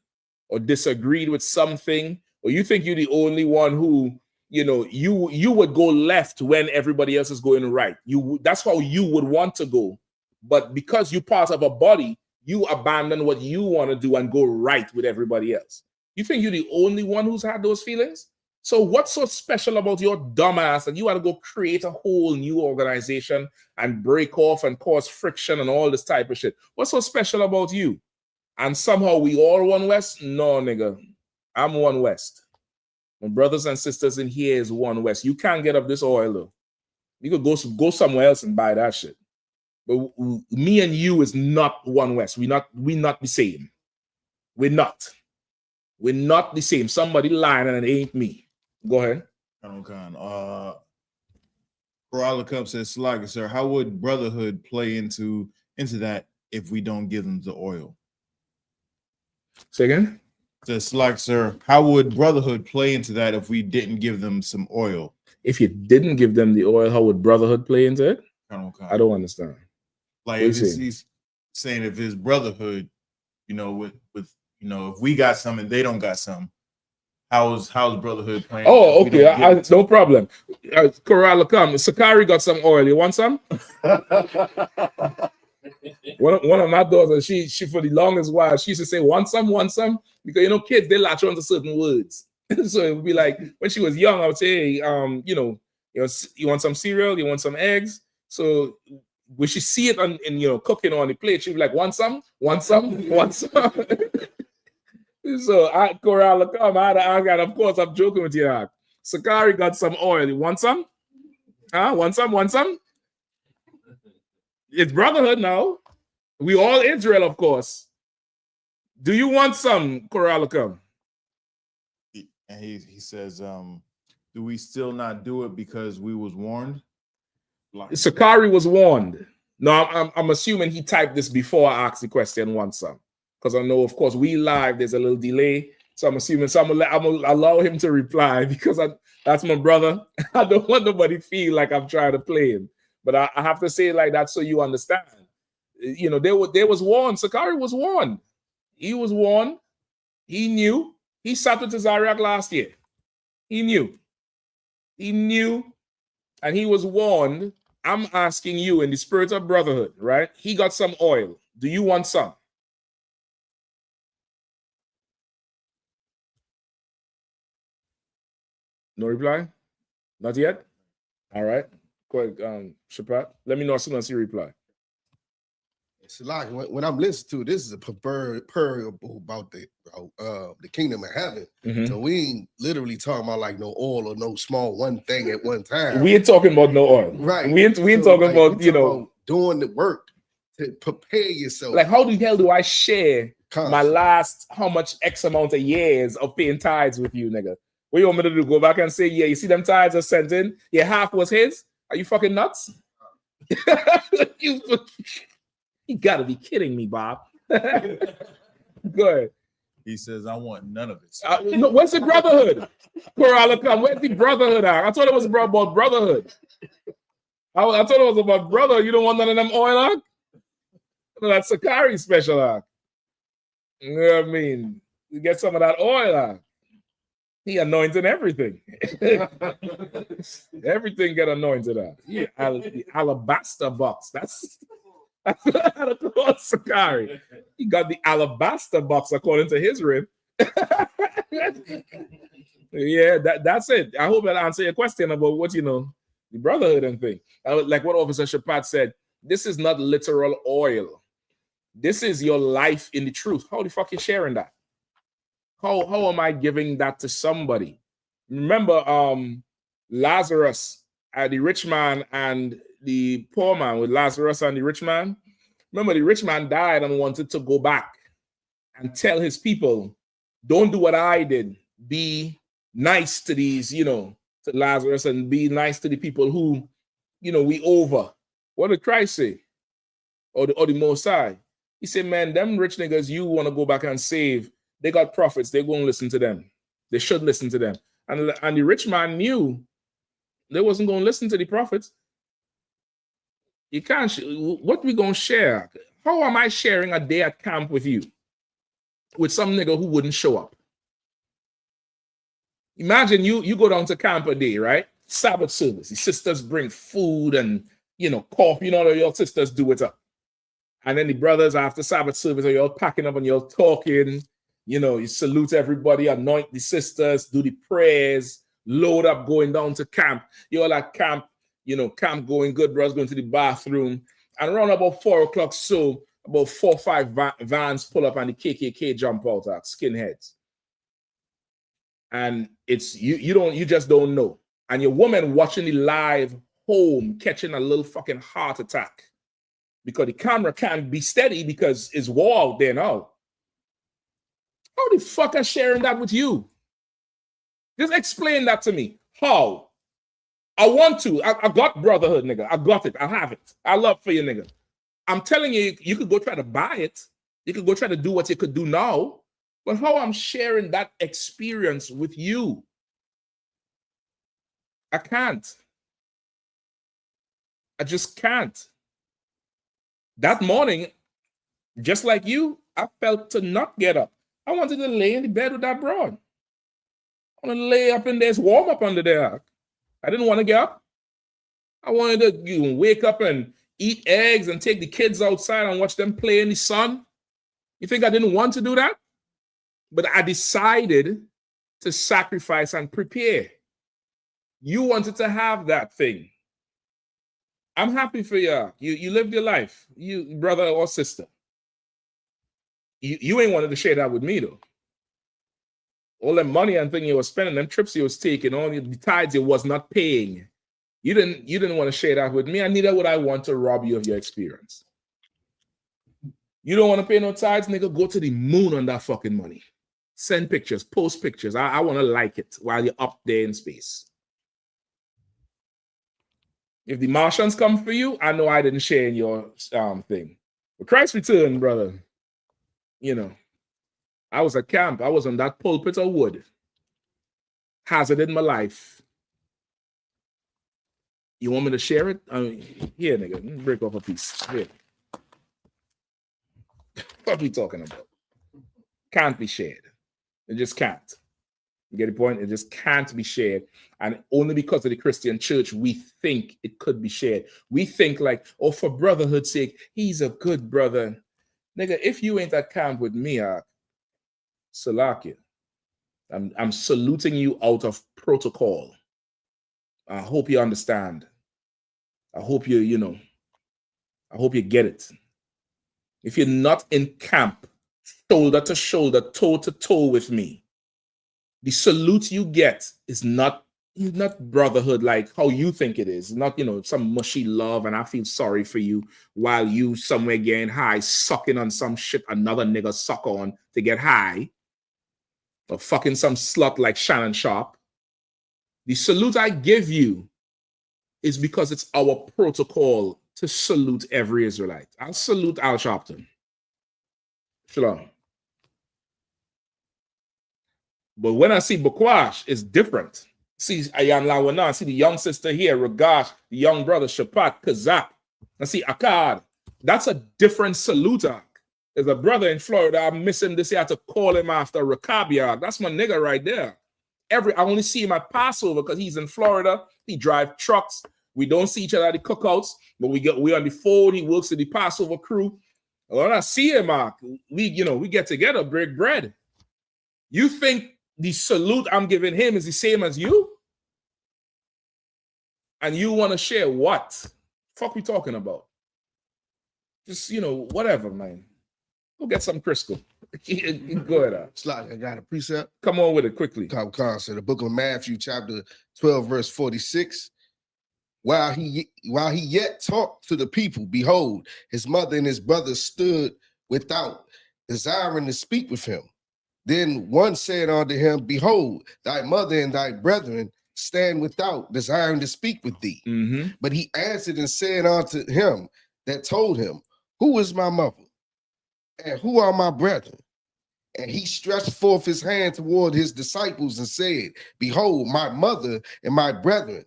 or disagreed with something, or you think you're the only one who, you would go left when everybody else is going right. That's how you would want to go. But because you're part of a body, you abandon what you want to do and go right with everybody else. You think you're the only one who's had those feelings? So what's so special about your dumbass that you had to go create a whole new organization and break off and cause friction and all this type of shit? What's so special about you? And somehow we all one West? No, nigga. I'm one West. My brothers and sisters in here is one West. You can't get up this oil, though. You could go somewhere else and buy that shit. But me and you is not one West. We're not the same. We're not. We're not the same. Somebody lying and it ain't me. Go ahead. Coralla Cup says, Slaga, sir, how would brotherhood play into that if we don't give them the oil? Say again? Says, Slaga, sir, how would brotherhood play into that if we didn't give them some oil? If you didn't give them the oil, how would brotherhood play into it? I don't understand. Like he's saying if his brotherhood, with if we got some and they don't got some, how's brotherhood playing? Oh, okay. No problem. Corral come. Sakari got some oil. You want some? One of my daughters, she for the longest while, she used to say, want some? Because, you know, kids, they latch on to certain words. So it would be like, when she was young, I would say, hey, you want some cereal? You want some eggs? So when she see it in cooking on the plate, she'd be like, want some? So Corral come. I got, of course, I'm joking with you. Sakari got some oil. You want some? Want some? It's brotherhood now. We all Israel, of course. Do you want some, Coralica? And he says, do we still not do it because we was warned? Sakari was warned. No, I'm assuming he typed this before I asked the question, want some? Because I know, of course, we live, there's a little delay. So I'm assuming, I'm gonna allow him to reply because that's my brother. I don't want nobody feel like I'm trying to play him. But I have to say it like that so you understand. You know, they was warned. Sakari was warned. He was warned. He knew. He sat with Tazariak last year. He knew. And he was warned. I'm asking you in the spirit of brotherhood, right? He got some oil. Do you want some? No reply? Not yet? All right. Go ahead, Shapat. Let me know as soon as you reply. It's like when I'm listening to this is a parable about the kingdom of heaven. Mm-hmm. So we ain't literally talking about like no oil or no small one thing at one time. We ain't talking about no oil. Right. We ain't talking about, about doing the work to prepare yourself. Like, how the hell do I share my last how much X amount of years of paying tithes with you, nigga? What you want me to do? Go back and say, yeah, you see them tithes are sent in? Yeah, half was his? Are you fucking nuts? You gotta be kidding me, Bob. Good. He says, I want none of it. No, where's the brotherhood? Where's the brotherhood at? I thought it was about brotherhood. I thought it was about brother. You don't want none of them oil on? No, that's Sakari special on. You know what I mean? You get some of that oil on. He anointed everything. Everything get anointed on. The alabaster box. That's how to call Sakari. He got the alabaster box according to his rib. Yeah, that's it. I hope that answer your question about what the brotherhood and thing. Like what Officer Shapat said, this is not literal oil. This is your life in the truth. How the fuck you sharing that? How am I giving that to somebody? Remember, Lazarus, the rich man and the poor man, with Lazarus and the rich man. Remember, the rich man died and wanted to go back and tell his people, don't do what I did. Be nice to these, to Lazarus, and be nice to the people who, we over. What did Christ say? Or the Most High? He said, man, them rich niggas you want to go back and save, they got prophets. They won't listen to them. They should listen to them. And the rich man knew they wasn't going to listen to the prophets. You can't. What we going to share? How am I sharing a day at camp with you? With some nigga who wouldn't show up. Imagine you go down to camp a day, right? Sabbath service. The sisters bring food and, coffee. Your sisters do it up. And then the brothers after Sabbath service are y'all packing up and y'all talking. You salute everybody, anoint the sisters, do the prayers, load up, going down to camp. You're at camp, camp going good, brothers going to the bathroom. And around about 4 o'clock, so about 4 or 5 vans pull up and the KKK jump out at skinheads. And it's you just don't know. And your woman watching the live home catching a little fucking heart attack because the camera can't be steady because it's war out there now. How the fuck are sharing that with you? Just explain that to me. How? I want to. I got brotherhood, nigga. I got it. I have it. I love for you, nigga. I'm telling you, you could go try to buy it. You could go try to do what you could do now. But how I'm sharing that experience with you? I can't. I just can't. That morning, just like you, I felt to not get up. I wanted to lay in the bed with that broad. I want to lay up in there, warm up under there. I didn't want to get up. I wanted to wake up and eat eggs and take the kids outside and watch them play in the sun. You think I didn't want to do that? But I decided to sacrifice and prepare. You wanted to have that thing. I'm happy for you. You lived your life, you brother or sister. You ain't wanted to share that with me though. All the money and thing you was spending, them trips you was taking, all the tithes you was not paying. You didn't want to share that with me, and neither would I want to rob you of your experience. You don't want to pay no tithes, nigga, go to the moon on that fucking money. Send pictures, post pictures. I want to like it while you're up there in space. If the Martians come for you, I know I didn't share in your thing. But Christ returned, brother. You know, I was at camp. I was on that pulpit of wood. Hazarded my life. You want me to share it? Here, nigga. Let me break off a piece. Here. What are we talking about? Can't be shared. It just can't. You get the point? It just can't be shared. And only because of the Christian church, we think it could be shared. We think like, oh, for brotherhood's sake, he's a good brother. Nigga, if you ain't at camp with me, Salakia, I'm saluting you out of protocol. I hope you understand. I hope I hope you get it. If you're not in camp, shoulder to shoulder, toe to toe with me, the salute you get is not brotherhood like how you think it is. Not, some mushy love and I feel sorry for you while you somewhere getting high, sucking on some shit another nigga suck on to get high, or fucking some slut like Shannon Sharp. The salute I give you is because it's our protocol to salute every Israelite. I'll salute Al Sharpton. Shalom. But when I see Bakwash, it's different. See Ayan Lawana, see the young sister here, Ragash, the young brother Shapat, Kazak. I see Akkad. That's a different salute. There's a brother in Florida, I'm missing this year. I have to call him after Rakabia. That's my nigga right there. I only see him at Passover because he's in Florida. He drives trucks. We don't see each other at the cookouts, but we on the phone. He works with the Passover crew. When I see him, we get together, break bread. You think the salute I'm giving him is the same as you? And you want to share what? Fuck we talking about? Just, whatever, man. Go get some Crisco. Go ahead. Slide, I got a precept. Come on with it quickly. So the book of Matthew, chapter 12, verse 46. While he yet talked to the people, behold, his mother and his brothers stood without, desiring to speak with him. Then one said unto him, behold, thy mother and thy brethren stand without, desiring to speak with thee. Mm-hmm. But he answered and said unto him that told him, who is my mother? And who are my brethren? And he stretched forth his hand toward his disciples and said, behold, my mother and my brethren.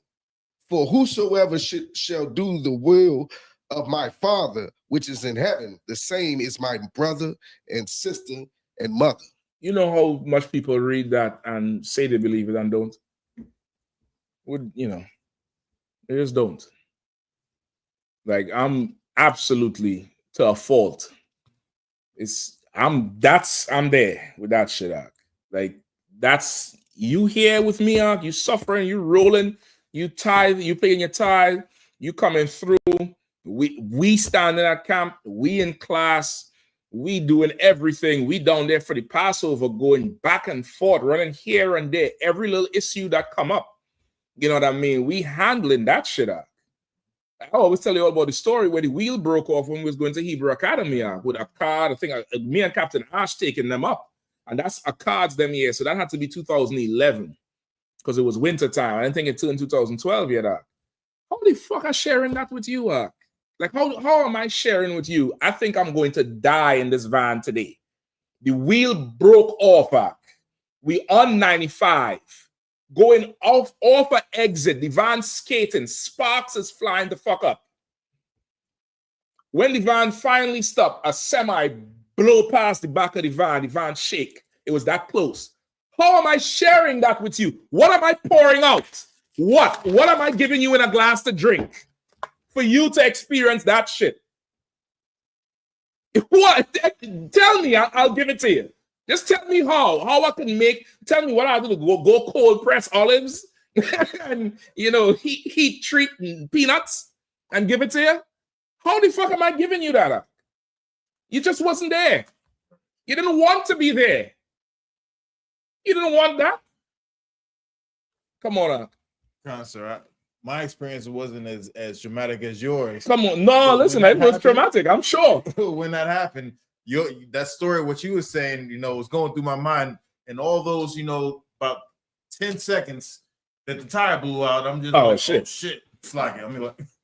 For whosoever shall do the will of my Father, which is in heaven, the same is my brother and sister and mother. You know how much people read that and say they believe it and don't? They just don't. Like, I'm absolutely to a fault. I'm there with that shit, Like, that's you here with me, you suffering, you rolling, you tithe, you paying your tithe, you coming through. We standing at camp, we in class, we doing everything. We down there for the Passover, going back and forth, running here and there. Every little issue that come up, you know what I mean? We handling that shit up. I always tell you all about the story where the wheel broke off when we was going to Hebrew Academy with Akkad. I think me and Captain Ash taking them up. And that's Akkad's them year. So that had to be 2011 because it was winter time. I didn't think it turned 2012 yet. How the fuck am I sharing that with you? Like, how am I sharing with you? I think I'm going to die in this van today. The wheel broke off. We on 95. Going off an exit. The van skating. Sparks is flying the fuck up. When the van finally stopped, a semi blow past the back of the van shake. It was that close. How am I sharing that with you? What am I pouring out? What? What am I giving you in a glass to drink for you to experience that shit? What? Tell me, I'll give it to you. Just tell me how I can make. Tell me what I do to go cold press olives and heat treat peanuts and give it to you. How the fuck am I giving you that? You just wasn't there. You didn't want to be there. You didn't want that. Come on, Sir, my experience wasn't as dramatic as yours. Come on, no, listen, it was traumatic. I'm sure. When that happened, that story, what you were saying, was going through my mind, and all those, about 10 seconds that the tire blew out. I'm just shit. It's like,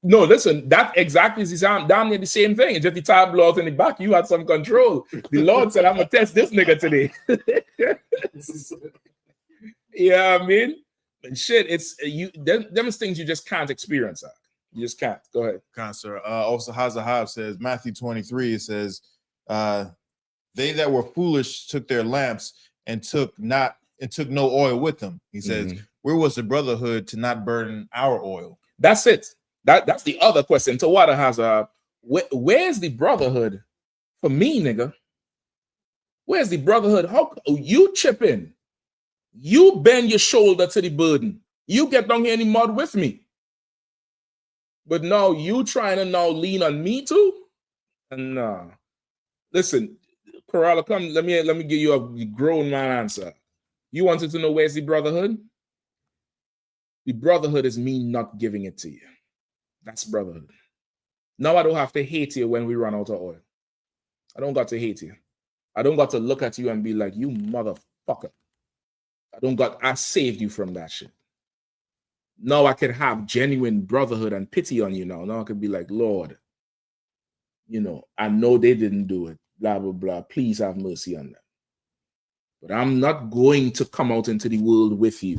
no, listen, that exactly is down near the same thing. It's just the tire blew out in the back. You had some control. The Lord said, I'm gonna test this nigga today. Yeah, I mean, and shit, it's them things you just can't experience. You just can't. Go ahead. Sir. Also, Hazahab says, Matthew 23, it says, they that were foolish took their lamps and took no oil with them. He says, where was the brotherhood to not burn our oil? That's it. That's the other question. To what has where's the brotherhood for me, nigga? Where's the brotherhood? How you chip in? You bend your shoulder to the burden. You get down here in the mud with me. But now you trying to now lean on me too? And nah. Listen, Corella, come. Let me give you a grown man answer. You wanted to know where's the brotherhood? The brotherhood is me not giving it to you. That's brotherhood. Now I don't have to hate you when we run out of oil. I don't got to hate you. I don't got to look at you and be like, you motherfucker. I saved you from that shit. Now I could have genuine brotherhood and pity on you now. Now I could be like, Lord, I know they didn't do it. Blah, blah, blah. Please have mercy on them. But I'm not going to come out into the world with you,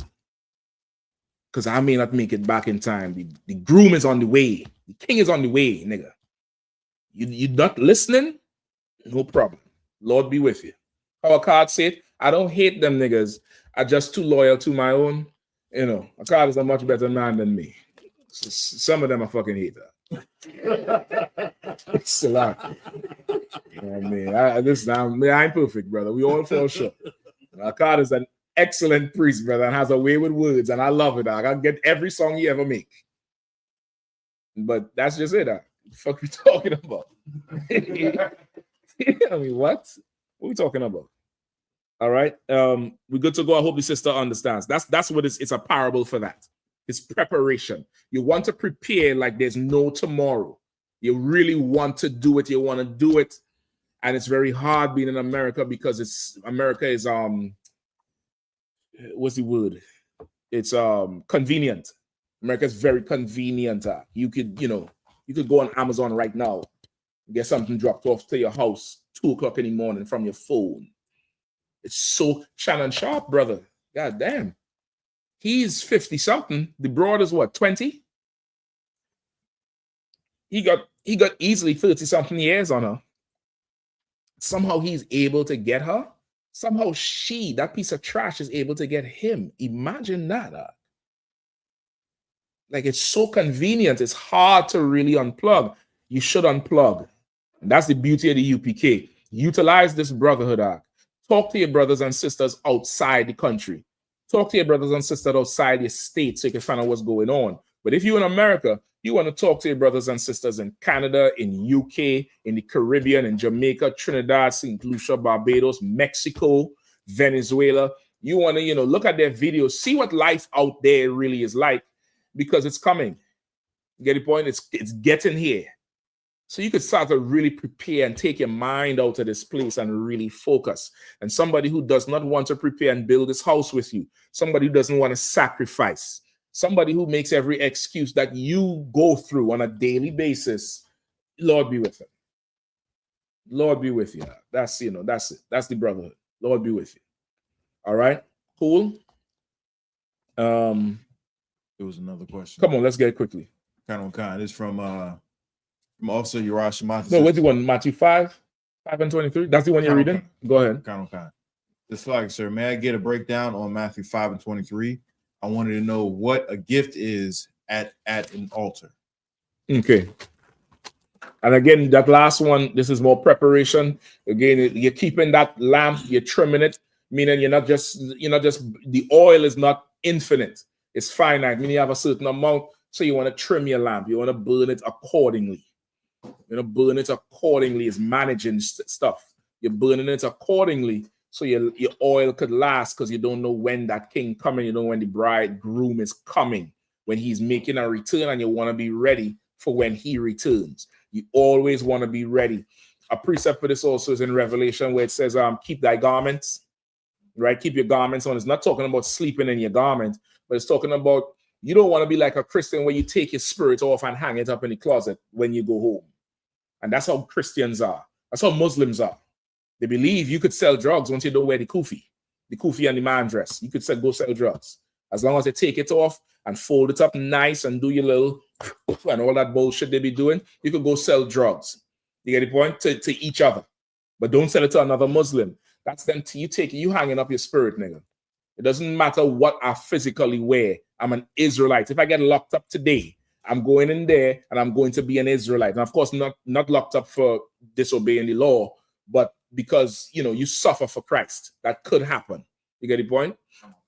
because I may not make it back in time. The groom is on the way. The king is on the way, nigga. You not listening? No problem. Lord be with you. Our card said, I don't hate them niggas. I'm just too loyal to my own. A card is a much better man than me. Some of them I fucking hate that. It's a lot. You know what I mean? I ain't perfect, brother. We all fall short. Akkad is an excellent priest, brother, and has a way with words, and I love it, dog. I get every song he ever make. But that's just it, dog. What the fuck we talking about? I mean, what? What are we talking about? All right. We're good to go. I hope the sister understands. That's what it's a parable for that. It's preparation. You want to prepare like there's no tomorrow. You really want to do it. You want to do it. And it's very hard being in America because America is what's the word? It's convenient. America is very convenient. You could go on Amazon right now, get something dropped off to your house 2:00 in the morning from your phone. It's so Shannon Sharp, brother. God damn. He's 50 something. The broad is what, 20? He got easily 30 something years on her. Somehow he's able to get her. Somehow that piece of trash, is able to get him. Imagine that. Like, it's so convenient. It's hard to really unplug. You should unplug. And that's the beauty of the UPK. Utilize this brotherhood. Talk to your brothers and sisters outside the country. Talk to your brothers and sisters outside your state so you can find out what's going on. But if you're in America, you want to talk to your brothers and sisters in Canada, in UK, in the Caribbean, in Jamaica, Trinidad, St. Lucia, Barbados, Mexico, Venezuela. You want to, look at their videos, see what life out there really is like, because it's coming. Get the point? It's getting here. So you could start to really prepare and take your mind out of this place and really focus. And somebody who does not want to prepare and build this house with you, somebody who doesn't want to sacrifice, somebody who makes every excuse that you go through on a daily basis, Lord be with them. Lord be with you. That's it. That's the brotherhood. Lord be with you. All right. Cool. There was another question. Come on, let's get it quickly. Kind. It's from Officer Urash Matthew. No, what's the one? Matthew 5 and 23. That's the one you're reading? Go ahead. Kind. This flag, sir. May I get a breakdown on Matthew 5 and 23? I wanted to know what a gift is at an altar. Okay. And again, that last one, this is more preparation. Again, you're keeping that lamp, you're trimming it, meaning you're not just the oil is not infinite, it's finite, meaning you have a certain amount. So you want to trim your lamp, you want to burn it accordingly. You know, burn it accordingly is managing stuff. You're burning it accordingly so your oil could last, because you don't know when that king coming, you know when the bridegroom is coming, when he's making a return, and you want to be ready for when he returns. You always want to be ready. A precept for this also is in Revelation, where it says, keep thy garments, right? Keep your garments on. It's not talking about sleeping in your garment, but it's talking about you don't want to be like a Christian where you take your spirit off and hang it up in the closet when you go home. And that's how Christians are. That's how Muslims are. They believe you could sell drugs once you don't wear the kufi and the man dress. You could go sell drugs. As long as they take it off and fold it up nice and do your little and all that bullshit they be doing, you could go sell drugs. You get the point? To each other. But don't sell it to another Muslim. That's them you hanging up your spirit, nigga. It doesn't matter what I physically wear. I'm an Israelite. If I get locked up today, I'm going in there and I'm going to be an Israelite. And of course, not locked up for disobeying the law, but because, you know, you suffer for Christ. That could happen. You get the point?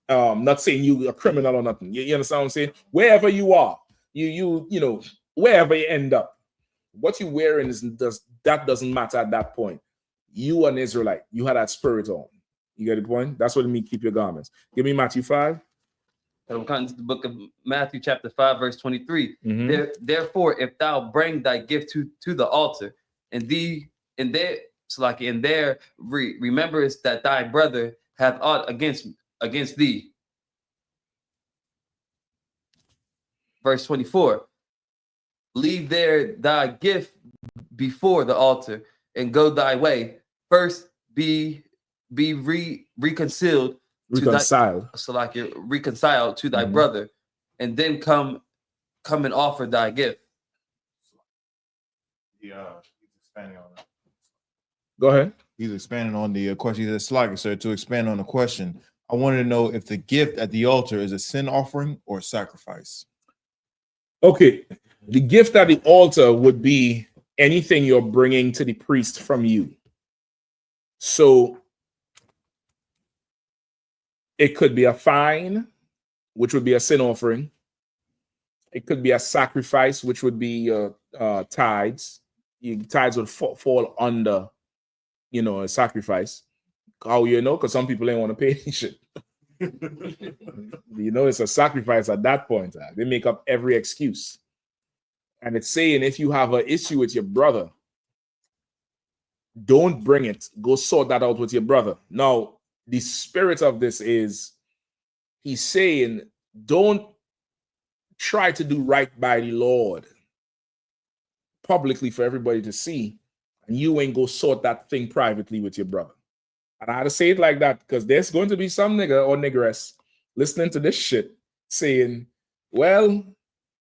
Not saying you a criminal or nothing. You understand what I'm saying? Wherever you are, you know, wherever you end up, what you're wearing that doesn't matter at that point. You are an Israelite. You had that spirit on. You get the point? That's what it means, keep your garments. Give me Matthew 5. I'm coming to the book of Matthew, chapter 5, verse 23. Therefore, if thou bring thy gift to the altar, and there rememberest that thy brother hath aught against thee. Verse 24. Leave there thy gift before the altar, and go thy way. First be reconciled to thy brother, and then come and offer thy gift. Yeah, he's expanding on that. Go ahead. He's expanding on the question. He says, Slugger, sir, to expand on the question, I wanted to know if the gift at the altar is a sin offering or a sacrifice. Okay. The gift at the altar would be anything you're bringing to the priest from you. So it could be a fine, which would be a sin offering. It could be a sacrifice, which would be tithes. Tithes would fall under, you know, a sacrifice. How you know? Because some people ain't want to pay any shit. You know, it's a sacrifice at that point. They make up every excuse. And it's saying if you have an issue with your brother, don't bring it. Go sort that out with your brother. Now, the spirit of this is he's saying, don't try to do right by the Lord publicly for everybody to see, and you ain't go sort that thing privately with your brother. And I had to say it like that because there's going to be some nigga or niggeress listening to this shit saying, well,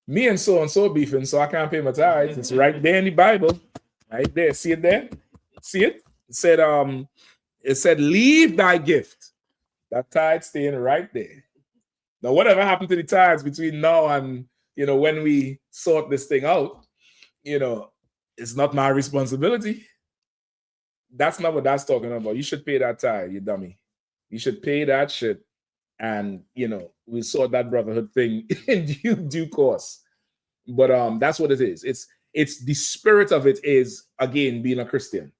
me and so beefing, so I can't pay my tithes. It's right there in the Bible. Right there. See it there? See it? It said, leave thy gift. That tithe staying right there. Now, whatever happened to the tithes between now and, you know, when we sort this thing out, you know, it's not my responsibility. That's not what that's talking about. You should pay that tithe, you dummy. You should pay that shit. And, you know, we sort that brotherhood thing in due course. But that's what it is. It's the spirit of it is, again, being a Christian.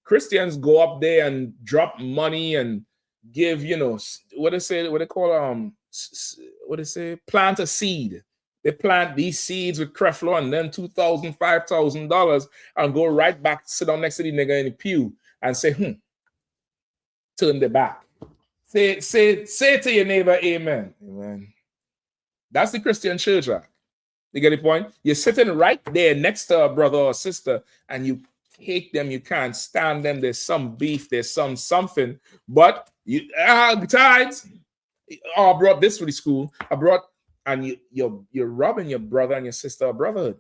Christians go up there and drop money and give, you know, plant a seed. They plant these seeds with Creflo and then $2,000, $5,000 and go right back, sit down next to the nigga in the pew and say, turn their back. Say to your neighbor, amen. Amen. That's the Christian church, right? You get the point? You're sitting right there next to a brother or sister and you hate them, you can't stand them, there's some beef, there's something, but you tithes. Oh, I brought this for the school. You're robbing your brother and your sister of brotherhood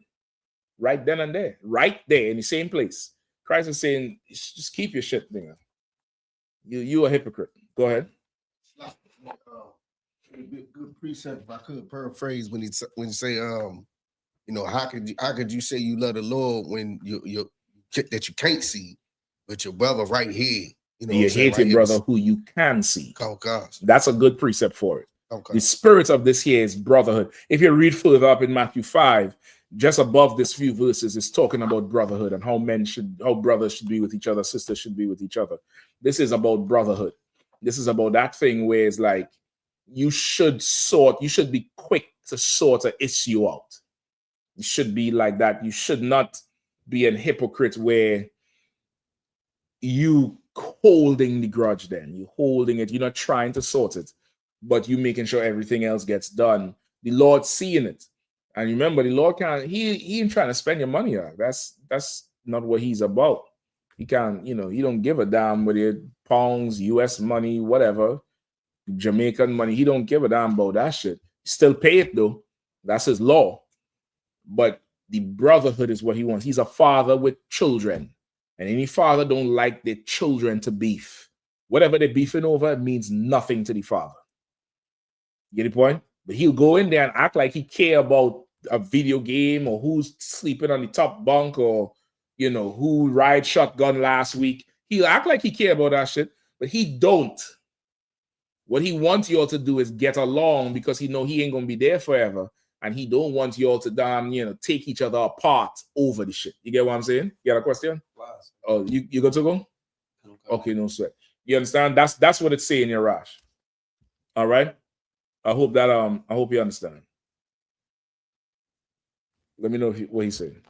right then and there, right there in the same place. Christ is saying, just keep your shit, nigga. You a hypocrite. Go ahead. Good precept. If I could paraphrase when he say, how could you say you love the Lord when you that you can't see, but your brother right here, you hate your brother who you can see. Oh gosh, that's a good precept for it. Okay. The spirit of this here is brotherhood. If you read further up in Matthew 5, just above this few verses, it's talking about brotherhood and how brothers should be with each other, sisters should be with each other. This is about brotherhood. This is about that thing where it's like you should be quick to sort an issue out. You should be like that. You should not be an hypocrite where you holding the grudge, then you holding it, you're not trying to sort it, but you making sure everything else gets done. The Lord seeing it. And remember, the Lord he ain't trying to spend your money out. That's not what he's about. He can't, he don't give a damn with it, pounds, US money, whatever, Jamaican money. He don't give a damn about that shit. Still pay it though. That's his law. But the brotherhood is what he wants. He's a father with children. And any father don't like their children to beef. Whatever they're beefing over, it means nothing to the father. You get the point? But he'll go in there and act like he care about a video game or who's sleeping on the top bunk or, who ride shotgun last week. He'll act like he care about that shit, but he don't. What he wants y'all to do is get along because he know he ain't going to be there forever. And he don't want y'all to take each other apart over the shit. You get what I'm saying? You got a question? Oh, you got to go? Okay, no sweat. You understand? That's what it's saying, Rash. All right. I hope you understand. Let me know what he's saying.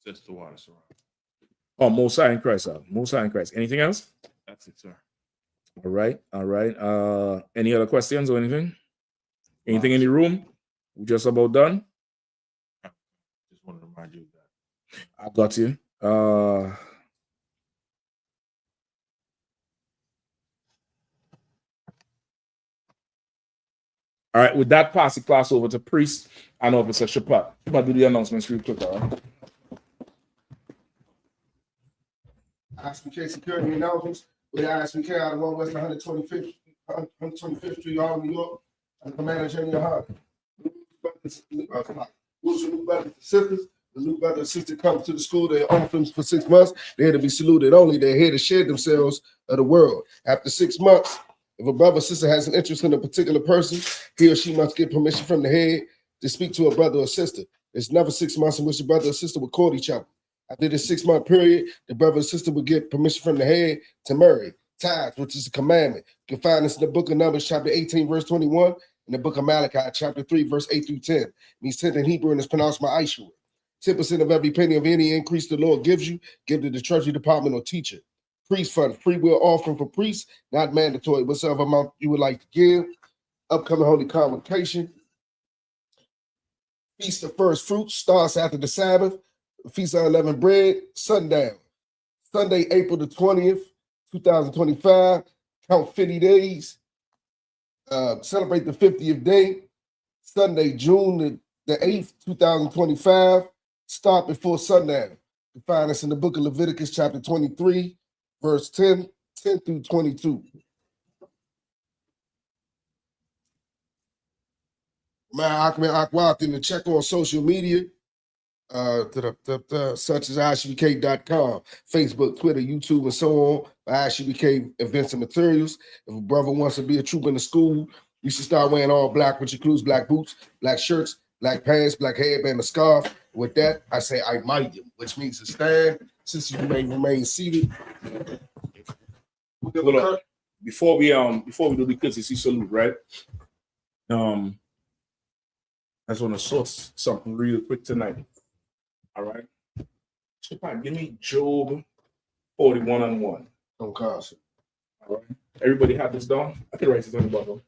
Just the water, sir. Oh, Most High in Christ, sir. Most High in Christ. Anything else? That's it, sir. All right. Any other questions or anything? Anything in the room? We're just about done. Just want to remind you of that. I got you. All right, with that, pass the class over to Priest and Officer Shapat. Shapat, do the announcements real quick, all right? I.S.U.P.K security announcements with I.S.U.P.K out of 1 West 125th Street, all New York, and Commander General Yahanna. Who's your new brothers and sisters? The new brother and sister come to the school. They're orphans for 6 months. They're here to be saluted only. They're here to share themselves of the world. After 6 months, if a brother or sister has an interest in a particular person, he or she must get permission from the head to speak to a brother or sister. There's never 6 months in which a brother or sister would court each other. After this 6 month period, the brother or sister would get permission from the head to marry. Tithes, which is a commandment. You can find this in the book of Numbers, chapter 18, verse 21, and the book of Malachi, chapter 3, verse 8 through 10. It means 10 in Hebrew and it's pronounced I.S.U.P.K. 10% of every penny of any increase the Lord gives you, give to the treasury department or teacher. Priest fund, free will offering for priests, not mandatory. Whatsoever amount you would like to give. Upcoming holy convocation. Feast of first fruits starts after the Sabbath. Feast of unleavened bread, sundown. Sunday, April the 20th, 2025. Count 50 days. Celebrate the 50th day. Sunday, June the 8th, 2025. Start before sundown. You find us in the book of Leviticus, chapter 23, verse 10 through 22. Man, Ahmed to check on social media, such as I.S.U.P.K.com, Facebook, Twitter, YouTube, and so on. I.S.U.P.K. events and materials. If a brother wants to be a troop in the school, you should start wearing all black, which includes black boots, black shirts, black pants, black headband, a scarf. With that, I say I might you, which means to stand. Since you may remain seated. Before we do the courtesy salute, right? I just want to source something real quick tonight. All right. Give me Job 41:1. Okay. All right. Everybody have this down? I can write this on the bottom.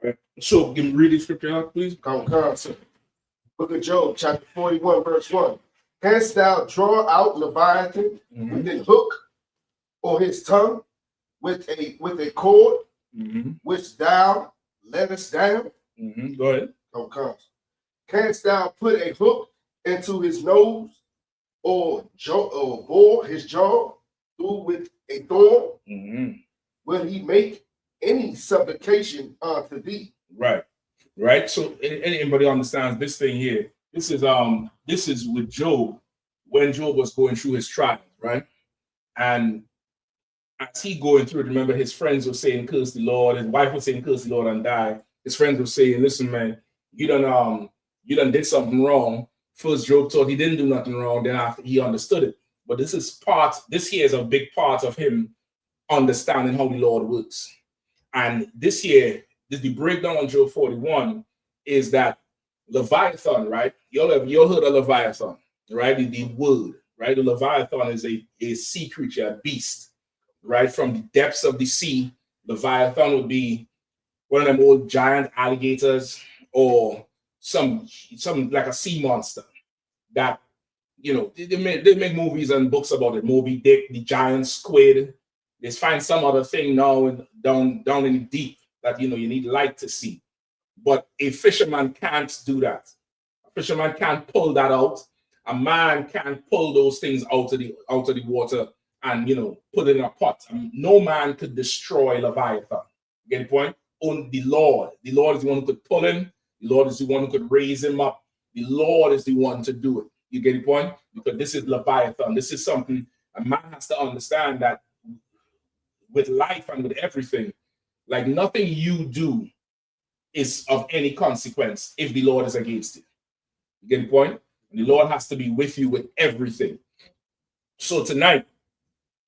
right. So give me read the scripture out, please. Come, sir. Book of Job, chapter 41, verse 1. Canst thou draw out Leviathan with a hook or his tongue with a cord which thou lettest down? Go ahead. Come. Canst thou put a hook into his nose or bore his jaw through with a thorn? Will he make any supplication unto thee? Right. So anybody understands this thing here? This is with Job when Job was going through his trials, right? And as he going through it, remember his friends were saying, curse the Lord, his wife was saying, curse the Lord and die. His friends were saying, listen, man, you done did something wrong. First, Job thought he didn't do nothing wrong, then after he understood it. But this here is a big part of him understanding how the Lord works. And this here, the breakdown on Job 41 is that Leviathan, right? You all heard of Leviathan, right? The word, right? The Leviathan is a sea creature, a beast, right? From the depths of the sea, Leviathan would be one of them old giant alligators or some like a sea monster that, you know, they make movies and books about it. Moby Dick, the giant squid. They find some other thing now down in the deep that, you know, you need light to see. But a fisherman can't do that. A fisherman can't pull that out. A man can't pull those things out of the water and, you know, put it in a pot. No man could destroy Leviathan. Get the point? Only the Lord. The Lord is the one who could pull him. The Lord is the one who could raise him up. The Lord is the one to do it. You get the point? Because this is Leviathan. This is something a man has to understand, that with life and with everything, like nothing you do is of any consequence if the Lord is against it. You get the point? And the Lord has to be with you with everything. So tonight,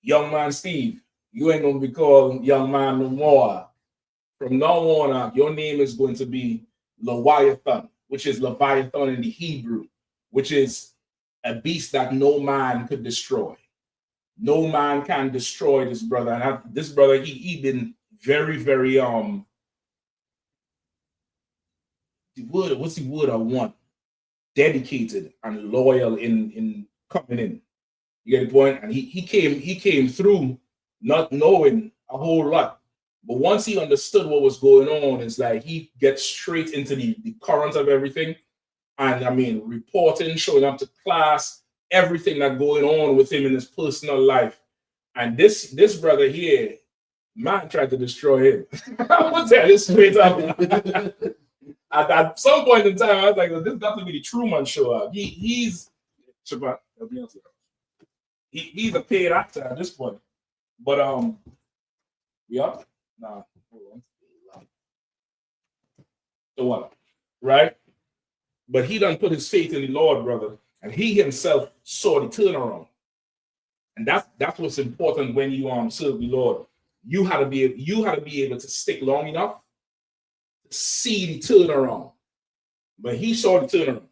young man Steve, you ain't gonna be called young man no more. From now on, your name is going to be Leviathan, which is Leviathan in the Hebrew, which is a beast that no man could destroy. No man can destroy this brother. And this brother, he been very, very what's the word I want? Dedicated and loyal in coming in. You get the point? And he came through not knowing a whole lot. But once he understood what was going on, it's like he gets straight into the current of everything. And I mean, reporting, showing up to class, everything that's going on with him in his personal life. And this brother here, man tried to destroy him. I'm gonna tell you straight up. At some point in time, I was like, this got to be the Truman Show. He's a paid actor at this point. But yeah, nah, hold on. So what? Right? But he done put his faith in the Lord, brother, and he himself saw the turnaround. And that's what's important when you serve the Lord. You had to be able to stick long enough to see the turnaround. But he saw the turnaround.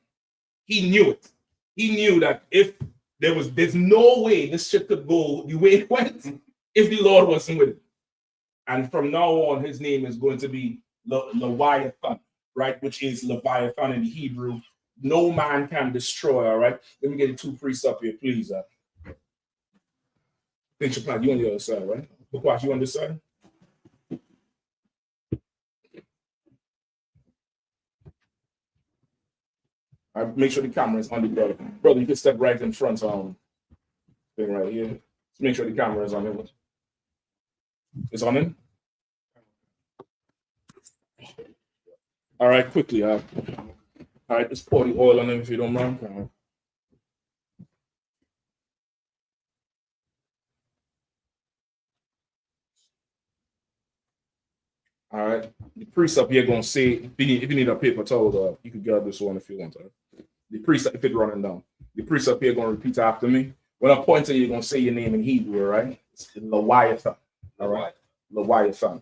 He knew it. He knew that if there's no way this shit could go the way it went if the Lord wasn't with him. And from now on, his name is going to be Leviathan, right? Which is Leviathan in the Hebrew. No man can destroy, all right? Let me get the two priests up here, please. Pinch your plant, you on the other side, right? Bukwash, you on this side? All right, make sure the camera is on the brother. Brother, you can step right in front thing right here. Just make sure the camera is on him. It's on him? All right, quickly. All right, just pour the oil on him if you don't mind. All right, the priest up here gonna say, if you need a paper towel, you can grab this one if you want. The priest, if it's running down, the priest up here gonna repeat after me. When I point to you, you're gonna say your name in Hebrew, all right? It's Leviathan, all right? Leviathan.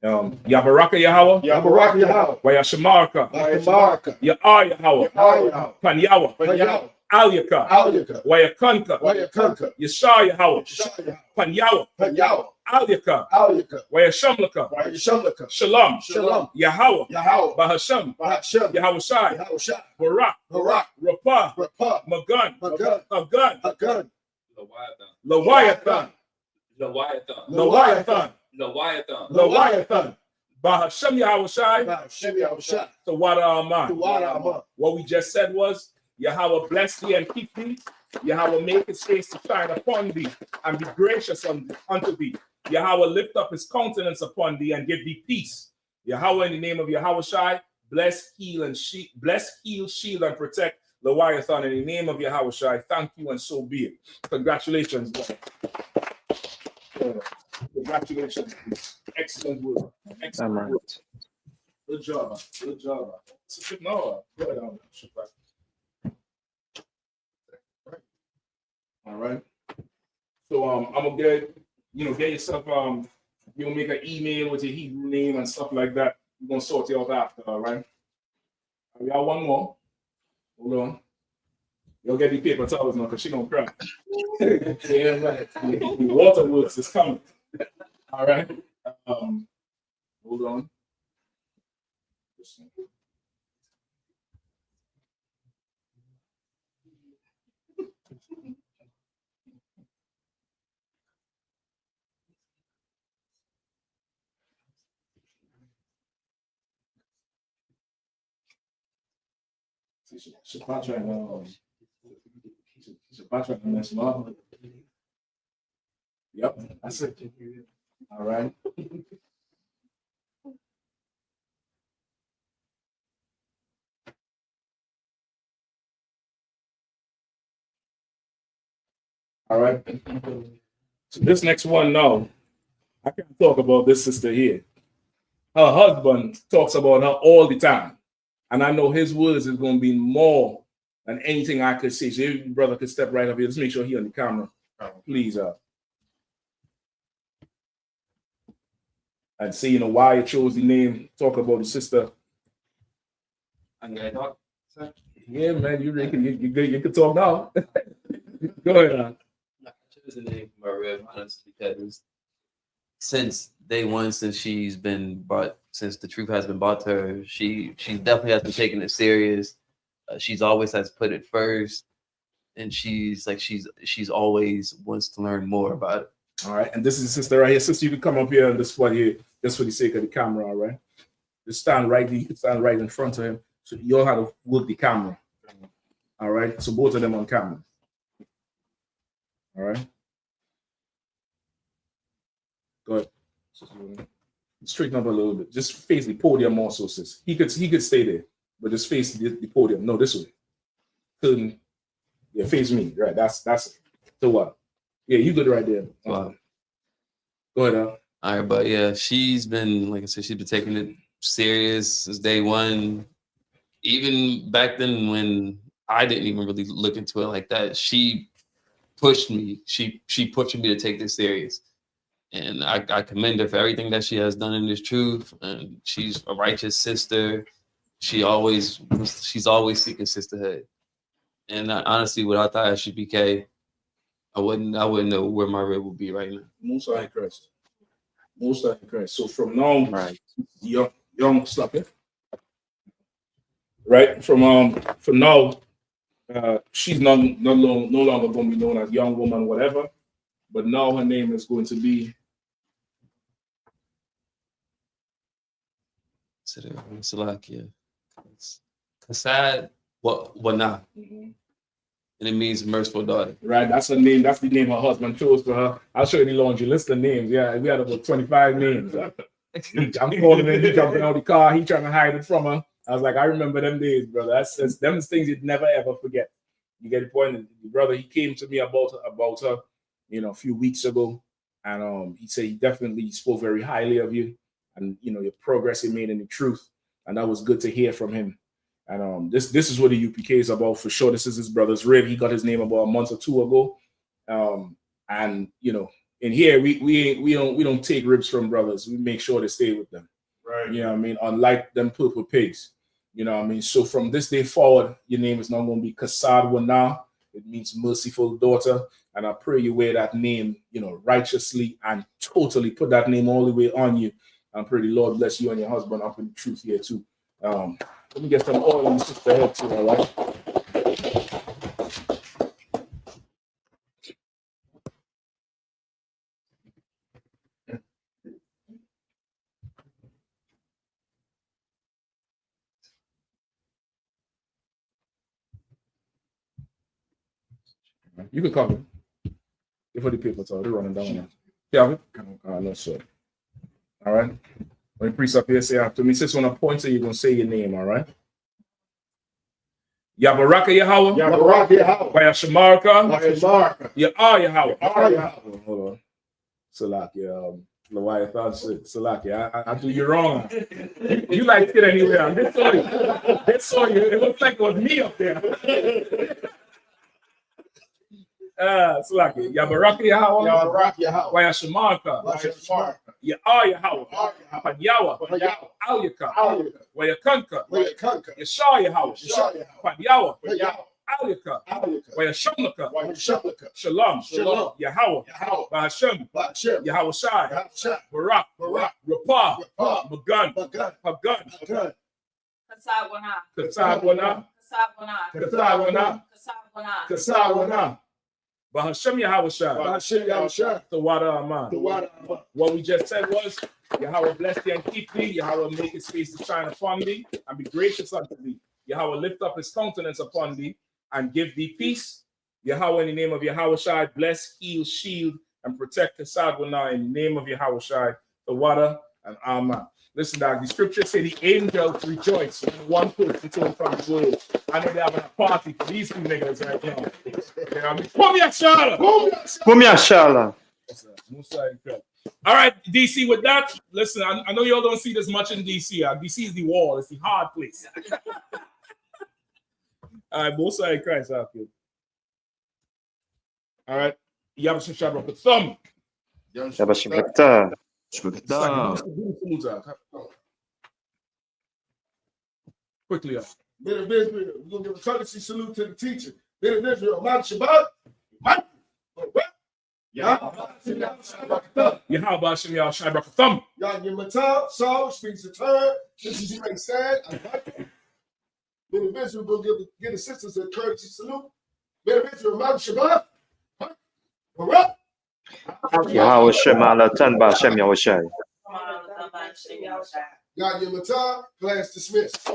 Yabaraka Yahweh, Yabaraka Yahweh, Wayashamarka, Yahamarka, Ya Yahweh, Yahweh, Panyawa, Panyawa, Al-Yaka, Wayakanka, Yashar Yahweh, Panyawa, Al-Yaka, Wayashamlaka, Shalom, Yahweh, Bahasham, Yahweh Shai, Barak, Rapah, Magun, Hagun, Leviathan, Bahasham Yahweh Shai, the water Aman. What we just said was, Yahweh bless thee and keep thee. Yahweh make his face to shine upon thee and be gracious unto thee. Yahweh lift up his countenance upon thee and give thee peace. Yahweh, in the name of Yahweh Shai, bless, heal, shield, and protect Leviathan. In the name of Yahweh Shai, thank you, and so be it. Congratulations, brother. Congratulations. Excellent work. Excellent work. Good job. Good job. No, good. All right. So I'm gonna get yourself you'll make an email with your Hebrew name and stuff like that. We're gonna sort you out after, all right? We got one more. Hold on. You'll get the paper towels now because she don't cry. Yeah, right. The waterworks is coming. All right. Hold on. Shabbat trying to mess him up. Yep, that's it. All right. All right. So this next one now, I can't talk about this sister here. Her husband talks about her all the time. And I know his words is going to be more than anything I could say. So if your brother could step right up here. Let's make sure he on the camera. Please. And say, why you chose the name. Talk about the sister. And I talk. Yeah, man, you can talk now. Go ahead. I chose the name for my real honestly because since day one, since the truth has been brought to her, she definitely has been taking it serious. She's always has put it first, and she's always wants to learn more about it. All right, and this is the sister right here. Sister, you can come up here on this spot here, just for the sake of the camera. All right, just stand right in front of him, so you all have to work the camera. All right, so both of them on camera. All right, go ahead. Straighten up a little bit. Just face the podium more, so sis. He could stay there, but just face the podium. No, this way. Couldn't. Yeah, face me. Right. That's it. So what? Yeah, you good right there. Wow. Go ahead. All right, but yeah, she's been, like I said, she's been taking it serious since day one. Even back then when I didn't even really look into it like that, she pushed me. She pushed me to take this serious. And I commend her for everything that she has done in this truth. And she's a righteous sister. She's always seeking sisterhood. And honestly, without the I.S.U.P.K, I wouldn't know where my rib would be right now. Most High Christ. Most High Christ. So from now, right, young stop it. Right from now, she's no longer going to be known as young woman, whatever. But now her name is going to be. Salakia. Kasad Wana. And it means merciful daughter. Right, that's her name. That's the name her husband chose for her. I'll show you the laundry list of names. Yeah, we had about 25 names. I'm calling him. He jumping out the car. He trying to hide it from her. I was like, I remember them days, brother. That's them things you'd never ever forget. You get the point. The brother, he came to me about her, a few weeks ago, and he said he definitely spoke very highly of you, and your progress he made in the truth, and that was good to hear from him. And this is what the UPK is about for sure. This is his brother's rib. He got his name about a month or two ago, and in here we don't take ribs from brothers. We make sure to stay with them. Right. You know what I mean? Unlike them purple pigs. You know what I mean? So from this day forward, your name is not going to be Kasad Wana. It means merciful daughter. And I pray you wear that name, you know, righteously and totally put that name all the way on you. I pray the Lord bless you and your husband up in the truth here too. Let me get some oil on the sister head too, all right? You can come in. Give her the paper, so they're running down now. Yeah, no, sir. All right. When the priest up here say after me, sis, on a point, so you're going to say your name, all right? Yabaraka Yahweh. Yabaraka Yahweh. By Shamarka. By Shamarka. Ya are Yahweh. Are Yahweh. Hold on. Salaki, Leviathan shit. Salaki, I do you wrong. You like it anywhere. This saw you. It looks like it was me up there. Salaki, Yabaraka Yahweh. Yabaraka Yahweh. By Shamarka. By Shamarka. Ya are Yahweh. Padyawa. Al-Yaka. Waya Kanka. Yashar Yahweh. Padyawa. Al-Yaka. Waya Shamlaka. Shalom. Yahweh. Bahashem. Yahweh Shai. Barak. Rapah. Magun. Hagun. Kasabwana. Bahashem Yahweh Shai. The water Aman. What we just said was, Yahweh bless thee and keep thee. Yahweh make his face to shine upon thee and be gracious unto thee. Yahweh lift up his countenance upon thee and give thee peace. Yahweh, in the name of Yahweh Shai, bless, heal, shield, and protect the Sadwana in the name of Yahweh Shai, the water and Amen. Listen, dog, the scriptures say the angels rejoice when one person came from the world. I know they're having a party for these two niggas right now. You know, Pum ya Shala! Pum ya Shala! All right, DC, with that, listen, I know y'all don't see this much in DC. DC is the wall, it's the hard place. All right, both sides of Christ out here. All right, you have some Shabbat with thumb. Shabbat. Quickly up. Men of Israel, we're going to give a courtesy salute to the teacher. Men of Israel, Mount Shabbat. Yahweh Shem Yah Shai Brakatham. Yahanna, Saul speaks the turn. This is you may stand. Men of Israel, we're going to give the sisters a courtesy salute. Men of Israel, Mount Shabbat. Yahweh Shemala Tan Ba Shem Yahweh Shai. Yahanna, class dismissed.